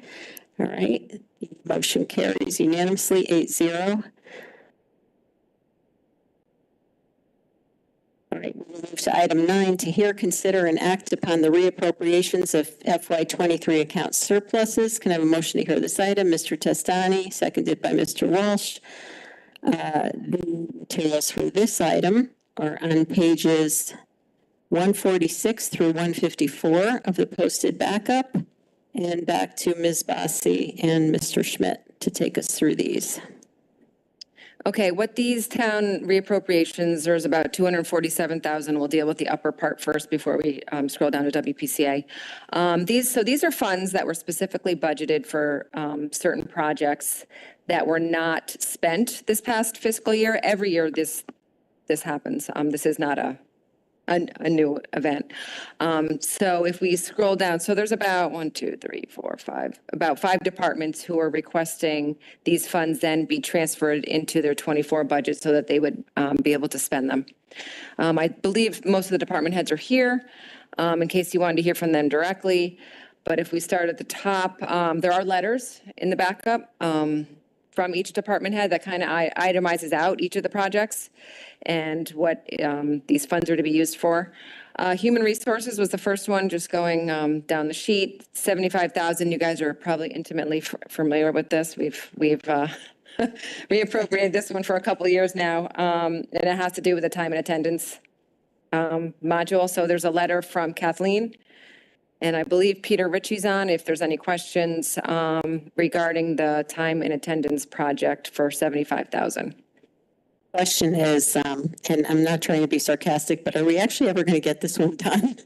All right, the motion carries unanimously, 8-0. All right, we'll move to item 9, to hear, consider, and act upon the reappropriations of FY23 account surpluses. Can I have a motion to hear this item? Mr. Testani, seconded by Mr. Walsh. The materials for this item are on pages 146 through 154 of the posted backup, and back to Ms. Bassi and Mr. Schmidt to take us through these. Okay, what these town reappropriations, there's about 247,000. We'll deal with the upper part first before we scroll down to WPCA. These are funds that were specifically budgeted for certain projects that were not spent this past fiscal year. Every year this happens. This is not a new event. So if we scroll down, so there's about about 5 departments who are requesting these funds then be transferred into their 24 budget so that they would be able to spend them. I believe most of the department heads are here in case you wanted to hear from them directly. But if we start at the top, there are letters in the backup from each department head that kind of itemizes out each of the projects and what these funds are to be used for. Human resources was the first one, just going down the sheet. 75,000. You guys are probably intimately familiar with this. We've reappropriated this one for a couple of years now, and it has to do with the time and attendance module. So there's a letter from Kathleen, and I believe Peter Ritchie's on if there's any questions regarding the time and attendance project for 75,000. Question is, and I'm not trying to be sarcastic, but are we actually ever going to get this one done?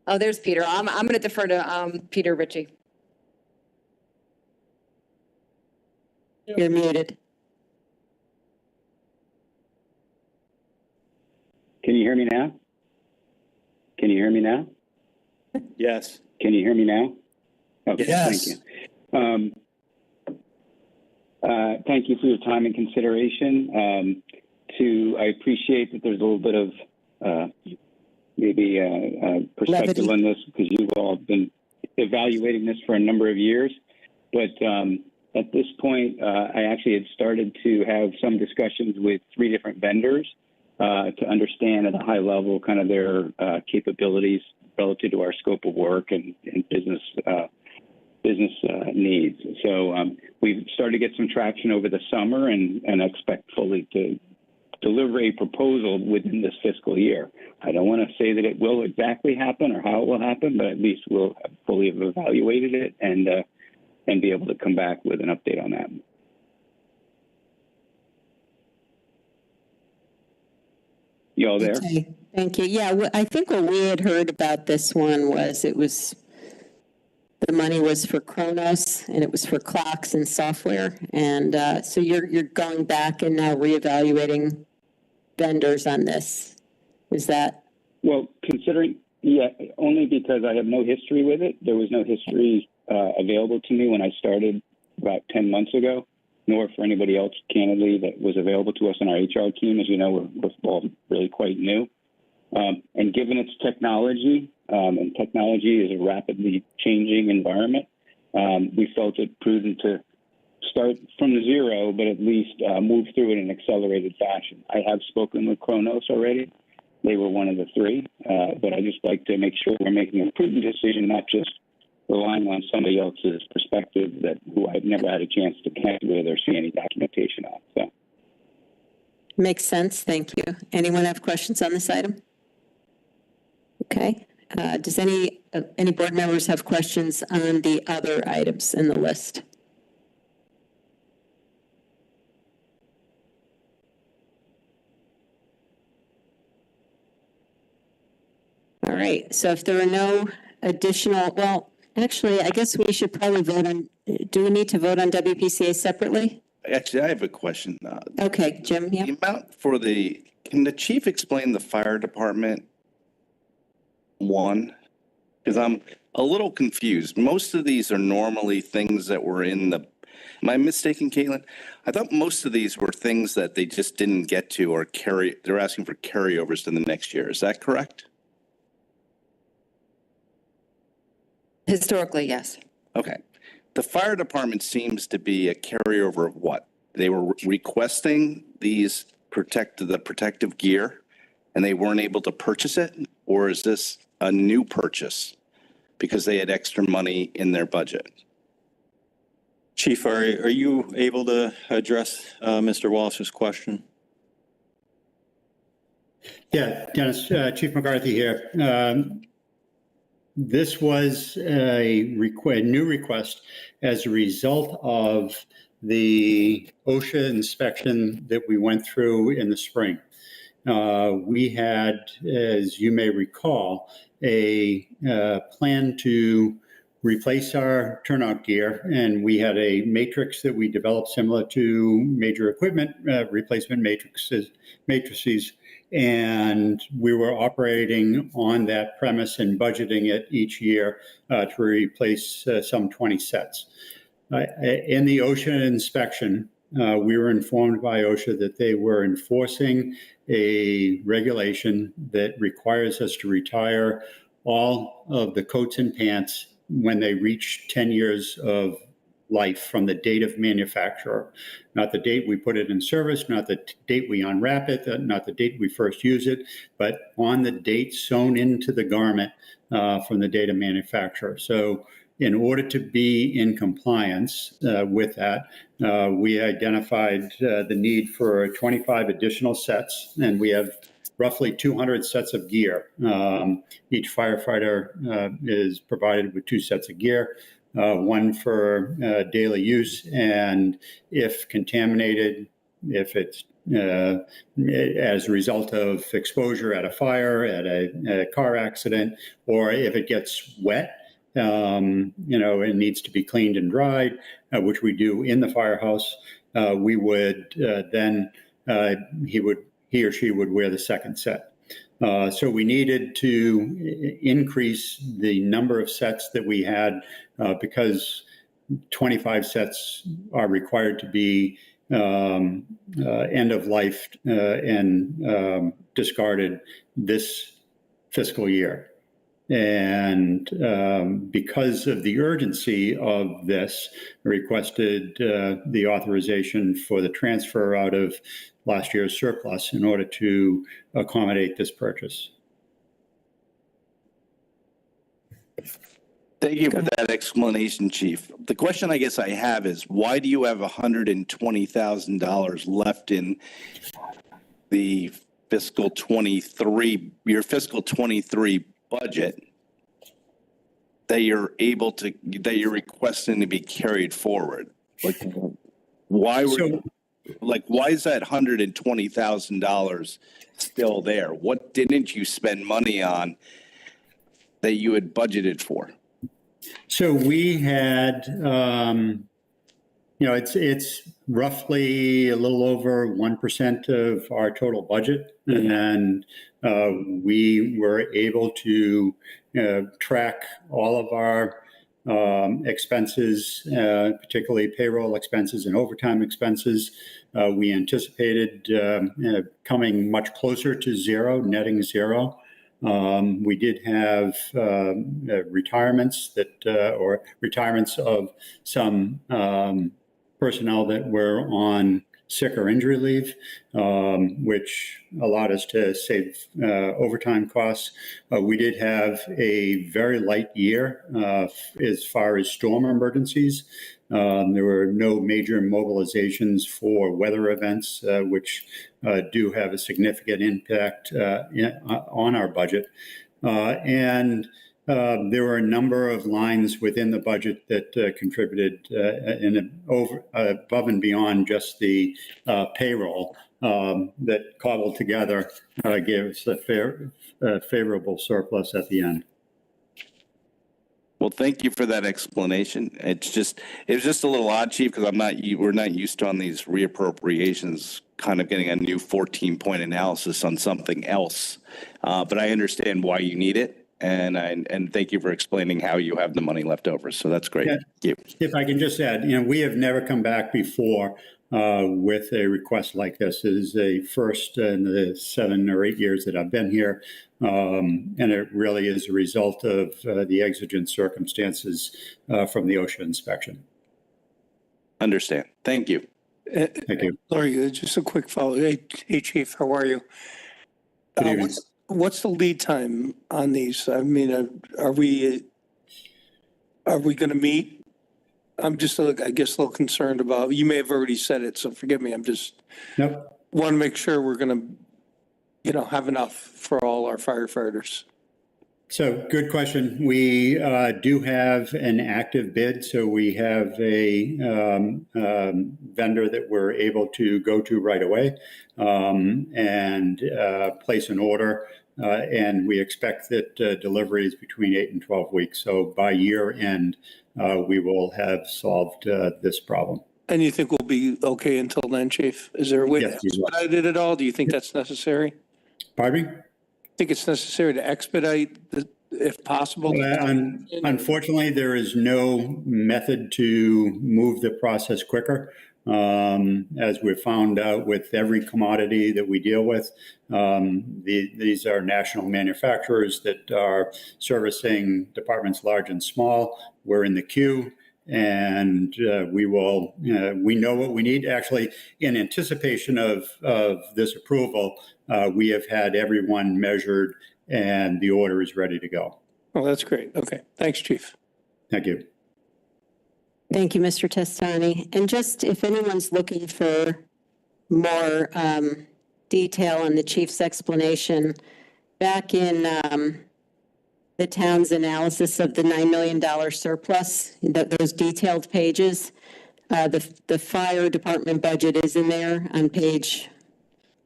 Oh, there's Peter. I'm going to defer to Peter Ritchie. You're muted. Can you hear me now? Can you hear me now? Yes. Can you hear me now? Okay, Yes. thank you. Thank you for your time and consideration. I appreciate that there's a little bit of perspective on this because you've all been evaluating this for a number of years. But at this point, I actually had started to have some discussions with 3 different vendors to understand at a high level kind of their capabilities relative to our scope of work and business needs. So we've started to get some traction over the summer and expect fully to deliver a proposal within this fiscal year. I don't want to say that it will exactly happen or how it will happen, but at least we'll have fully evaluated it and be able to come back with an update on that. You all there? Okay, thank you. Yeah, I think what we had heard about this one was the money was for Kronos and it was for clocks and software. And so you're going back and now reevaluating vendors on this. Is that? Well, considering, yeah, only because I have no history with it. There was no history available to me when I started about 10 months ago, nor for anybody else, candidly, that was available to us on our HR team. As you know, we're all really quite new. And given its technology, and technology is a rapidly changing environment, we felt it prudent to start from zero, but at least move through it in an accelerated fashion. I have spoken with Kronos already. They were one of the 3, but I just like to make sure we're making a prudent decision, not just relying on somebody else's perspective who I've never had a chance to connect with or see any documentation on. So. Makes sense. Thank you. Anyone have questions on this item? Okay. Does any board members have questions on the other items in the list? All right. So if there are no additional, well, actually, I guess we should probably vote on, do we need to vote on WPCA separately? Actually, I have a question. Okay, Jim, yeah. The amount for can the chief explain the fire department one? Because I'm a little confused. Most of these are normally things that were in am I mistaken, Caitlin? I thought most of these were things that they just didn't get to or they're asking for carryovers to the next year. Is that correct? Historically, yes. Okay. The fire department seems to be a carryover of what? They were requesting the protective gear and they weren't able to purchase it? Or is this a new purchase because they had extra money in their budget? Chief, are you able to address Mr. Walsh's question? Yeah, Dennis, Chief McCarthy here. This was a new request as a result of the OSHA inspection that we went through in the spring. We had, as you may recall, a plan to replace our turnout gear, and we had a matrix that we developed similar to major equipment replacement matrices, and we were operating on that premise and budgeting it each year to replace some 20 sets. In the OSHA inspection, we were informed by OSHA that they were enforcing a regulation that requires us to retire all of the coats and pants when they reach 10 years of life from the date of manufacturer, not the date we put it in service, not the date we unwrap it, not the date we first use it, but on the date sewn into the garment from the date of manufacturer. So in order to be in compliance with that, we identified the need for 25 additional sets, and we have roughly 200 sets of gear. Each firefighter is provided with 2 sets of gear. One for daily use, and if contaminated, if it's as a result of exposure at a fire, at a car accident, or if it gets wet, it needs to be cleaned and dried, which we do in the firehouse, we would then, he or she would wear the second set. So we needed to increase the number of sets that we had because 25 sets are required to be end of life and discarded this fiscal year. And because of the urgency of this, I requested the authorization for the transfer out of last year's surplus in order to accommodate this purchase. Thank you for that explanation, Chief. The question I guess I have is, why do you have $120,000 left in the fiscal 23, your fiscal 23 budget that you're requesting to be carried forward? Like, why is that $120,000 still there? What didn't you spend money on that you had budgeted for? So we had, it's roughly a little over 1% of our total budget. And we were able to track all of our expenses, particularly payroll expenses and overtime expenses. We anticipated coming much closer to zero, netting zero. We did have retirements retirements of some personnel that were on sick or injury leave, which allowed us to save overtime costs. We did have a very light year as far as storm emergencies. There were no major mobilizations for weather events, which do have a significant impact on our budget. And there were a number of lines within the budget that contributed above and beyond just the payroll that cobbled together gave us a favorable surplus at the end. Well, thank you for that explanation. It was just a little odd, Chief, because we're not used to on these reappropriations kind of getting a new 14-point analysis on something else. But I understand why you need it. And thank you for explaining how you have the money left over. So that's great. Yeah. Thank you. If I can just add, we have never come back before with a request like this. It is a first in the 7 or 8 years that I've been here. And it really is a result of the exigent circumstances from the OSHA inspection. Understand. Thank you. Thank you. Lori, just a quick follow. Hey, Chief, how are you? Good evening. What's the lead time on these? I mean, are we going to meet? I'm just, I guess, a little concerned about, you may have already said it, so forgive me. I'm just want to make sure we're going to, have enough for all our firefighters. So good question. We do have an active bid. So we have a vendor that we're able to go to right away and place an order. And we expect that delivery is between 8 and 12 weeks. So by year end, we will have solved this problem. And you think we'll be okay until then, Chief? Is there a way to expedite it at all? Do you think that's necessary? Pardon me? Think it's necessary to expedite, if possible? Unfortunately, there is no method to move the process quicker. As we've found out with every commodity that we deal with, these are national manufacturers that are servicing departments large and small. We're in the queue. And we know what we need. Actually, in anticipation of this approval, we have had everyone measured and the order is ready to go. Oh, that's great. Okay. Thanks, Chief. Thank you. Thank you, Mr. Testani. And just if anyone's looking for more detail on the chief's explanation, back in the town's analysis of the $9 million surplus, those detailed pages, the fire department budget is in there on page,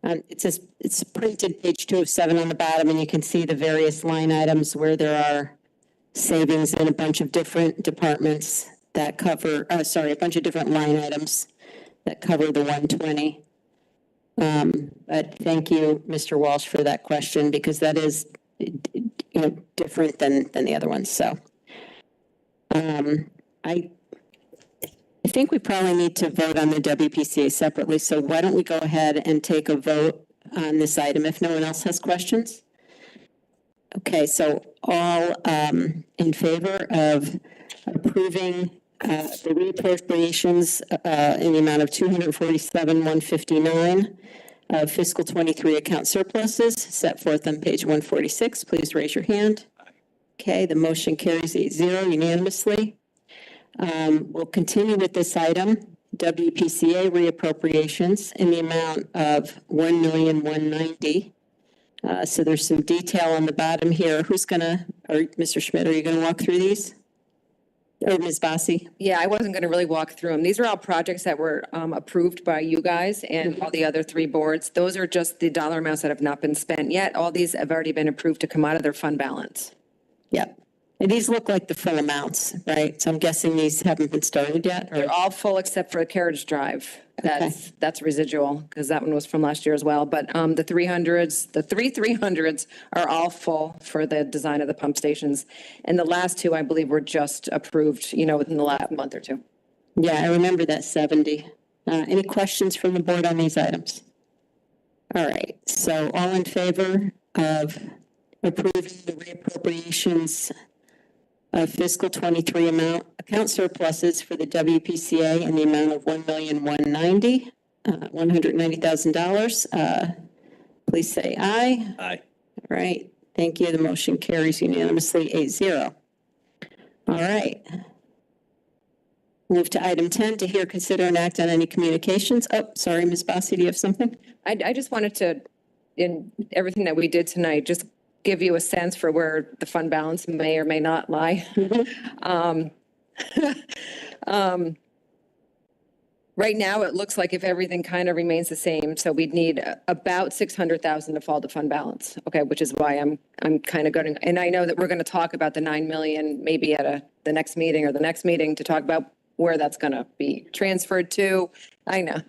it's printed page 2 of 7 on the bottom, and you can see the various line items where there are savings in a bunch of different departments that cover, a bunch of different line items that cover the 120. But thank you, Mr. Walsh, for that question, because that is different than the other ones. So I think we probably need to vote on the WPCA separately. So why don't we go ahead and take a vote on this item if no one else has questions? Okay, so all in favor of approving the reappropriations in the amount of $247,159 of fiscal 23 account surpluses set forth on page 146, please raise your hand. Okay, the motion carries 8-0 unanimously. We'll continue with this item, WPCA reappropriations in the amount of $1,190,000. So there's some detail on the bottom here. Who's gonna, or Mr. Schmidt, are you gonna walk through these? Or Ms. Bassi? Yeah, I wasn't going to really walk through them. These are all projects that were approved by you guys and all the other 3 boards. Those are just the dollar amounts that have not been spent yet. All these have already been approved to come out of their fund balance. Yep. And these look like the full amounts, right? So I'm guessing these haven't been started yet? Or? They're all full except for the carriage drive. That's residual because that one was from last year as well. But the 300s, the 300s are all full for the design of the pump stations. And the last 2, I believe, were just approved, within the last month or 2. Yeah, I remember that 70. Any questions from the board on these items? All right. So all in favor of approving the reappropriations of fiscal 23 account surpluses for the WPCA in the amount of $1,190,000. $190,000. Please say aye. Aye. All right, thank you. The motion carries unanimously 8-0. All right. Move to item 10, to hear, consider, and act on any communications. Oh, sorry, Ms. Bossy, do you have something? I just wanted to, in everything that we did tonight, just give you a sense for where the fund balance may or may not lie. Right now, it looks like if everything kind of remains the same, so we'd need about 600,000 to fall to fund balance. Okay, which is why I'm kind of going, and I know that we're going to talk about the 9 million maybe at the next meeting or the next meeting to talk about where that's going to be transferred to. I know.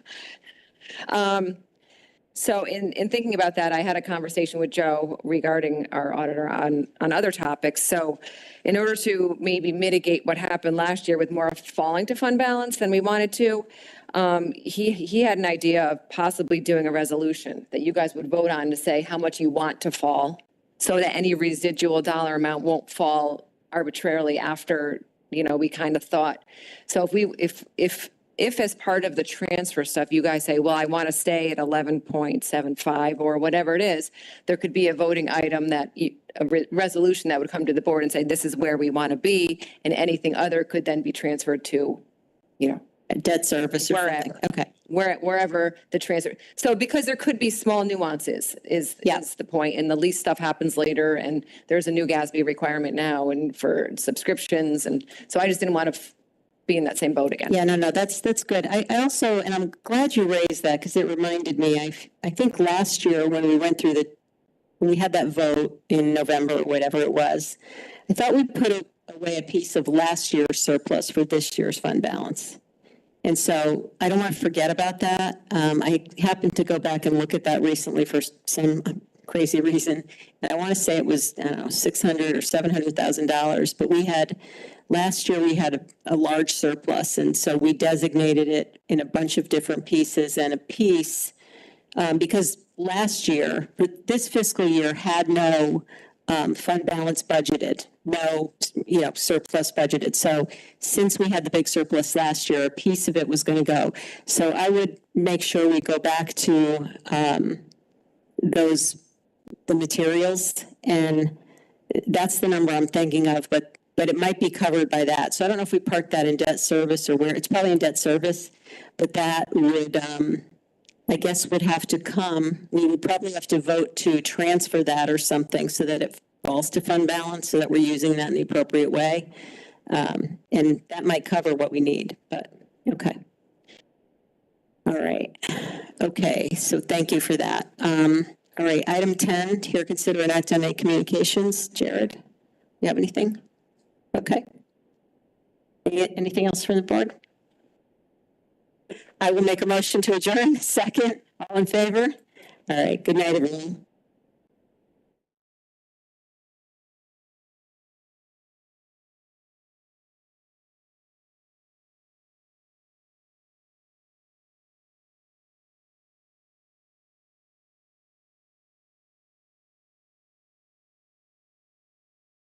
So in thinking about that, I had a conversation with Joe regarding our auditor on other topics. So in order to maybe mitigate what happened last year with more falling to fund balance than we wanted to, he had an idea of possibly doing a resolution that you guys would vote on to say how much you want to fall, so that any residual dollar amount won't fall arbitrarily after, we kind of thought. So if as part of the transfer stuff, you guys say, well, I want to stay at 11.75 or whatever it is, there could be a voting item that, a resolution that would come to the board and say, this is where we want to be, and anything other could then be transferred to, A debt service or wherever. something. Okay. Wherever the transfer. So because there could be small nuances is the point, and the lease stuff happens later, and there's a new GASB requirement now and for subscriptions. And so I just didn't want to be in that same boat again. Yeah, no, that's good. I also, and I'm glad you raised that because it reminded me, I think last year when we went through when we had that vote in November or whatever it was, I thought we put away a piece of last year's surplus for this year's fund balance. And so I don't want to forget about that. I happened to go back and look at that recently for some crazy reason. And I want to say it was, I don't know, $600,000 or $700,000, but last year we had a large surplus. And so we designated it in a bunch of different pieces, and a piece, because last year, this fiscal year had no fund balance budgeted, no, surplus budgeted. So since we had the big surplus last year, a piece of it was going to go. So I would make sure we go back to the materials, and that's the number I'm thinking of, but it might be covered by that. So I don't know if we park that in debt service or where. It's probably in debt service, but that would, I guess, would have to come. We would probably have to vote to transfer that or something so that it falls to fund balance, so that we're using that in the appropriate way. And that might cover what we need, but okay. All right. Okay, so thank you for that. All right, item 10, hear, consider, and act on any communications. Jared, you have anything? Okay. Anything else from the board? I will make a motion to adjourn. Second, all in favor? All right, good night, everyone.